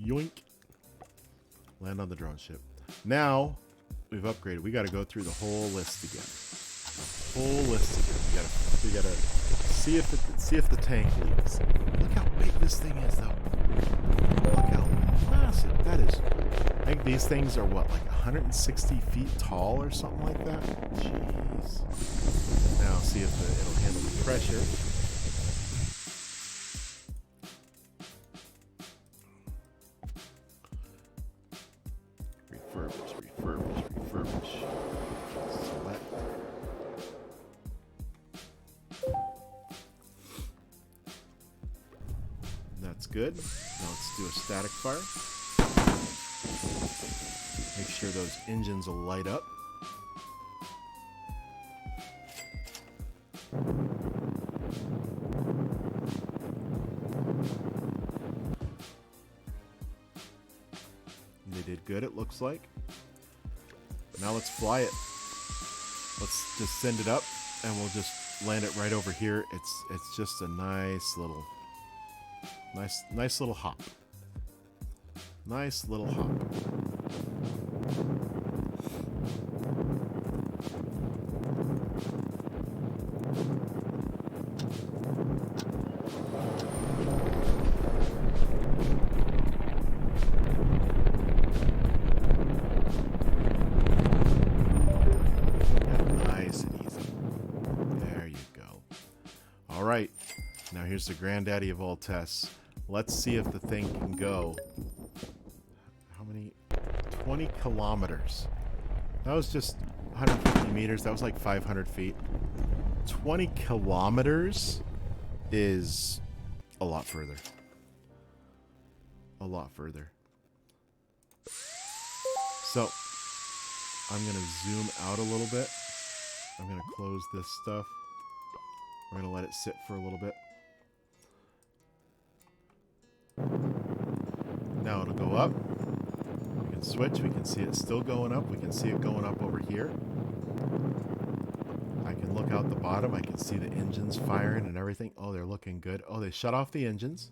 Speaker 1: Yoink. Land on the drone ship. Now we've upgraded. We got to go through the whole list again. Whole list again. We gotta see if the tank leaks. Look how big this thing is, though. Look how massive that is. I think these things are what, like 160 feet tall or something like that. Jeez. Now see if it'll handle the pressure. Refurbish. Select. That's good. Now let's do a static fire. Make sure those engines will light up. They did good, it looks like. Now let's fly it. Let's just send it up and we'll just land it right over here. It's just a nice little hop. Nice little hop. Alright, now here's the granddaddy of all tests. Let's see if the thing can go. How many? 20 kilometers. That was just 150 meters. That was like 500 feet. 20 kilometers is a lot further. A lot further. So, I'm going to zoom out a little bit. I'm going to close this stuff. We're going to let it sit for a little bit. Now it'll go up. We can switch. We can see it still going up. We can see it going up over here. I can look out the bottom. I can see the engines firing and everything. Oh, they're looking good. Oh, they shut off the engines.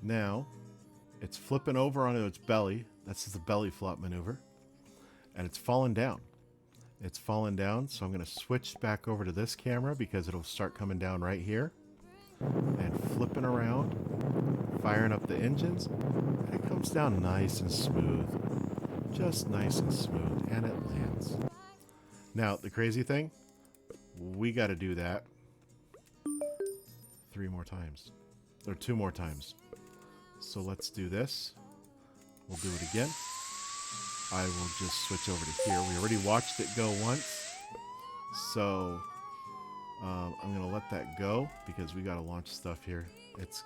Speaker 1: Now, it's flipping over onto its belly. That's just the belly flop maneuver. And it's falling down. It's fallen down, so I'm going to switch back over to this camera because it'll start coming down right here. And flipping around, firing up the engines, and it comes down nice and smooth. Just nice and smooth, and it lands. Now, the crazy thing, we got to do that 3 more times. Or 2 more times. So let's do this. We'll do it again. I will just switch over to here. We already watched it go once. So I'm going to let that go because we got to launch stuff here. It's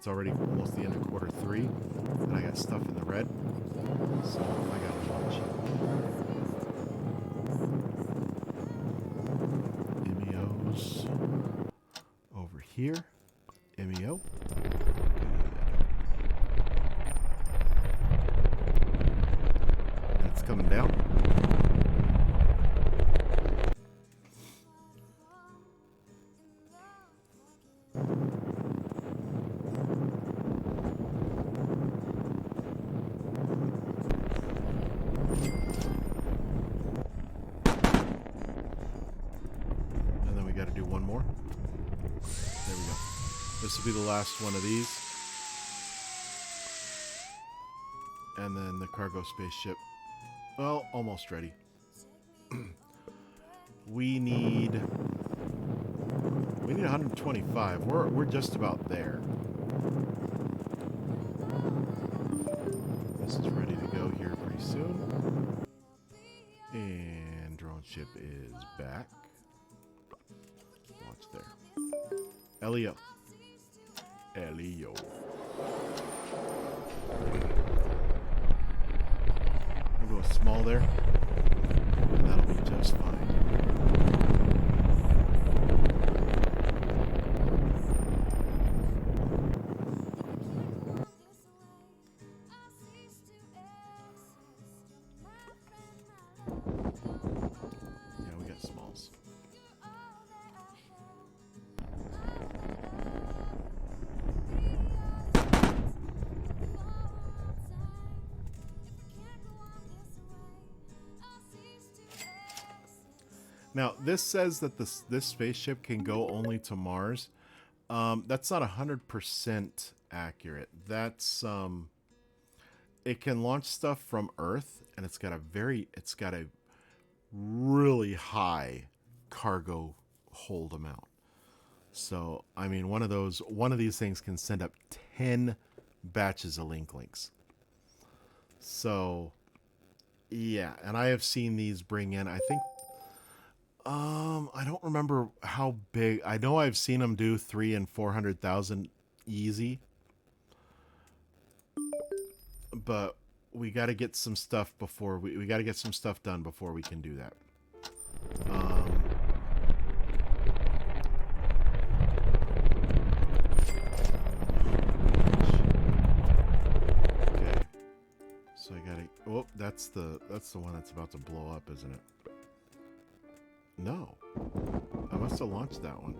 Speaker 1: already almost the end of quarter 3 and I got stuff in the red. So I got to launch. MEOs over here. MEO. Coming down. And then we got to do one more. There we go. This will be the last one of these. And then the cargo spaceship. Well, almost ready. We need 125. We're just about there. This is ready to go here pretty soon. And drone ship is back. Launch there. Elio. Elio. We'll go small there. And that'll be just fine. Now, this says that this spaceship can go only to Mars. That's not 100% accurate. That's it can launch stuff from Earth, and it's got a really high cargo hold amount. So, I mean, one of these things can send up 10 batches of links. So, yeah, and I have seen these bring in, I think, I don't remember how big. I know I've seen them do 300,000 and 400,000 easy. But we got to get some stuff before we got to get some stuff done before we can do that. Okay. So I got to oh, that's the one that's about to blow up, isn't it? No. I must have launched that one.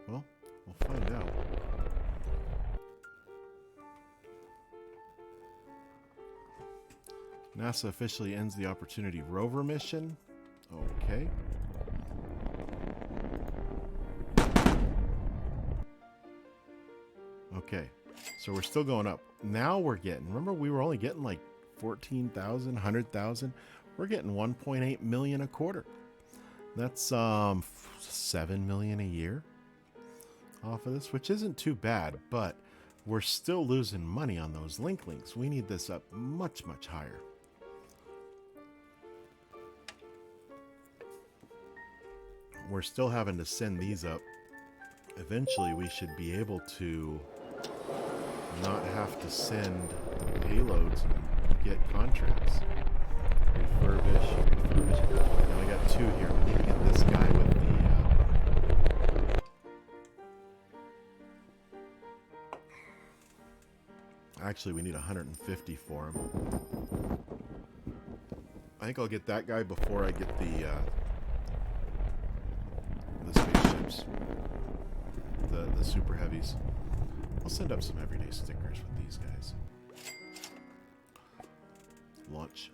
Speaker 1: Well, we'll find out. NASA officially ends the Opportunity rover mission. Okay. Okay. So we're still going up. Now we're getting, remember we were only getting like 14,000, 100,000. We're getting 1.8 million a quarter. That's 7 million a year off of this, which isn't too bad, but we're still losing money on those links. We need this up much, much higher. We're still having to send these up. Eventually, we should be able to not have to send payloads and get contracts. Refurbish. Now we got 2 here. We need to get this guy with the... Actually, we need 150 for him. I think I'll get that guy before I get the spaceships. The super heavies. I'll send up some everyday stickers with these guys. Launch.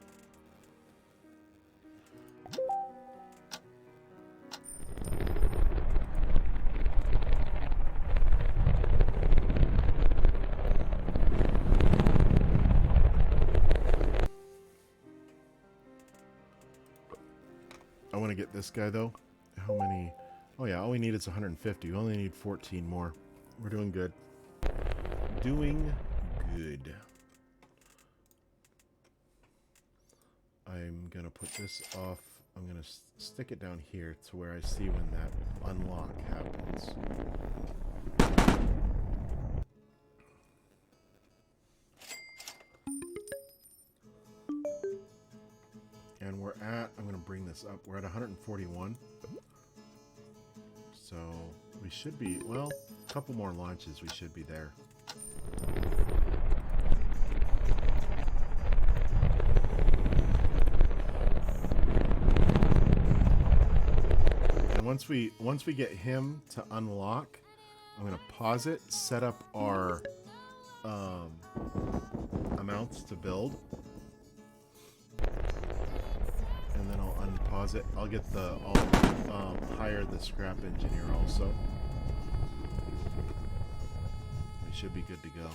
Speaker 1: I want to get this guy though. How many? Oh yeah, all we need is 150. We only need 14 more. We're doing good. Doing good. I'm going to put this off. I'm going to stick it down here to where I see when that unlock happens. And we're at, I'm going to bring this up. We're at 141. So we should be, well, a couple more launches, we should be there. And once we get him to unlock, I'm going to pause it, set up our amounts to build. And then I'll unpause it. I'll get the, I'll hire the scrap engineer also. We should be good to go.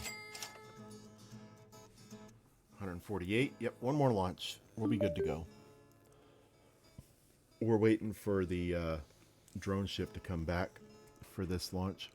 Speaker 1: 148. Yep, one more launch. We'll be good to go. We're waiting for the drone ship to come back for this launch.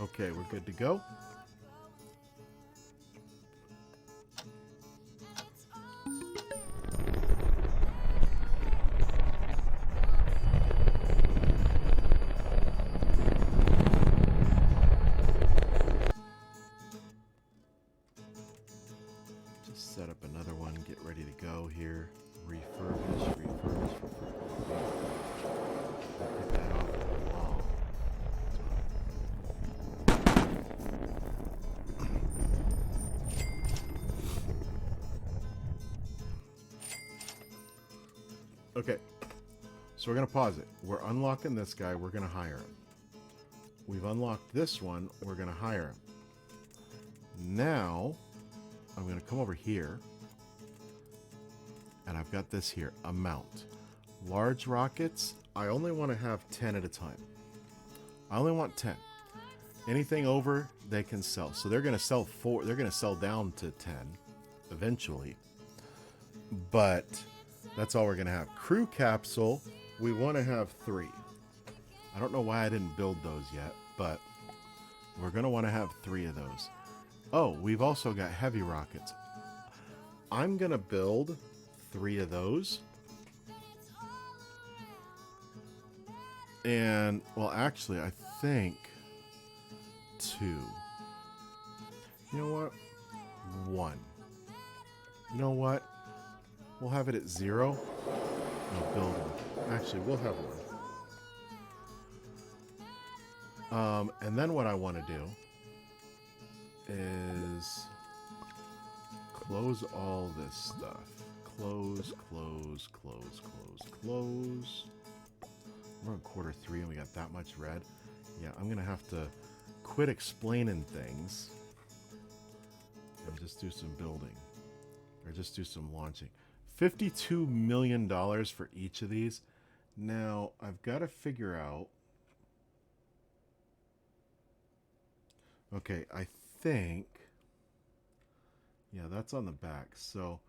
Speaker 1: Okay, we're good to go. Just set up another one, get ready to go here. Refurbish, refurbish, refurbish. Get that off the wall. Okay, so we're going to pause it. We're unlocking this guy. We're going to hire him. We've unlocked this one. We're going to hire him. Now, I'm going to come over here. And I've got this here, a mount. Large rockets, I only want to have 10 at a time. I only want 10. Anything over, they can sell. So they're going to sell 4. They're going to sell down to 10 eventually. But that's all we're going to have. Crew capsule, we want to have 3. I don't know why I didn't build those yet, but we're going to want to have 3 of those. Oh, we've also got heavy rockets. I'm going to build 3 of those. And, well, actually, I think 2. You know what? 1. You know what? We'll have it at 0. No, build 1. Actually, we'll have 1. And then what I want to do is close all this stuff. Close, close, close, close, close. We're on quarter 3 and we got that much red. Yeah, I'm going to have to quit explaining things and just do some building. Or just do some launching. $52 million for each of these. Now, I've got to figure out... Okay, I think... Yeah, that's on the back. So,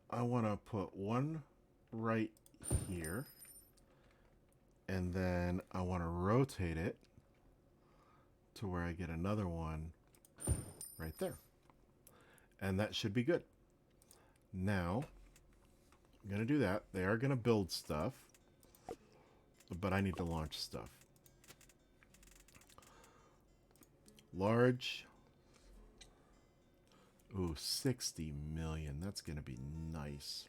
Speaker 1: I want to put one right here. And then I want to rotate it to where I get another one right there. And that should be good. Now, I'm going to do that. They are going to build stuff. But I need to launch stuff. Large. Ooh, 60 million. That's going to be nice.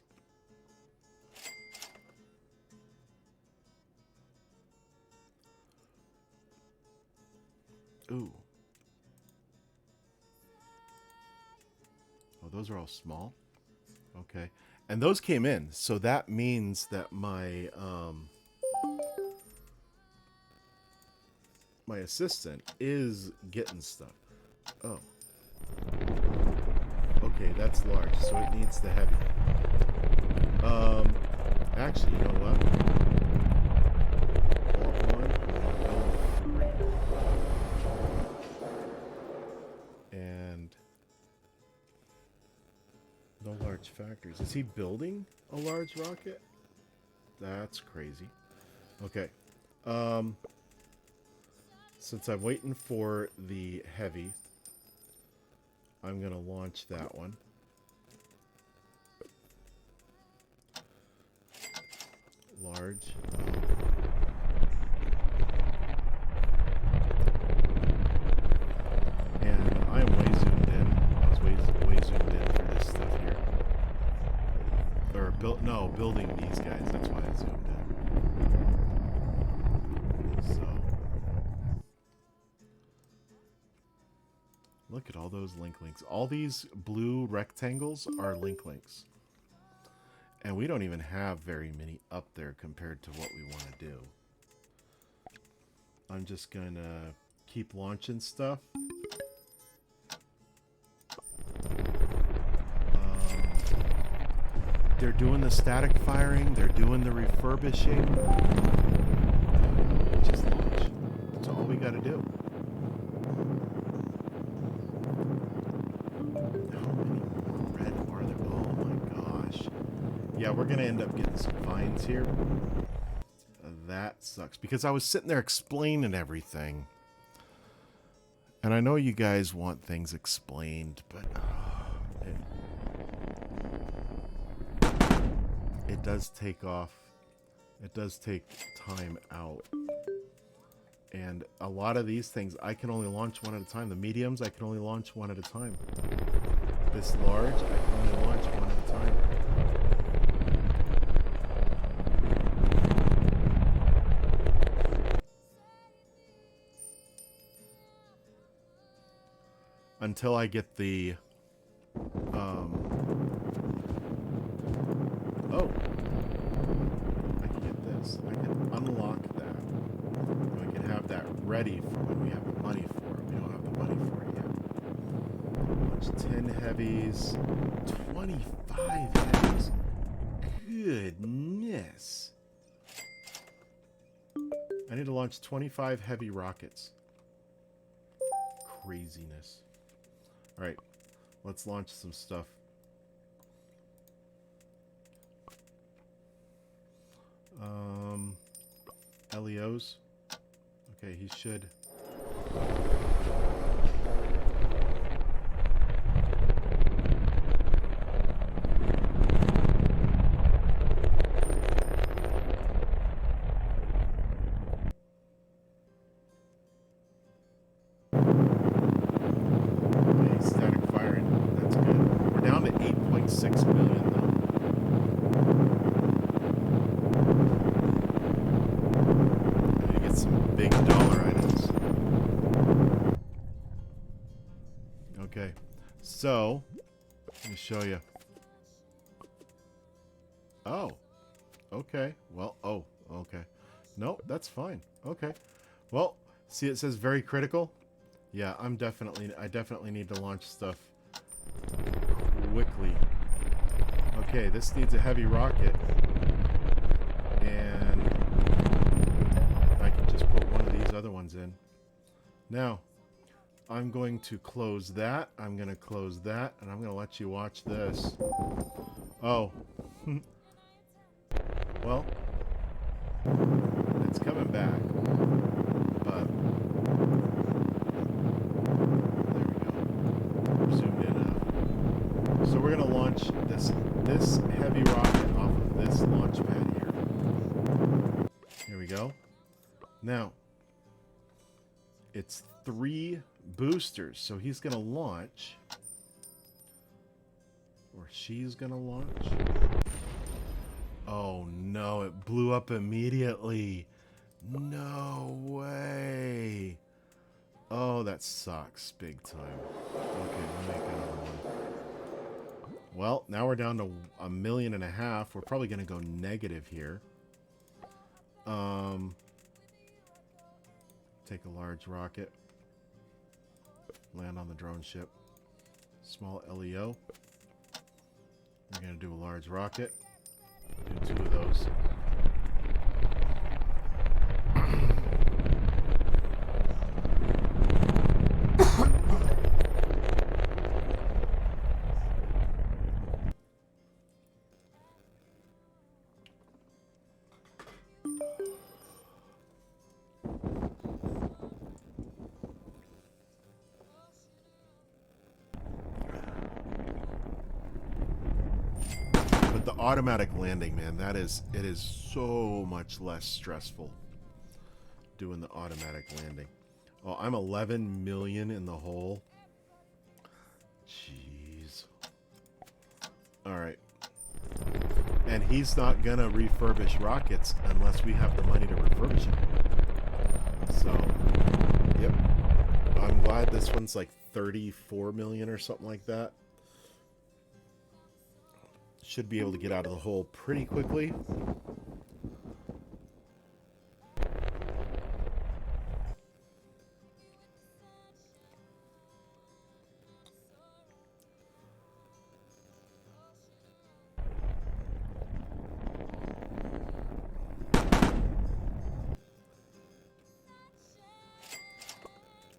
Speaker 1: Ooh. Oh, those are all small. Okay. And those came in. So that means that my my assistant is getting stuff. Oh. Okay, that's large, so it needs the heavy. Actually, you know what? And no large factories. Is he building a large rocket? That's crazy. Okay. Since I'm waiting for the heavy, I'm going to launch that one. Large. And I am way zoomed in. I was way zoomed in for this stuff here. Or, building these guys. That's why I zoomed in. So. Look at all those link links. All these blue rectangles are link links. And we don't even have very many up there compared to what we want to do. I'm just going to keep launching stuff. They're doing the static firing. They're doing the refurbishing. Just launch. That's all we got to do. How many more red are there? Oh my gosh. Yeah, we're going to end up getting some vines here. That sucks. Because I was sitting there explaining everything. And I know you guys want things explained, but... It does take off. It does take time out. And a lot of these things, I can only launch one at a time. The mediums, I can only launch one at a time. This large, I can only launch one at a time. Until I get the... Oh, I can get this. I can unlock that. And we can have that ready for when we have the money for it. We don't have the money for it yet. Launch 10 heavies, 25 heavies. Goodness. I need to launch 25 heavy rockets. Craziness. All right, let's launch some stuff. LEOs. Okay, he should. Okay, static firing. That's good. We're down to 8.6 million though. Big dollar items. Okay, so let me show you. Oh, okay. Well, oh, okay. No, that's fine. Okay. Well, see, it says very critical. Yeah, I definitely need to launch stuff quickly. Okay, this needs a heavy rocket, and I can just put one of these other ones in. Now, I'm going to close that. I'm going to close that, and I'm going to let you watch this. Oh. Well, it's coming back, but there we go. We're zoomed in enough. So we're going to launch this heavy rocket off of this launch pad here. Here we go. Now, it's 3 boosters, so he's going to launch, or she's going to launch. Oh no, it blew up immediately. No way. Oh, that sucks big time. Okay, we'll make another one. Well, now we're down to 1.5 million. We're probably going to go negative here. Take a large rocket. Land on the drone ship. Small LEO. We're going to do a large rocket. Do 2 of those. The automatic landing, man, it is so much less stressful doing the automatic landing. Oh, I'm 11 million in the hole. Jeez. All right. And he's not gonna refurbish rockets unless we have the money to refurbish them. So, yep. I'm glad this one's like 34 million or something like that. Should be able to get out of the hole pretty quickly.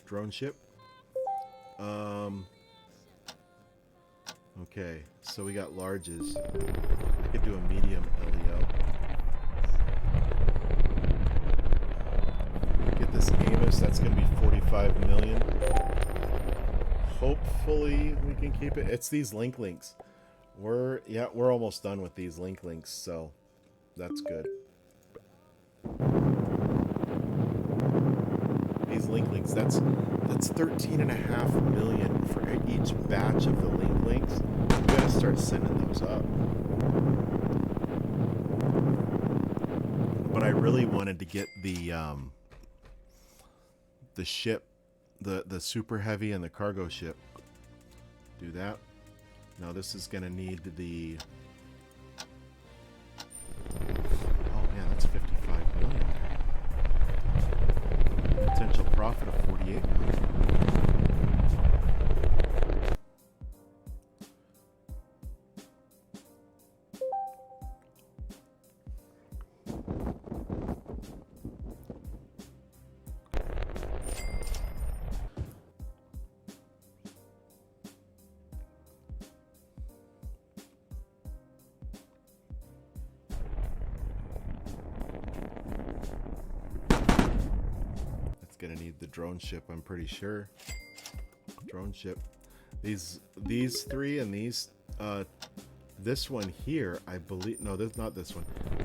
Speaker 1: Drone ship. Okay, so we got larges. I could do a medium LEO. Get this Amos, that's going to be 45 million. Hopefully we can keep it. It's these links. We're almost done with these links, so that's good. These links, that's 13.5 million for each batch of the links. We gotta start sending those up. But I really wanted to get the ship, the super heavy and the cargo ship. Do that. Now this is gonna need the. Oh man, that's 55 million. Potential profit of 48 million. Gonna need the drone ship, I'm pretty sure. Drone ship. These three and these this one here, I believe. No, that's not this one.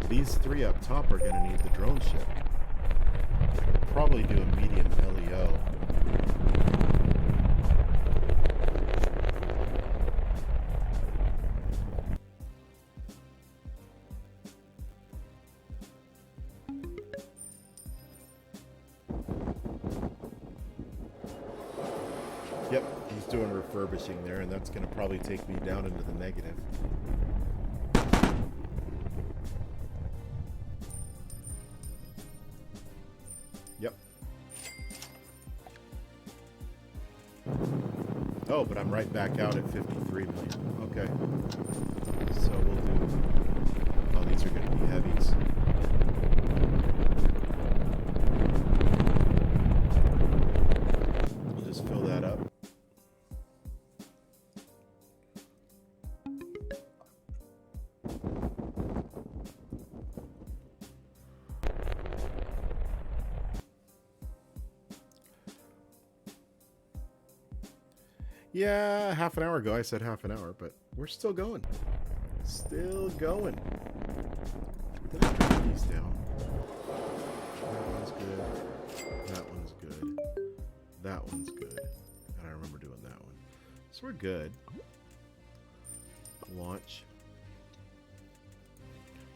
Speaker 1: These three up top are gonna need the drone ship. Probably do a medium LEO. Yep, he's doing refurbishing there, and that's going to probably take me down into the negative. Yep. Oh, but I'm right back out at 53 million. Okay. So we'll do... Oh, these are going to be heavies. We'll just fill that up. Yeah, half an hour ago I said half an hour, but we're still going. Still going. Did I drop these down? That one's good. That one's good. That one's good. I don't remember doing that one. So we're good. Launch.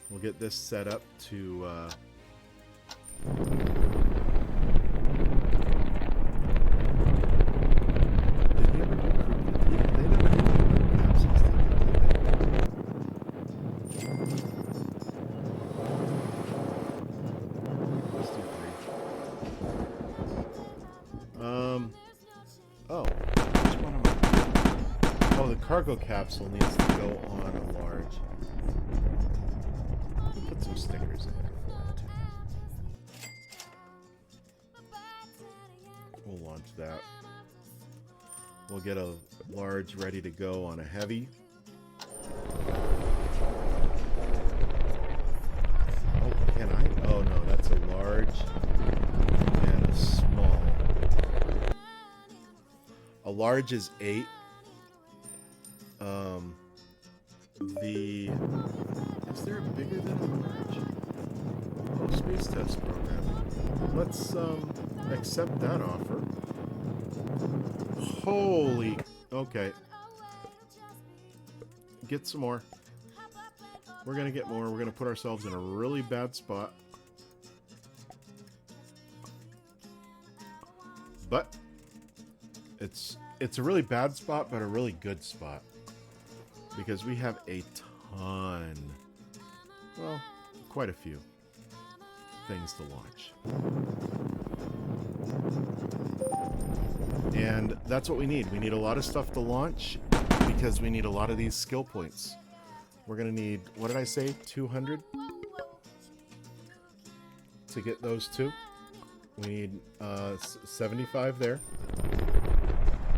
Speaker 1: We'll get this set up to... Oh, which one am I? Oh, the cargo capsule needs to go on a large. We'll put some stickers in there for it. We'll launch that. We'll get a large ready to go on a heavy. Oh, can I? Oh no, that's a large and a small. A large is 8. Is there a bigger than a large? Oh, space test program. Let's accept that offer. Holy, okay. Get some more. We're gonna get more. We're gonna put ourselves in a really bad spot. But it's a really bad spot, but a really good spot. Because we have a ton, well, quite a few things to launch. And that's what we need. We need a lot of stuff to launch because we need a lot of these skill points. We're going to need, what did I say, 200 to get those two. We need 75 there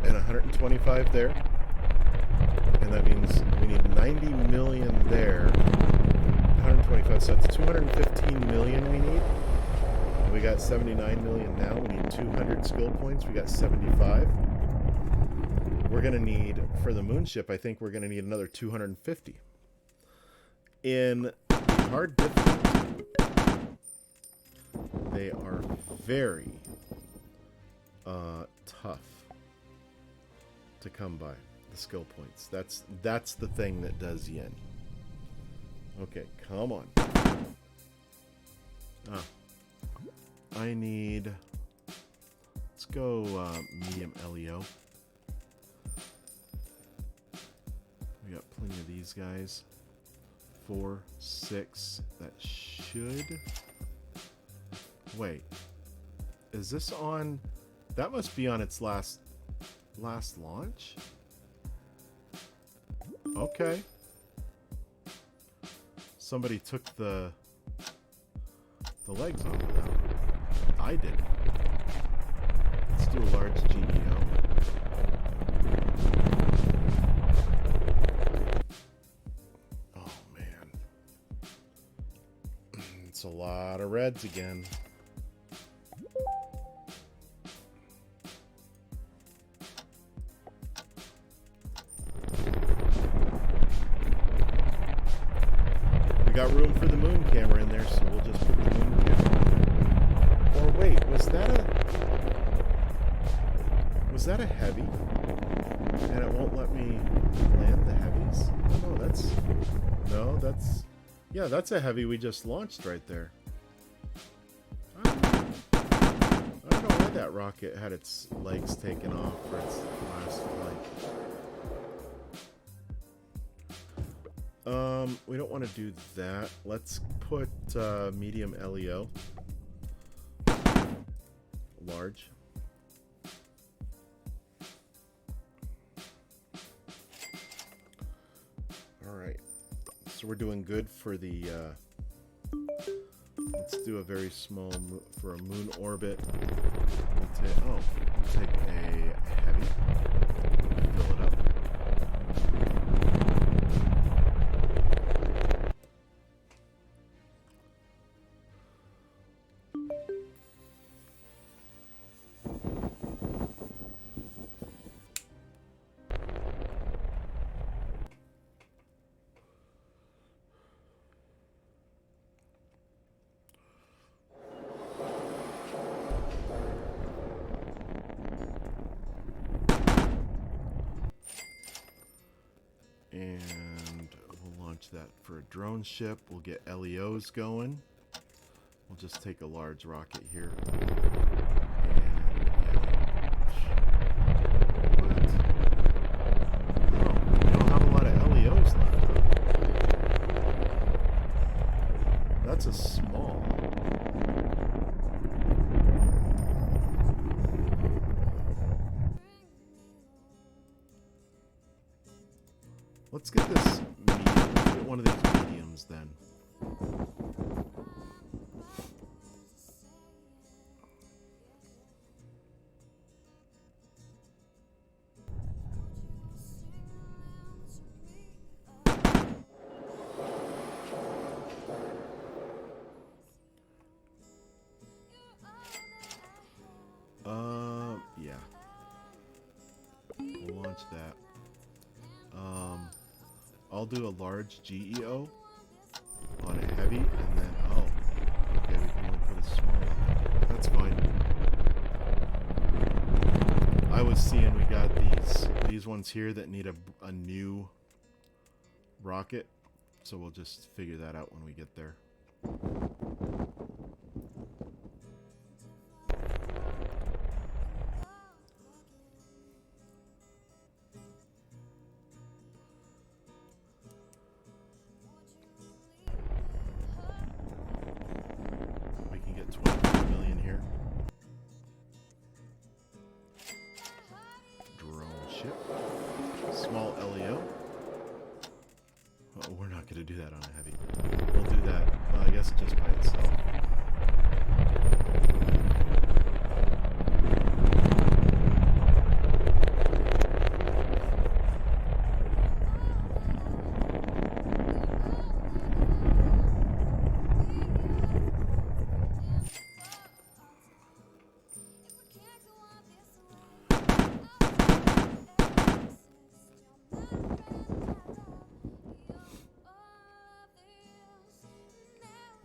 Speaker 1: and 125 there. And that means we need 90 million there. 125, so that's 215 million we need. We got 79 million now. We need 200 skill points. We got 75. We're going to need, for the moon ship, I think we're going to need another 250. In the hard difficulty, they are very tough to come by, the skill points. That's the thing that does yen. Okay, come on. I need, let's go medium LEO. We got plenty of these guys. 4, 6, that should, wait, is this on, that must be on its last launch? Okay. Somebody took the legs off of that. I did. Let's do a large GEO. Oh man. It's a lot of reds again. We got room for the moon camera in there, so we'll just put the moon camera in there. Or wait, was that a heavy? And it won't let me land the heavies? Oh, that's, yeah, that's a heavy we just launched right there. I don't know why that rocket had its legs taken off for its last flight. We don't want to do that. Let's put medium LEO. Large. Alright. So we're doing good for the... let's do a very small... for a moon orbit. We'll take a heavy. Fill it up. And we'll launch that for a drone ship. We'll get LEOs going. We'll just take a large rocket here. And what? Oh, we don't have a lot of LEOs left. That's a small. Let's get this medium. Let's get one of these mediums then. Yeah. We'll launch that. I'll do a large GEO on a heavy, and then, oh, okay, we can only put a small one. That's fine. I was seeing we got these ones here that need a new rocket, so we'll just figure that out when we get there. small LEO. Oh, we're not going to do that on a heavy. We'll do that, well, I guess, just by itself.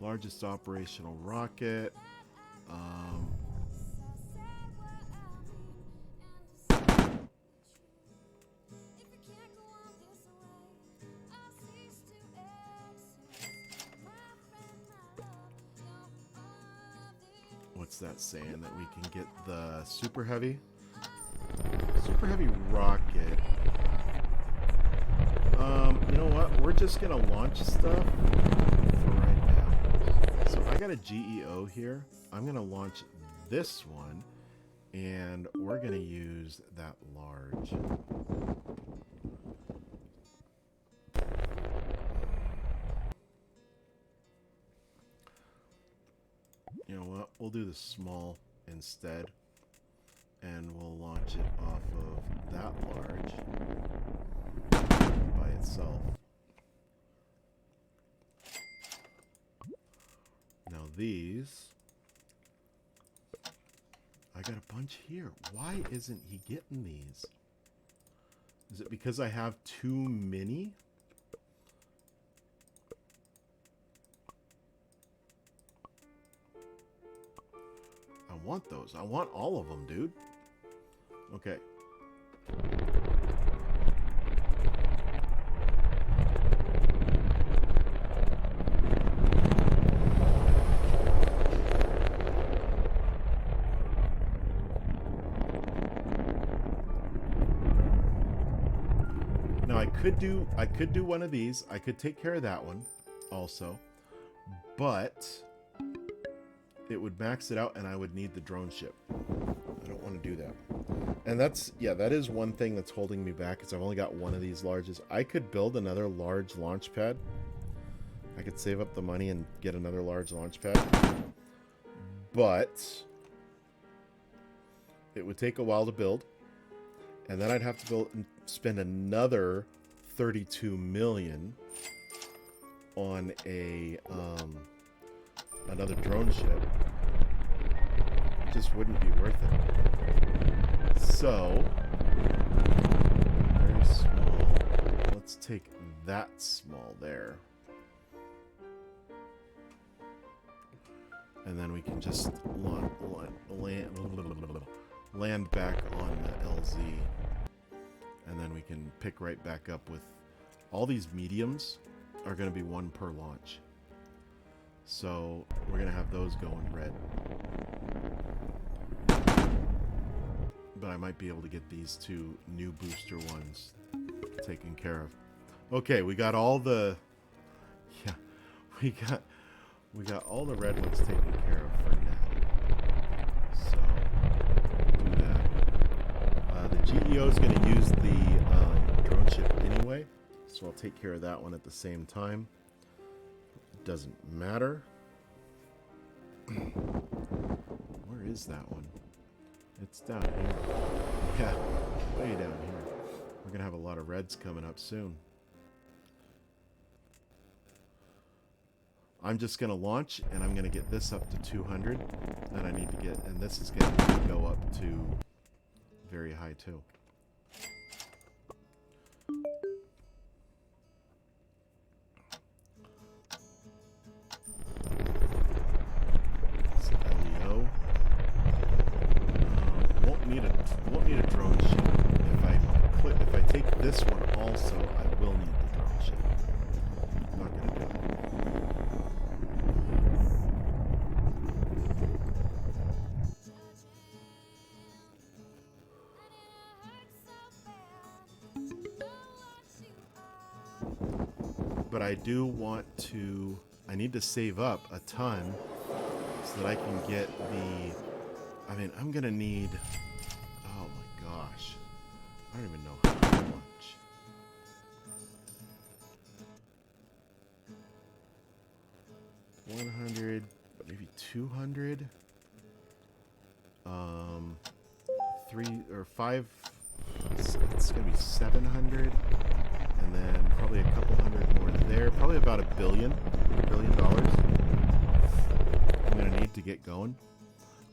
Speaker 1: Largest operational rocket. What's that saying that we can get the super heavy rocket? You know what? We're just gonna launch stuff for right now. So I got a GEO here. I'm gonna launch this one, and we're gonna use that large. You know what? We'll do the small instead, and we'll launch it off of that large by itself. Now these, I got a bunch here. Why isn't he getting these? Is it because I have too many? I want those. I want all of them, dude. Okay. Now I could do one of these. I could take care of that one also. But it would max it out and I would need the drone ship. I don't want to do that. And that's, yeah, that is one thing that's holding me back, is I've only got one of these larges. I could build another large launch pad. I could save up the money and get another large launch pad. But it would take a while to build. And then I'd have to build and spend another 32 million on a another drone ship. It just wouldn't be worth it. So, very small. Let's take that small there. And then we can just land back on the LZ. And then we can pick right back up with all these mediums are going to be one per launch. So we're going to have those going red. But I might be able to get these two new booster ones taken care of. Okay, we got all the... Yeah, we got all the red ones taken care of for now. So, do that. The GEO is going to use the drone ship anyway. So I'll take care of that one at the same time. Doesn't matter. Where is that one? It's down here. Yeah, way down here. We're going to have a lot of reds coming up soon. I'm just going to launch, and I'm going to get this up to 200. And I need to get, and this is going to go up to very high too. Won't need a drone ship. If I take this one also, I will need the drone ship. I'm not gonna do it. But I do want to. I need to save up a ton so that I can get the. I mean, I'm gonna need. Oh my gosh. I don't even know how much. 100, maybe 200. 3 or 5. It's gonna be 700, and then probably a couple hundred more there. Probably about $1 billion I'm gonna need to get going.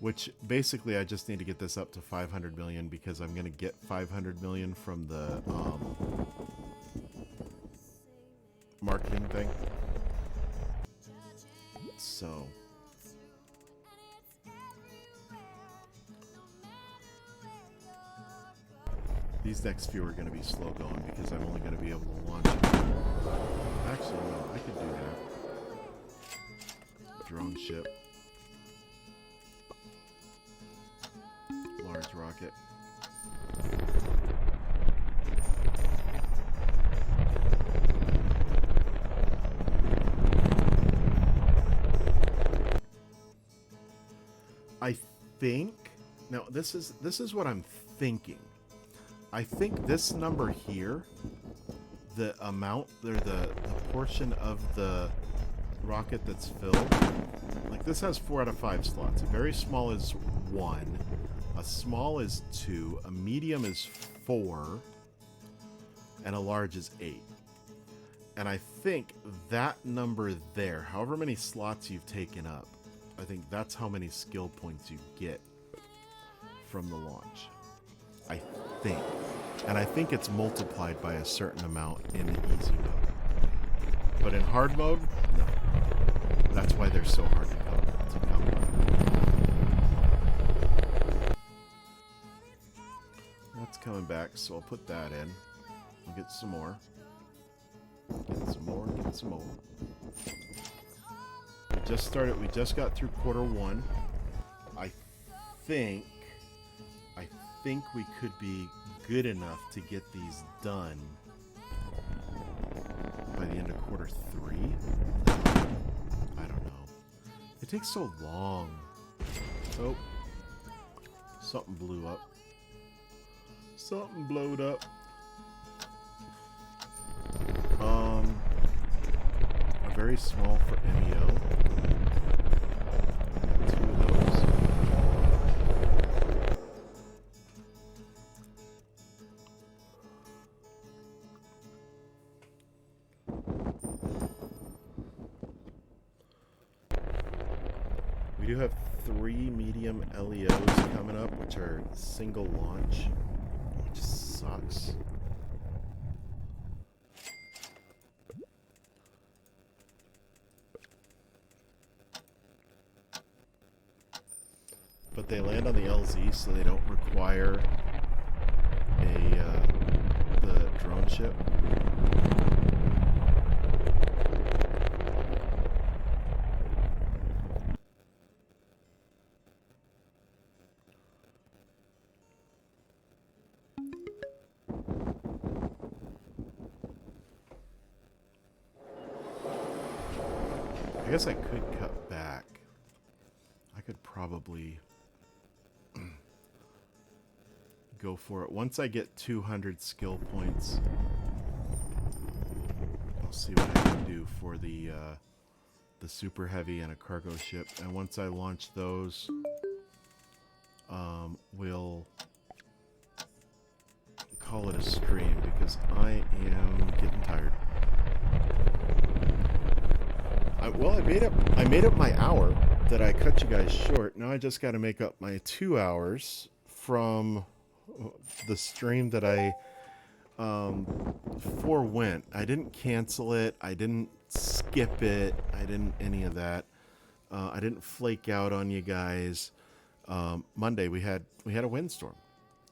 Speaker 1: Which basically I just need to get this up to 500 million because I'm gonna get 500 million from the marketing thing. So these next few are going to be slow going because I'm only going to be able to launch. Actually, no, I could do that. Drone ship. Large rocket. I think now this is what I'm thinking. I think this number here, the amount or the portion of the rocket that's filled, like this has 4 out of 5 slots. A very small is 1, a small is 2, a medium is 4, and a large is 8. And I think that number there, however many slots you've taken up, I think that's how many skill points you get from the launch. I think. And I think it's multiplied by a certain amount in the easy mode. But in hard mode, no. That's why they're so hard to come by. That's coming back, so I'll put that in. I'll get some more. Get some more, get some more. We just started, we just got through quarter 1. I think we could be good enough to get these done by the end of quarter 3. I don't know. It takes so long. Oh, something blew up. Something blowed up. A very small for MEO. 2 of those. We do have 3 medium LEOs coming up, which are single launch, which sucks. But they land on the LZ, so they don't require the drone ship. I guess I could cut back. I could probably go for it. Once I get 200 skill points, I'll see what I can do for the super heavy and a cargo ship. And once I launch those, we'll call it a stream because I am getting tired. I made up my hour that I cut you guys short. Now I just got to make up my 2 hours from the stream that I forewent. I didn't cancel it. I didn't skip it. I didn't any of that. I didn't flake out on you guys. Monday we had a windstorm.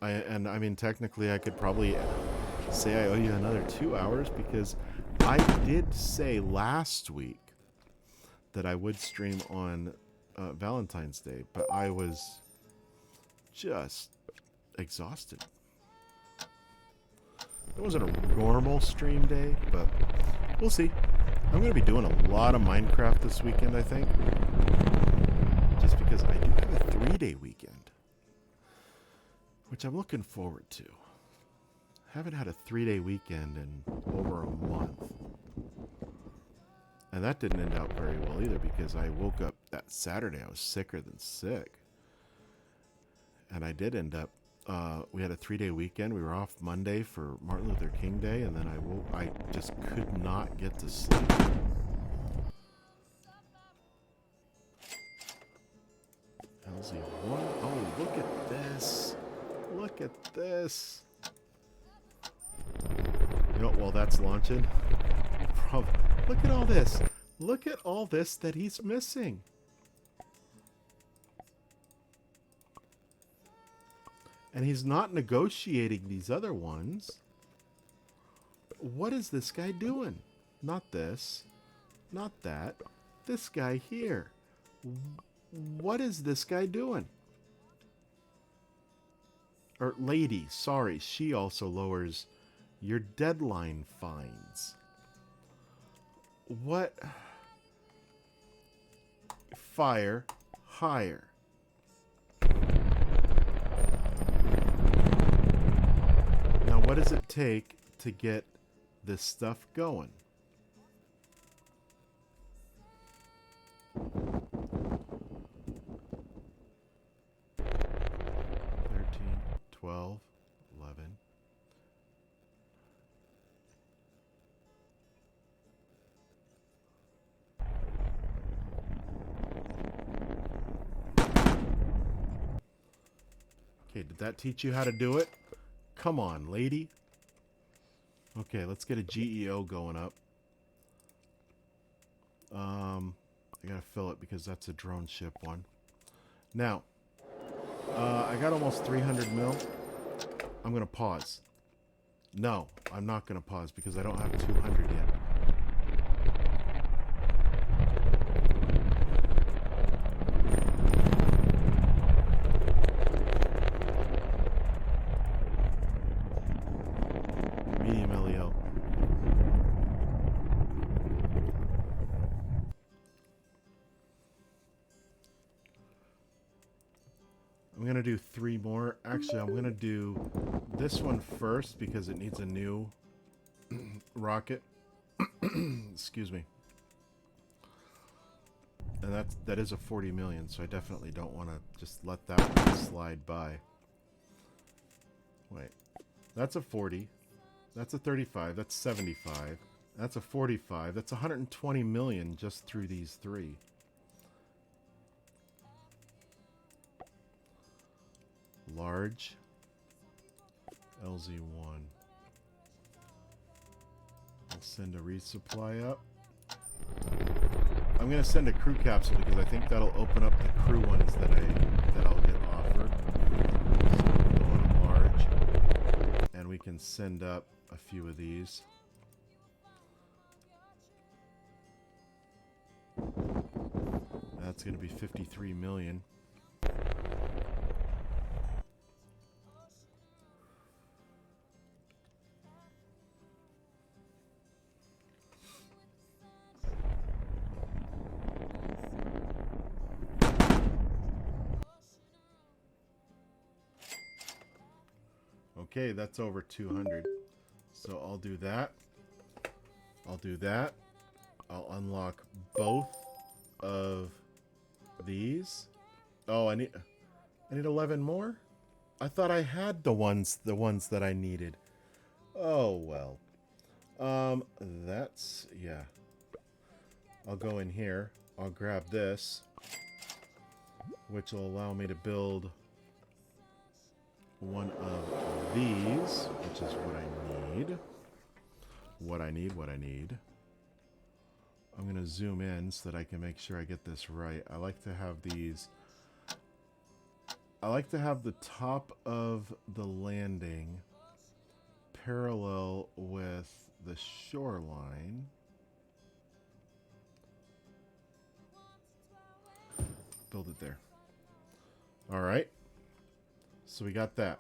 Speaker 1: I mean technically I could probably say I owe you another 2 hours because I did say last week that I would stream on Valentine's Day, but I was just exhausted. It wasn't a normal stream day, but we'll see. I'm going to be doing a lot of Minecraft this weekend, I think. Just because I do have a 3-day weekend, which I'm looking forward to. Haven't had a 3-day weekend in over a month. And that didn't end out very well either because I woke up that Saturday. I was sicker than sick. And I did end up, we had a 3-day weekend. We were off Monday for Martin Luther King Day. And then I just could not get to sleep. LZ1. Oh, look at this. Look at this. You know, while that's launching, look at all this. Look at all this that he's missing. And he's not negotiating these other ones. What is this guy doing? Not this. Not that. This guy here. What is this guy doing? Or lady, sorry. She also lowers your deadline fines. What? Fire. Hire. Now, what does it take to get this stuff going? 12, 11. Okay, did that teach you how to do it? Come on, lady. Okay, let's get a GEO going up. I gotta fill it because that's a drone ship one. Now, I got almost 300 mil. I'm gonna pause. No, I'm not gonna pause because I don't have 200 yet. Medium LEO. I'm going to do 3 more. Actually, I'm going to do this one first because it needs a new rocket. Excuse me. And that is a 40 million, so I definitely don't want to just let that one slide by. Wait. That's a 40. That's a 35. That's 75. That's a 45. That's 120 million just through these 3. Large LZ1. I'll send a resupply up. I'm gonna send a crew capsule because I think that'll open up the crew ones that I'll get offered. So we'll go on large, and we can send up a few of these. That's gonna be 53 million. Okay, that's over 200. So I'll do that. I'll do that. I'll unlock both of these. Oh, I need 11 more? I thought I had the ones that I needed. Oh, well. That's, yeah. I'll go in here. I'll grab this, which will allow me to build one of these, which is what I need. What I need. I'm going to zoom in so that I can make sure I get this right. I like to have these. I like to have the top of the landing parallel with the shoreline. Build it there. All right. So we got that.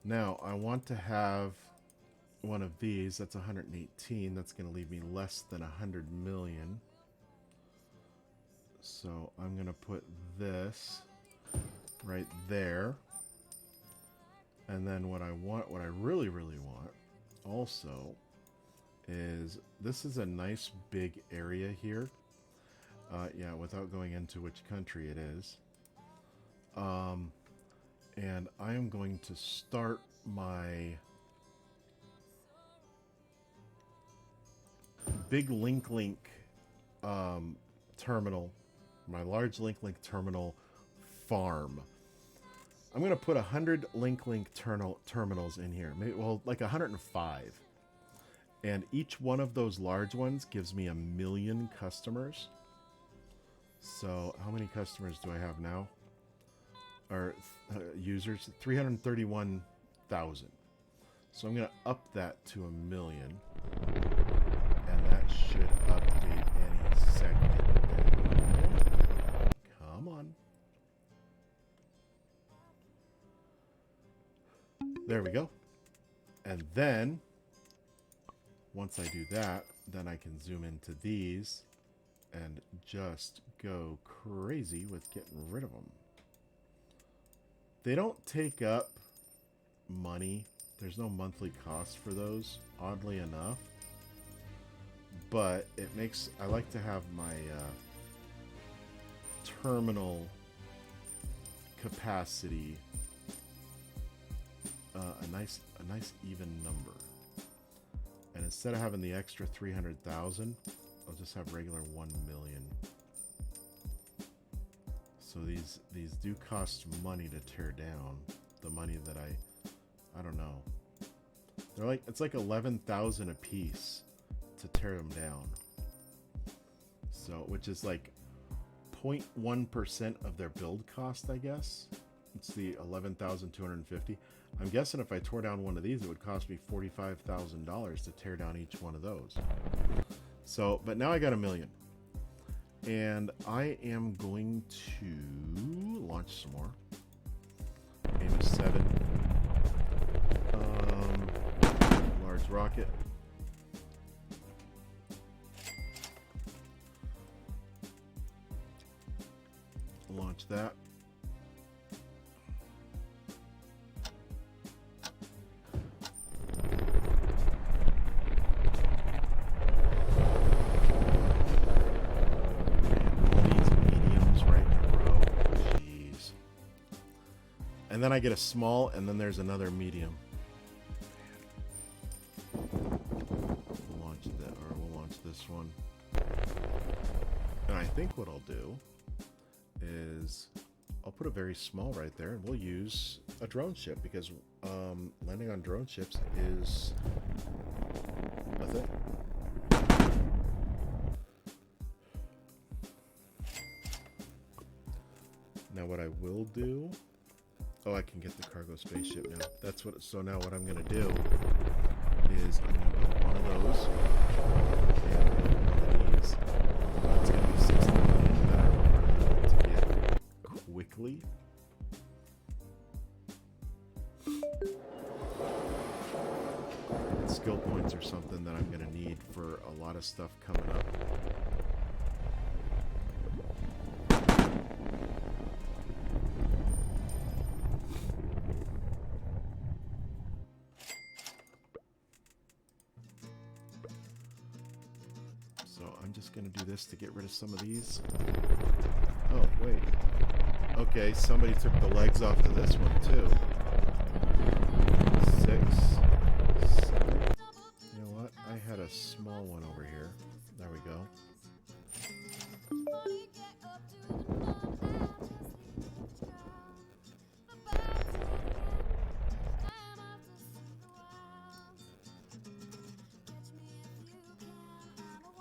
Speaker 1: Now I want to have one of these. That's 118. That's going to leave me less than 100 million. So I'm going to put this right there. And then what I want, what I really, really want also is this is a nice big area here. Yeah, without going into which country it is. And I am going to start my big link terminal, my large link terminal farm. I'm going to put 100 link terminals in here. Maybe, well, like 105. And each one of those large ones gives me 1 million customers. So how many customers do I have now? Or users? 331,000. So I'm going to up that to 1 million. And that should update any second. Come on. There we go. And then, once I do that, then I can zoom into these and just go crazy with getting rid of them. They don't take up money. There's no monthly cost for those, oddly enough. But it makes... I like to have my terminal capacity a nice even number. And instead of having the extra 300,000, I'll just have regular 1 million. So these do cost money to tear down. The money that I don't know. They're like, it's like 11,000 a piece to tear them down. So, which is like 0.1% of their build cost, I guess. It's the 11,250. I'm guessing if I tore down one of these, it would cost me $45,000 to tear down each one of those. So, but now I got 1 million. And I am going to launch some more. Game of 7. Large rocket. Launch that. And then I get a small, and then there's another medium. We'll launch that, or we'll launch this one. And I think what I'll do is I'll put a very small right there, and we'll use a drone ship, because landing on drone ships is a thing. Now what I will do... Oh, I can get the cargo spaceship now. That's what. So now what I'm going to do is I'm going to build one of those and one of these. That's going to be 60 million that I want to get quickly. Skill points are something that I'm going to need for a lot of stuff coming up. Going to do this to get rid of some of these. Oh, wait. Okay, somebody took the legs off of this one, too. 6, 7. You know what? I had a small one over here. There we go.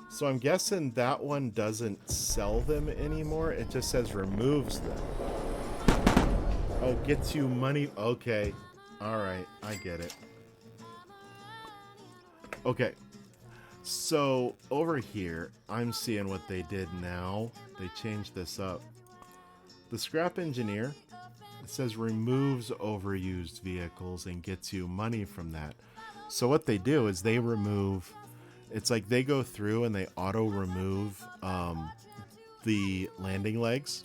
Speaker 1: So I'm guessing that one doesn't sell them anymore. It just says removes them. Oh, gets you money. Okay. All right. I get it. Okay. So over here, I'm seeing what they did now. They changed this up. The scrap engineer, it says removes overused vehicles and gets you money from that. So what they do is they remove... It's like they go through and they auto-remove the landing legs,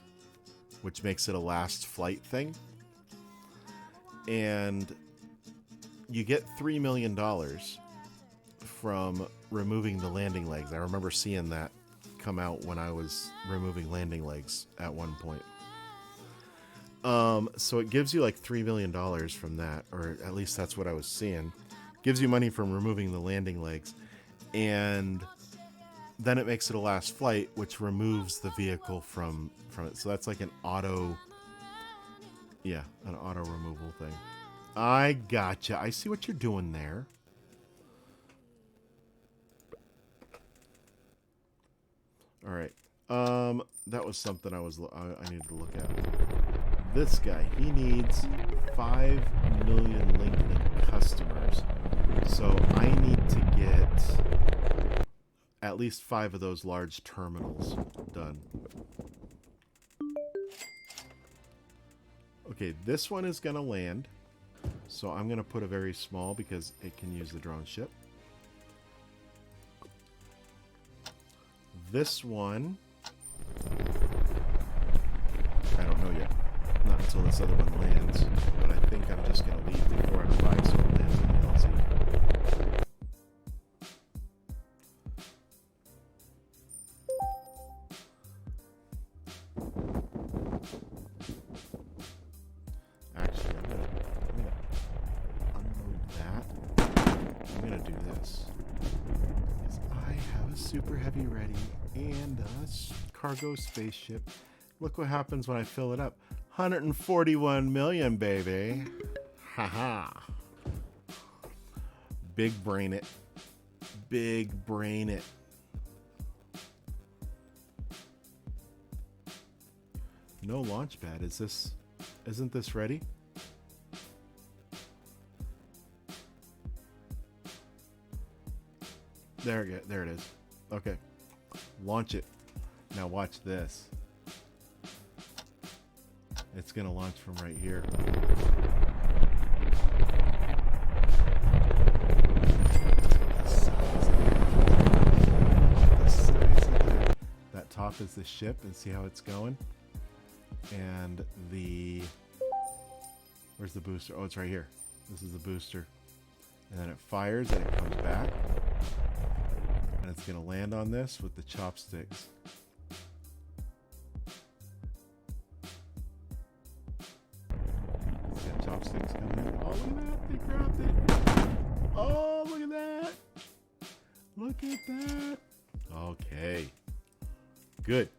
Speaker 1: which makes it a last flight thing. And you get $3 million from removing the landing legs. I remember seeing that come out when I was removing landing legs at one point. So it gives you like $3 million from that, or at least that's what I was seeing. Gives you money from removing the landing legs, and then it makes it a last flight, which removes the vehicle from it. So that's like an auto, yeah, an auto removal thing. I gotcha. I see what you're doing there. All right. That was something I needed to look at. This guy, he needs 5 million LinkedIn customers. So I need to get at least 5 of those large terminals done. Okay, this one is going to land. So I'm going to put a very small because it can use the drone ship. This one, I don't know yet. Not until this other one lands. But I think I'm just going to leave the 4 out of 5 so it lands in the LZ. Actually, I'm gonna unload that. I'm gonna do this. Because I have a super heavy ready and a cargo spaceship. Look what happens when I fill it up. 141 million, baby. Haha. Big brain it. Big brain it. No launch pad. Isn't this ready? There it is. Okay. Launch it. Now watch this. It's going to launch from right here. That top is the ship, and see how it's going? And where's the booster? Oh, it's right here. This is the booster. And then it fires and it comes back. And it's going to land on this with the chopsticks. It's got chopsticks coming in. Oh, look at that. They grabbed it. Oh, look at that. Look at that. Okay. Good.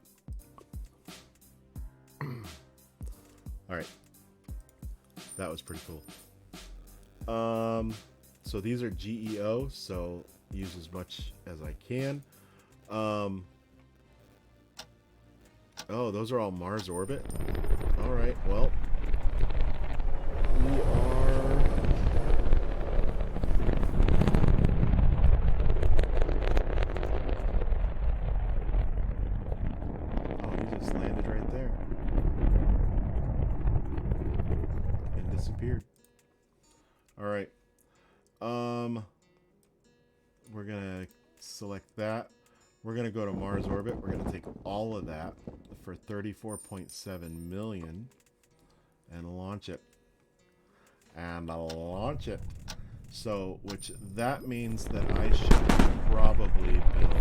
Speaker 1: All right. That was pretty cool. So these are GEO, so use as much as I can. Oh, those are all Mars orbit. All right, well, we are... Oh, he just landed right there. And disappeared. All right. We're gonna select that. We're gonna go to Mars orbit. We're gonna take all of that for 34.7 million and launch it. So, which that means that I should probably build.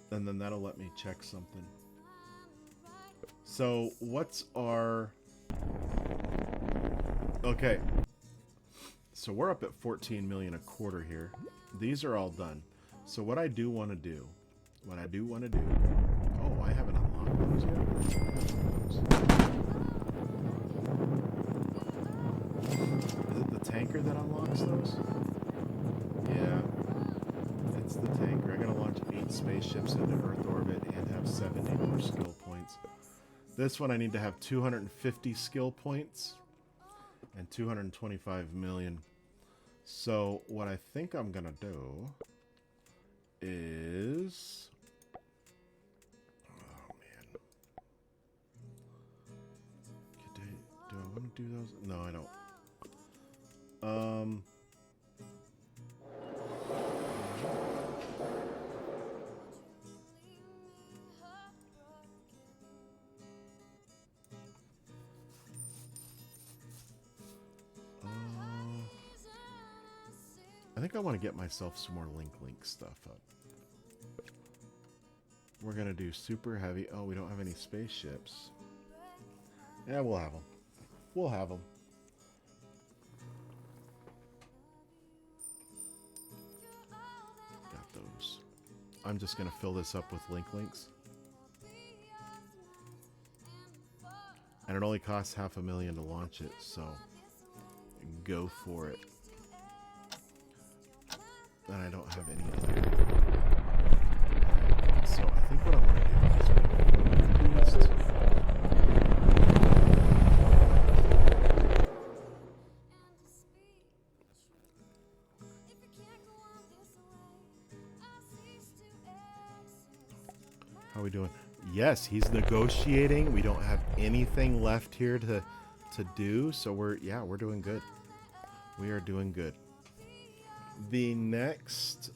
Speaker 1: And then that'll let me check something. So what's our... Okay. So we're up at 14 million a quarter here. These are all done. So what I do want to do... Oh, I haven't unlocked those yet. Is it the tanker that unlocks those? Yeah. It's the tanker. I gotta launch 8 spaceships into Earth orbit and have 70 more skill points. This one I need to have 250 skill points and 225 million. So what I think I'm gonna do is... Oh man. Do I want to do those? No, I don't. I think I want to get myself some more link stuff up. We're going to do super heavy. Oh, we don't have any spaceships. Yeah, we'll have them. We'll have them. Got those. I'm just going to fill this up with links. And it only costs $500,000 to launch it, so go for it. And I don't have any other. So I think what I want to do is make these two. How are we doing? Yes, he's negotiating. We don't have anything left here to do, so we're doing good. We are doing good. The next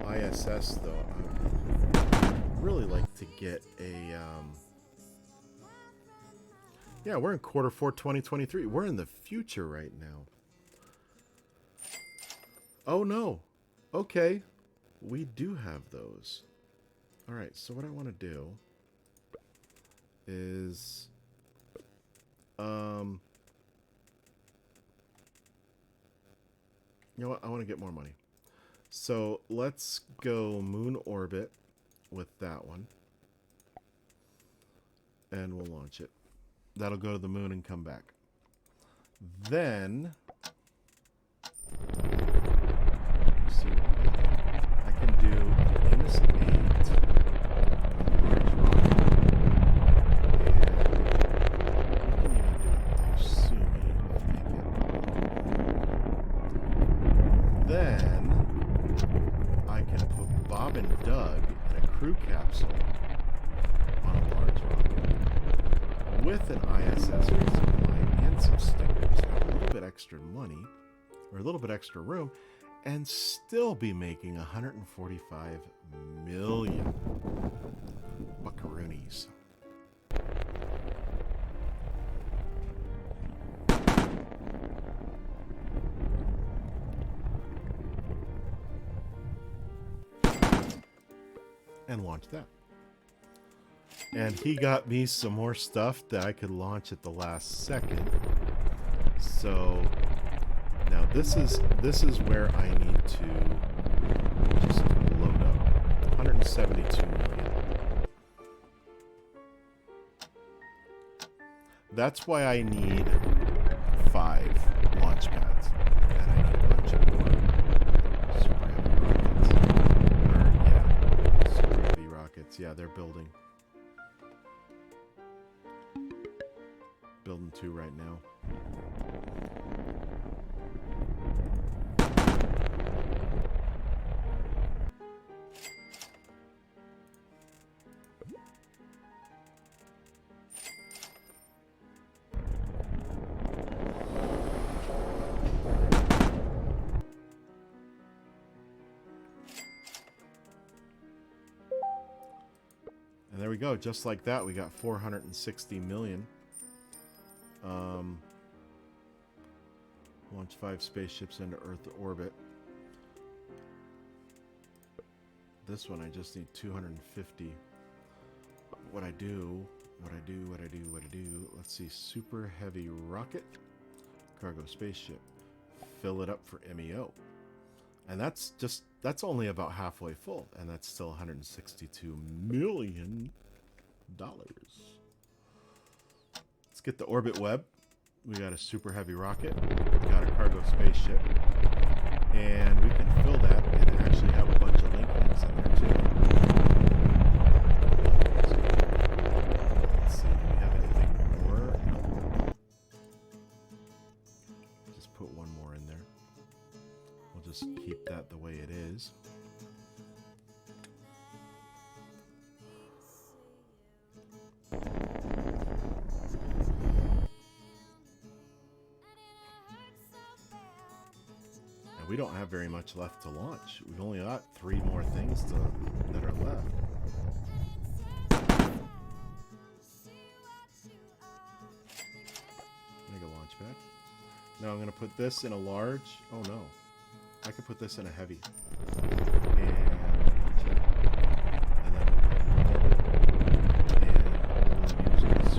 Speaker 1: ISS though, I'd really like to get a yeah, we're in Q4 2023. We're in the future right now. Oh no. Okay. We do have those. All right, so what I want to do is you know what? I want to get more money. So let's go moon orbit with that one. And we'll launch it. That'll go to the moon and come back. Then let's see what we got. I can do an Amos 8. Crew capsule on a large rocket with an ISS resupply and some stickers, have a little bit extra money or a little bit extra room, and still be making 145 million buckaroonies. And launch that. And he got me some more stuff that I could launch at the last second. So now this is where I need to just load up 172 million. That's why I need 5 launch pads, and I need a bunch of more super heavy rockets. Super heavy rockets. Yeah, they're building 2 right now. And there we go. Just like that, we got 460 million. Launch 5 spaceships into Earth orbit. This one I just need 250. What I do. Let's see. Super heavy rocket. Cargo spaceship. Fill it up for MEO. And that's only about halfway full. And that's still $162 million. Let's get the orbit web. We got a super heavy rocket. We got a cargo spaceship. And we can fill that and actually have a bunch of links in there too. Let's see, do we have anything more? No. Just put one more in there. We'll just keep that the way it is. We don't have very much left to launch. We've only got 3 more things that are left. Mega launch pad. Now I'm going to put this in a large. Oh no. I could put this in a heavy. And check. And then we'll use this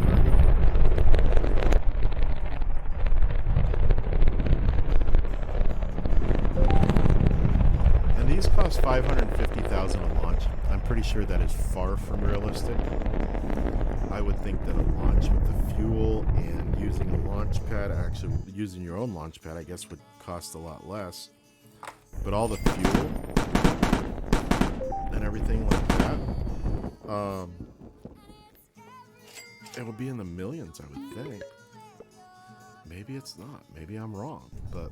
Speaker 1: cargo. And these cost $550,000 a launch. I'm pretty sure that is far from realistic. I would think that a launch with the fuel and using a launch pad, actually using your own launch pad, I guess would cost a lot less. But all the fuel and everything like that, it would be in the millions, I would think. Maybe it's not. Maybe I'm wrong, but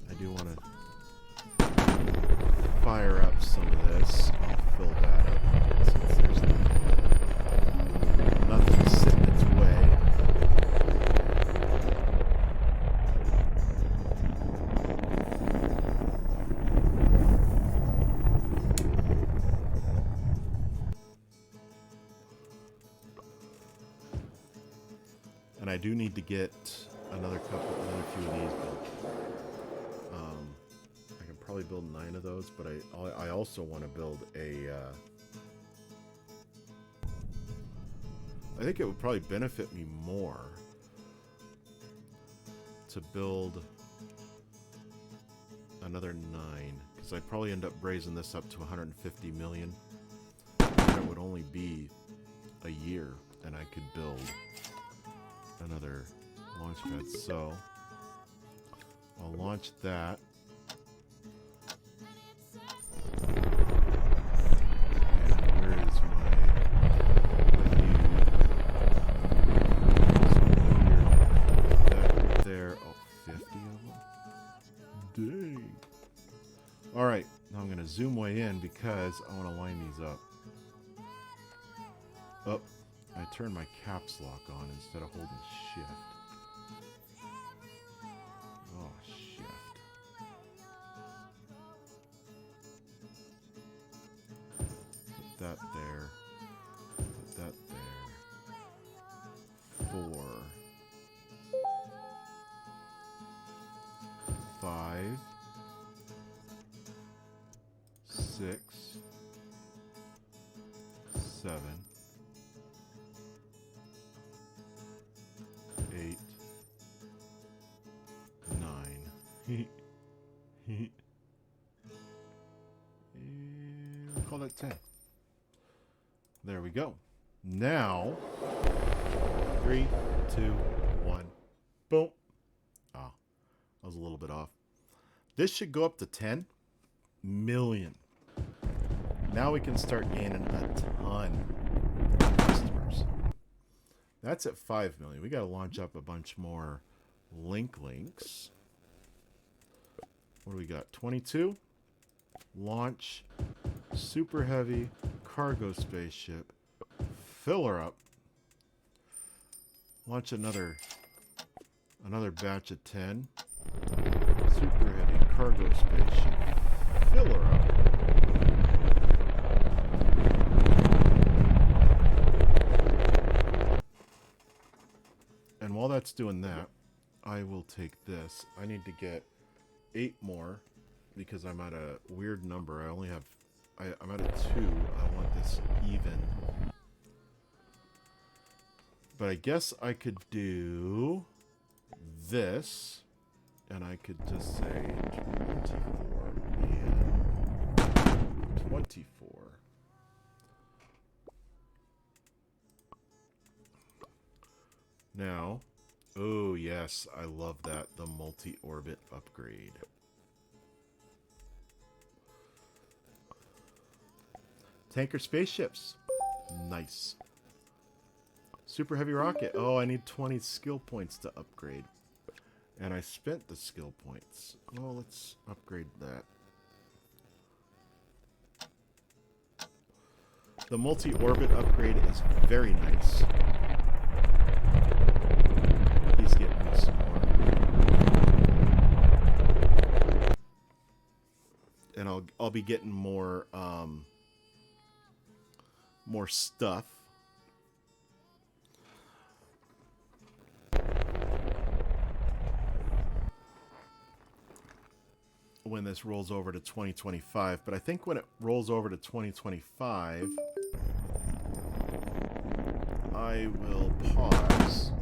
Speaker 1: I do want to fire up some of this. I'll fill that up since there's nothing sitting its way. And I do need to get another few of these built. I can probably build 9 of those, but I also want to build a. I think it would probably benefit me more to build another 9, because I'd probably end up raising this up to 150 million. And it would only be a year, and I could build another launch pad. So I'll launch that. And where is my that there? Oh, 50 of them. Dang. All right, now I'm going to zoom way in because I want to line these up. Oh, I turned my caps lock on instead of holding shift. Oh, shift. Put that there. Put that there. 4. 5. 6. 7. 8, 9. And we'll call that 10. There we go. Now, 3, 2, 1, boom. Ah, I was a little bit off. This should go up to 10 million. Now we can start gaining a ton of customers. That's at 5 million. We got to launch up a bunch more links. What do we got? 22. Launch. Super heavy. Cargo spaceship. Fill her up. Launch another batch of 10. Super heavy. Cargo spaceship. Fill her up. And while that's doing that, I will take this. I need to get 8 more because I'm at a weird number. I only have, I'm at a 2. I want this even. But I guess I could do this, and I could just say 24 and 24. Now, oh yes, I love that, the multi-orbit upgrade. Tanker spaceships, nice. Super heavy rocket, oh, I need 20 skill points to upgrade. And I spent the skill points. Oh, let's upgrade that. The multi-orbit upgrade is very nice. He's getting me some more. And I'll be getting more more stuff. when this rolls over to 2025, but I think when it rolls over to 2025, I will pause.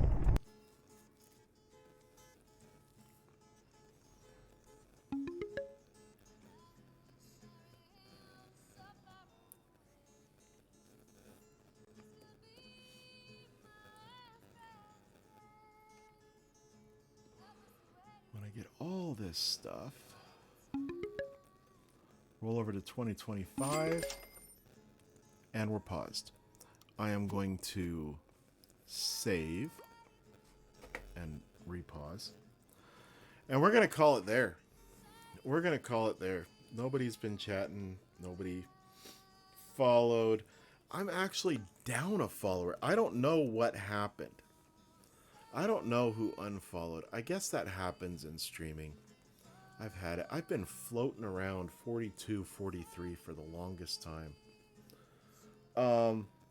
Speaker 1: When I get all this stuff, roll over to 2025, and we're paused. I am going to save and repause. And we're going to call it there. We're going to call it there. Nobody's been chatting. Nobody followed. I'm actually down a follower. I don't know what happened. I don't know who unfollowed. I guess that happens in streaming. I've had it. I've been floating around 42, 43 for the longest time.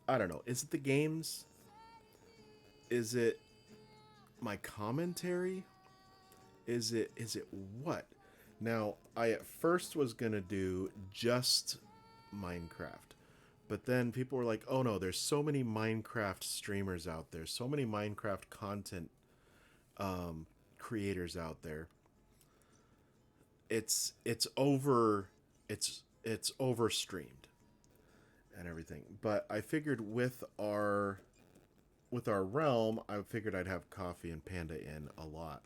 Speaker 1: I don't know. Is it the games? Is it my commentary? Is it what? Now, I at first was going to do just Minecraft. But then people were like, oh no, there's so many Minecraft streamers out there. So many Minecraft content creators out there. It's overstreamed and everything. But I figured with our realm, I figured I'd have Coffee and Panda in a lot.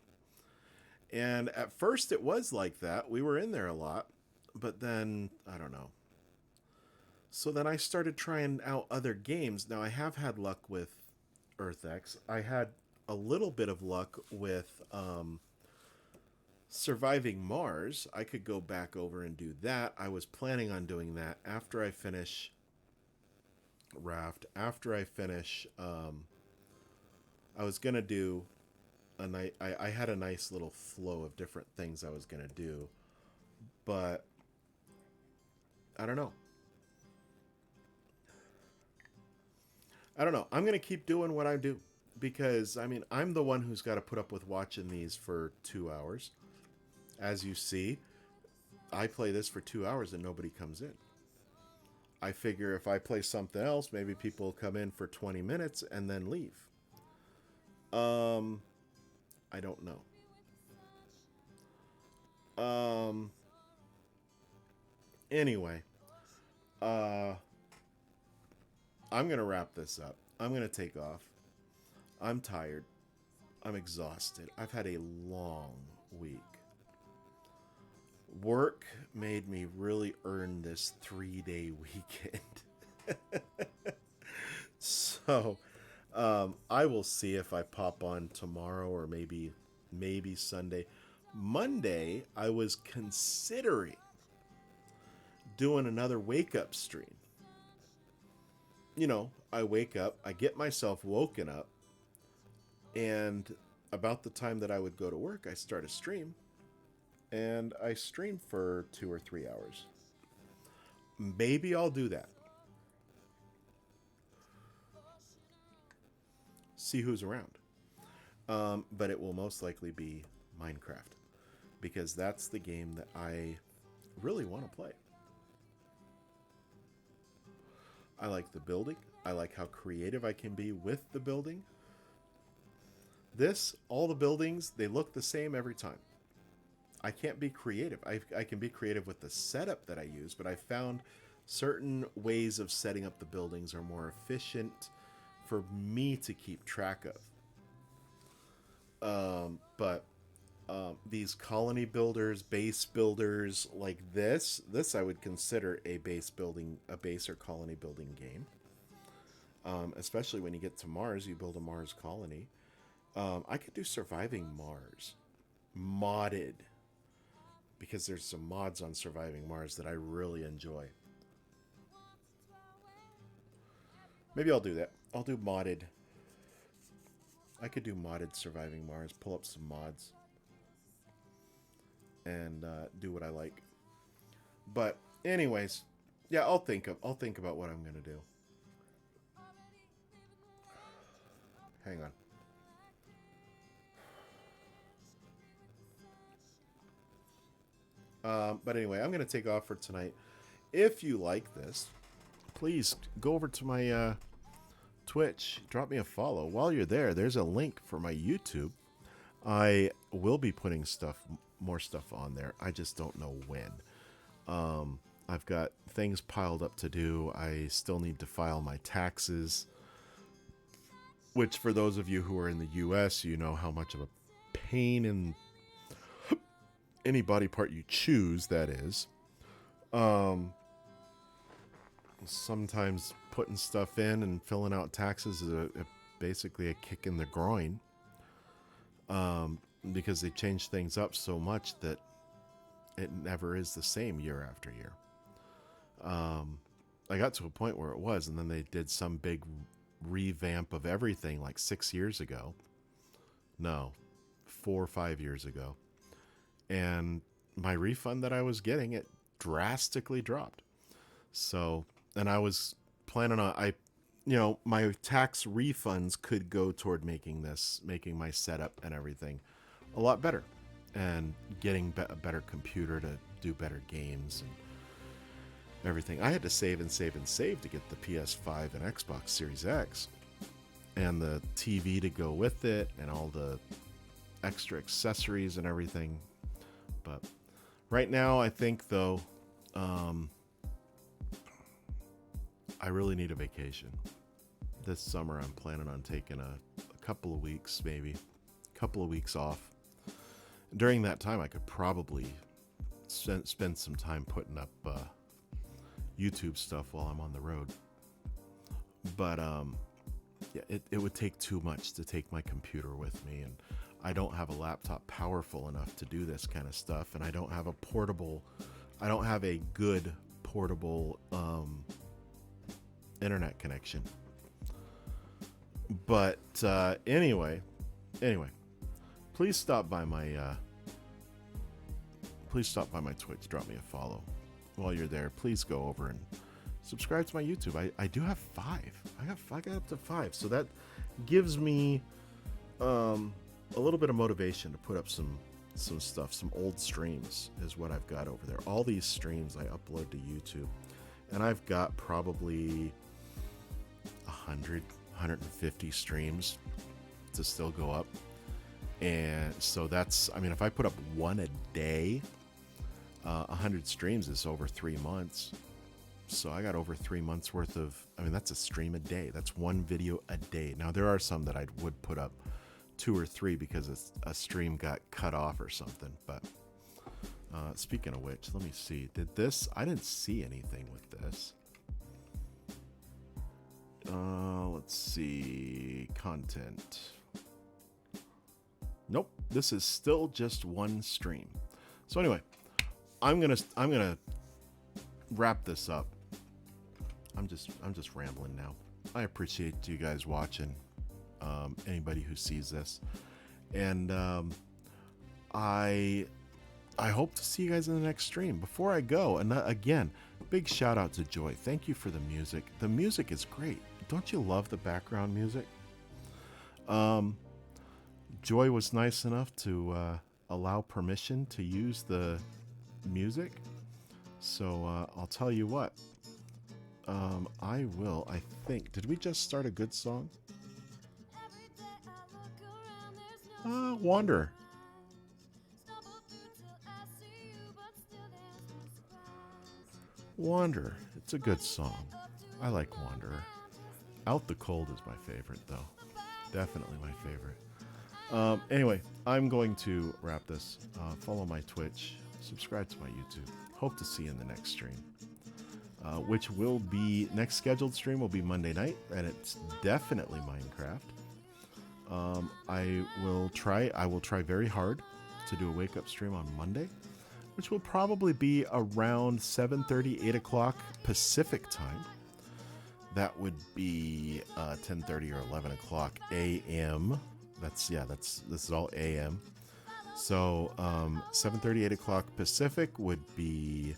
Speaker 1: And at first it was like that. We were in there a lot. But then, I don't know. So then I started trying out other games. Now, I have had luck with EarthX. I had a little bit of luck with Surviving Mars. I could go back over and do that. I was planning on doing that after I finish Raft. After I finish, I was going to do a night. I had a nice little flow of different things I was going to do. But I don't know. I'm going to keep doing what I do because, I mean, I'm the one who's got to put up with watching these for 2 hours. As you see, I play this for 2 hours and nobody comes in. I figure if I play something else, maybe people will come in for 20 minutes and then leave. I don't know. Anyway, I'm going to wrap this up. I'm going to take off. I'm tired. I'm exhausted. I've had a long week. Work made me really earn this 3-day weekend. So, I will see if I pop on tomorrow or maybe Sunday. Monday, I was considering doing another wake-up stream. You know, I wake up, I get myself woken up, and about the time that I would go to work, I start a stream, and I stream for 2 or 3 hours. Maybe I'll do that. See who's around. But it will most likely be Minecraft, because that's the game that I really want to play. I like the building. I like how creative I can be with the building. All the buildings, they look the same every time. I can't be creative. I can be creative with the setup that I use, but I found certain ways of setting up the buildings are more efficient for me to keep track of. But these colony builders, base builders like this I would consider a base or colony building game. Especially when you get to Mars, you build a Mars colony. I could do Surviving Mars modded, because there's some mods on Surviving Mars that I really enjoy. Maybe I'll do that. I'll do modded. I could do modded Surviving Mars, pull up some mods, and do what I like. But anyways, yeah, I'll think about what I'm gonna do. Hang But anyway, I'm going to take off for tonight. If you like this, please go over to my Twitch, drop me a follow. While you're there, there's a link for my YouTube. I will be putting more stuff on there. I just don't know when. I've got things piled up to do. I still need to file my taxes, which for those of you who are in the US, you know how much of a pain in any body part you choose that is. Sometimes putting stuff in and filling out taxes is basically a kick in the groin, because they change things up so much that it never is the same year after year. I got to a point where it was, and then they did some big revamp of everything like 6 years ago. No, 4 or 5 years ago. And my refund that I was getting, it drastically dropped. So, and I was planning on, my tax refunds could go toward making my setup and everything a lot better, and getting a better computer to do better games and everything. I had to save and save and save to get the PS5 and Xbox Series X and the TV to go with it and all the extra accessories and everything. But right now, I think, though, I really need a vacation. This summer, I'm planning on taking a couple of weeks, maybe a couple of weeks off. During that time, I could probably spend some time putting up YouTube stuff while I'm on the road. But yeah, it would take too much to take my computer with me, and I don't have a laptop powerful enough to do this kind of stuff, and I don't have a good portable internet connection. But anyway, please stop by my Twitch, drop me a follow. While you're there, please go over and subscribe to my YouTube. I do have 5. I got up to 5, so that gives me a little bit of motivation to put up some stuff. Some old streams is what I've got over there. All these streams I upload to YouTube, and I've got probably 150 streams to still go up. And so that's, I mean, if I put up one a day, 100 streams is over 3 months. So I got over 3 months worth of, I mean, that's a stream a day. That's one video a day. Now, there are some that I would put up 2 or 3 because a stream got cut off or something. But speaking of which, let me see. I didn't see anything with this. Let's see. Content. Nope. This is still just one stream. So anyway, I'm gonna wrap this up. I'm just rambling now. I appreciate you guys watching. Anybody who sees this, and I hope to see you guys in the next stream. Before I go, and again, big shout out to Joy. Thank you for the music. The music is great. Don't you love the background music? Joy was nice enough to allow permission to use the music. So I'll tell you what. I think. Did we just start a good song? Wanderer. Wanderer. It's a good song. I like Wanderer. Out the Cold is my favorite, though. Definitely my favorite. Anyway, I'm going to wrap this. Follow my Twitch. Subscribe to my YouTube. Hope to see you in the next stream. Which will be, next scheduled stream will be Monday night, and it's definitely Minecraft. I will try very hard to do a wake-up stream on Monday, which will probably be around 7:30, 8 o'clock Pacific time. That would be 10:30 or 11 o'clock a.m. This is all a.m. So 7:30, 8 o'clock Pacific would be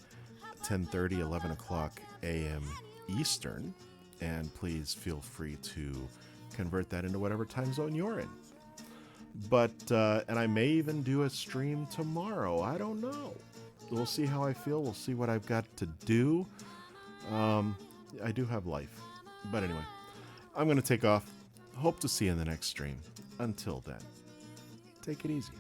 Speaker 1: 10:30, 11 o'clock a.m. Eastern. And please feel free to convert that into whatever time zone you're in. But, and I may even do a stream tomorrow. I don't know. we'll see how I feel. We'll see what I've got to do. I do have life. But anyway, I'm going to take off. Hope to see you in the next stream. Until then, take it easy.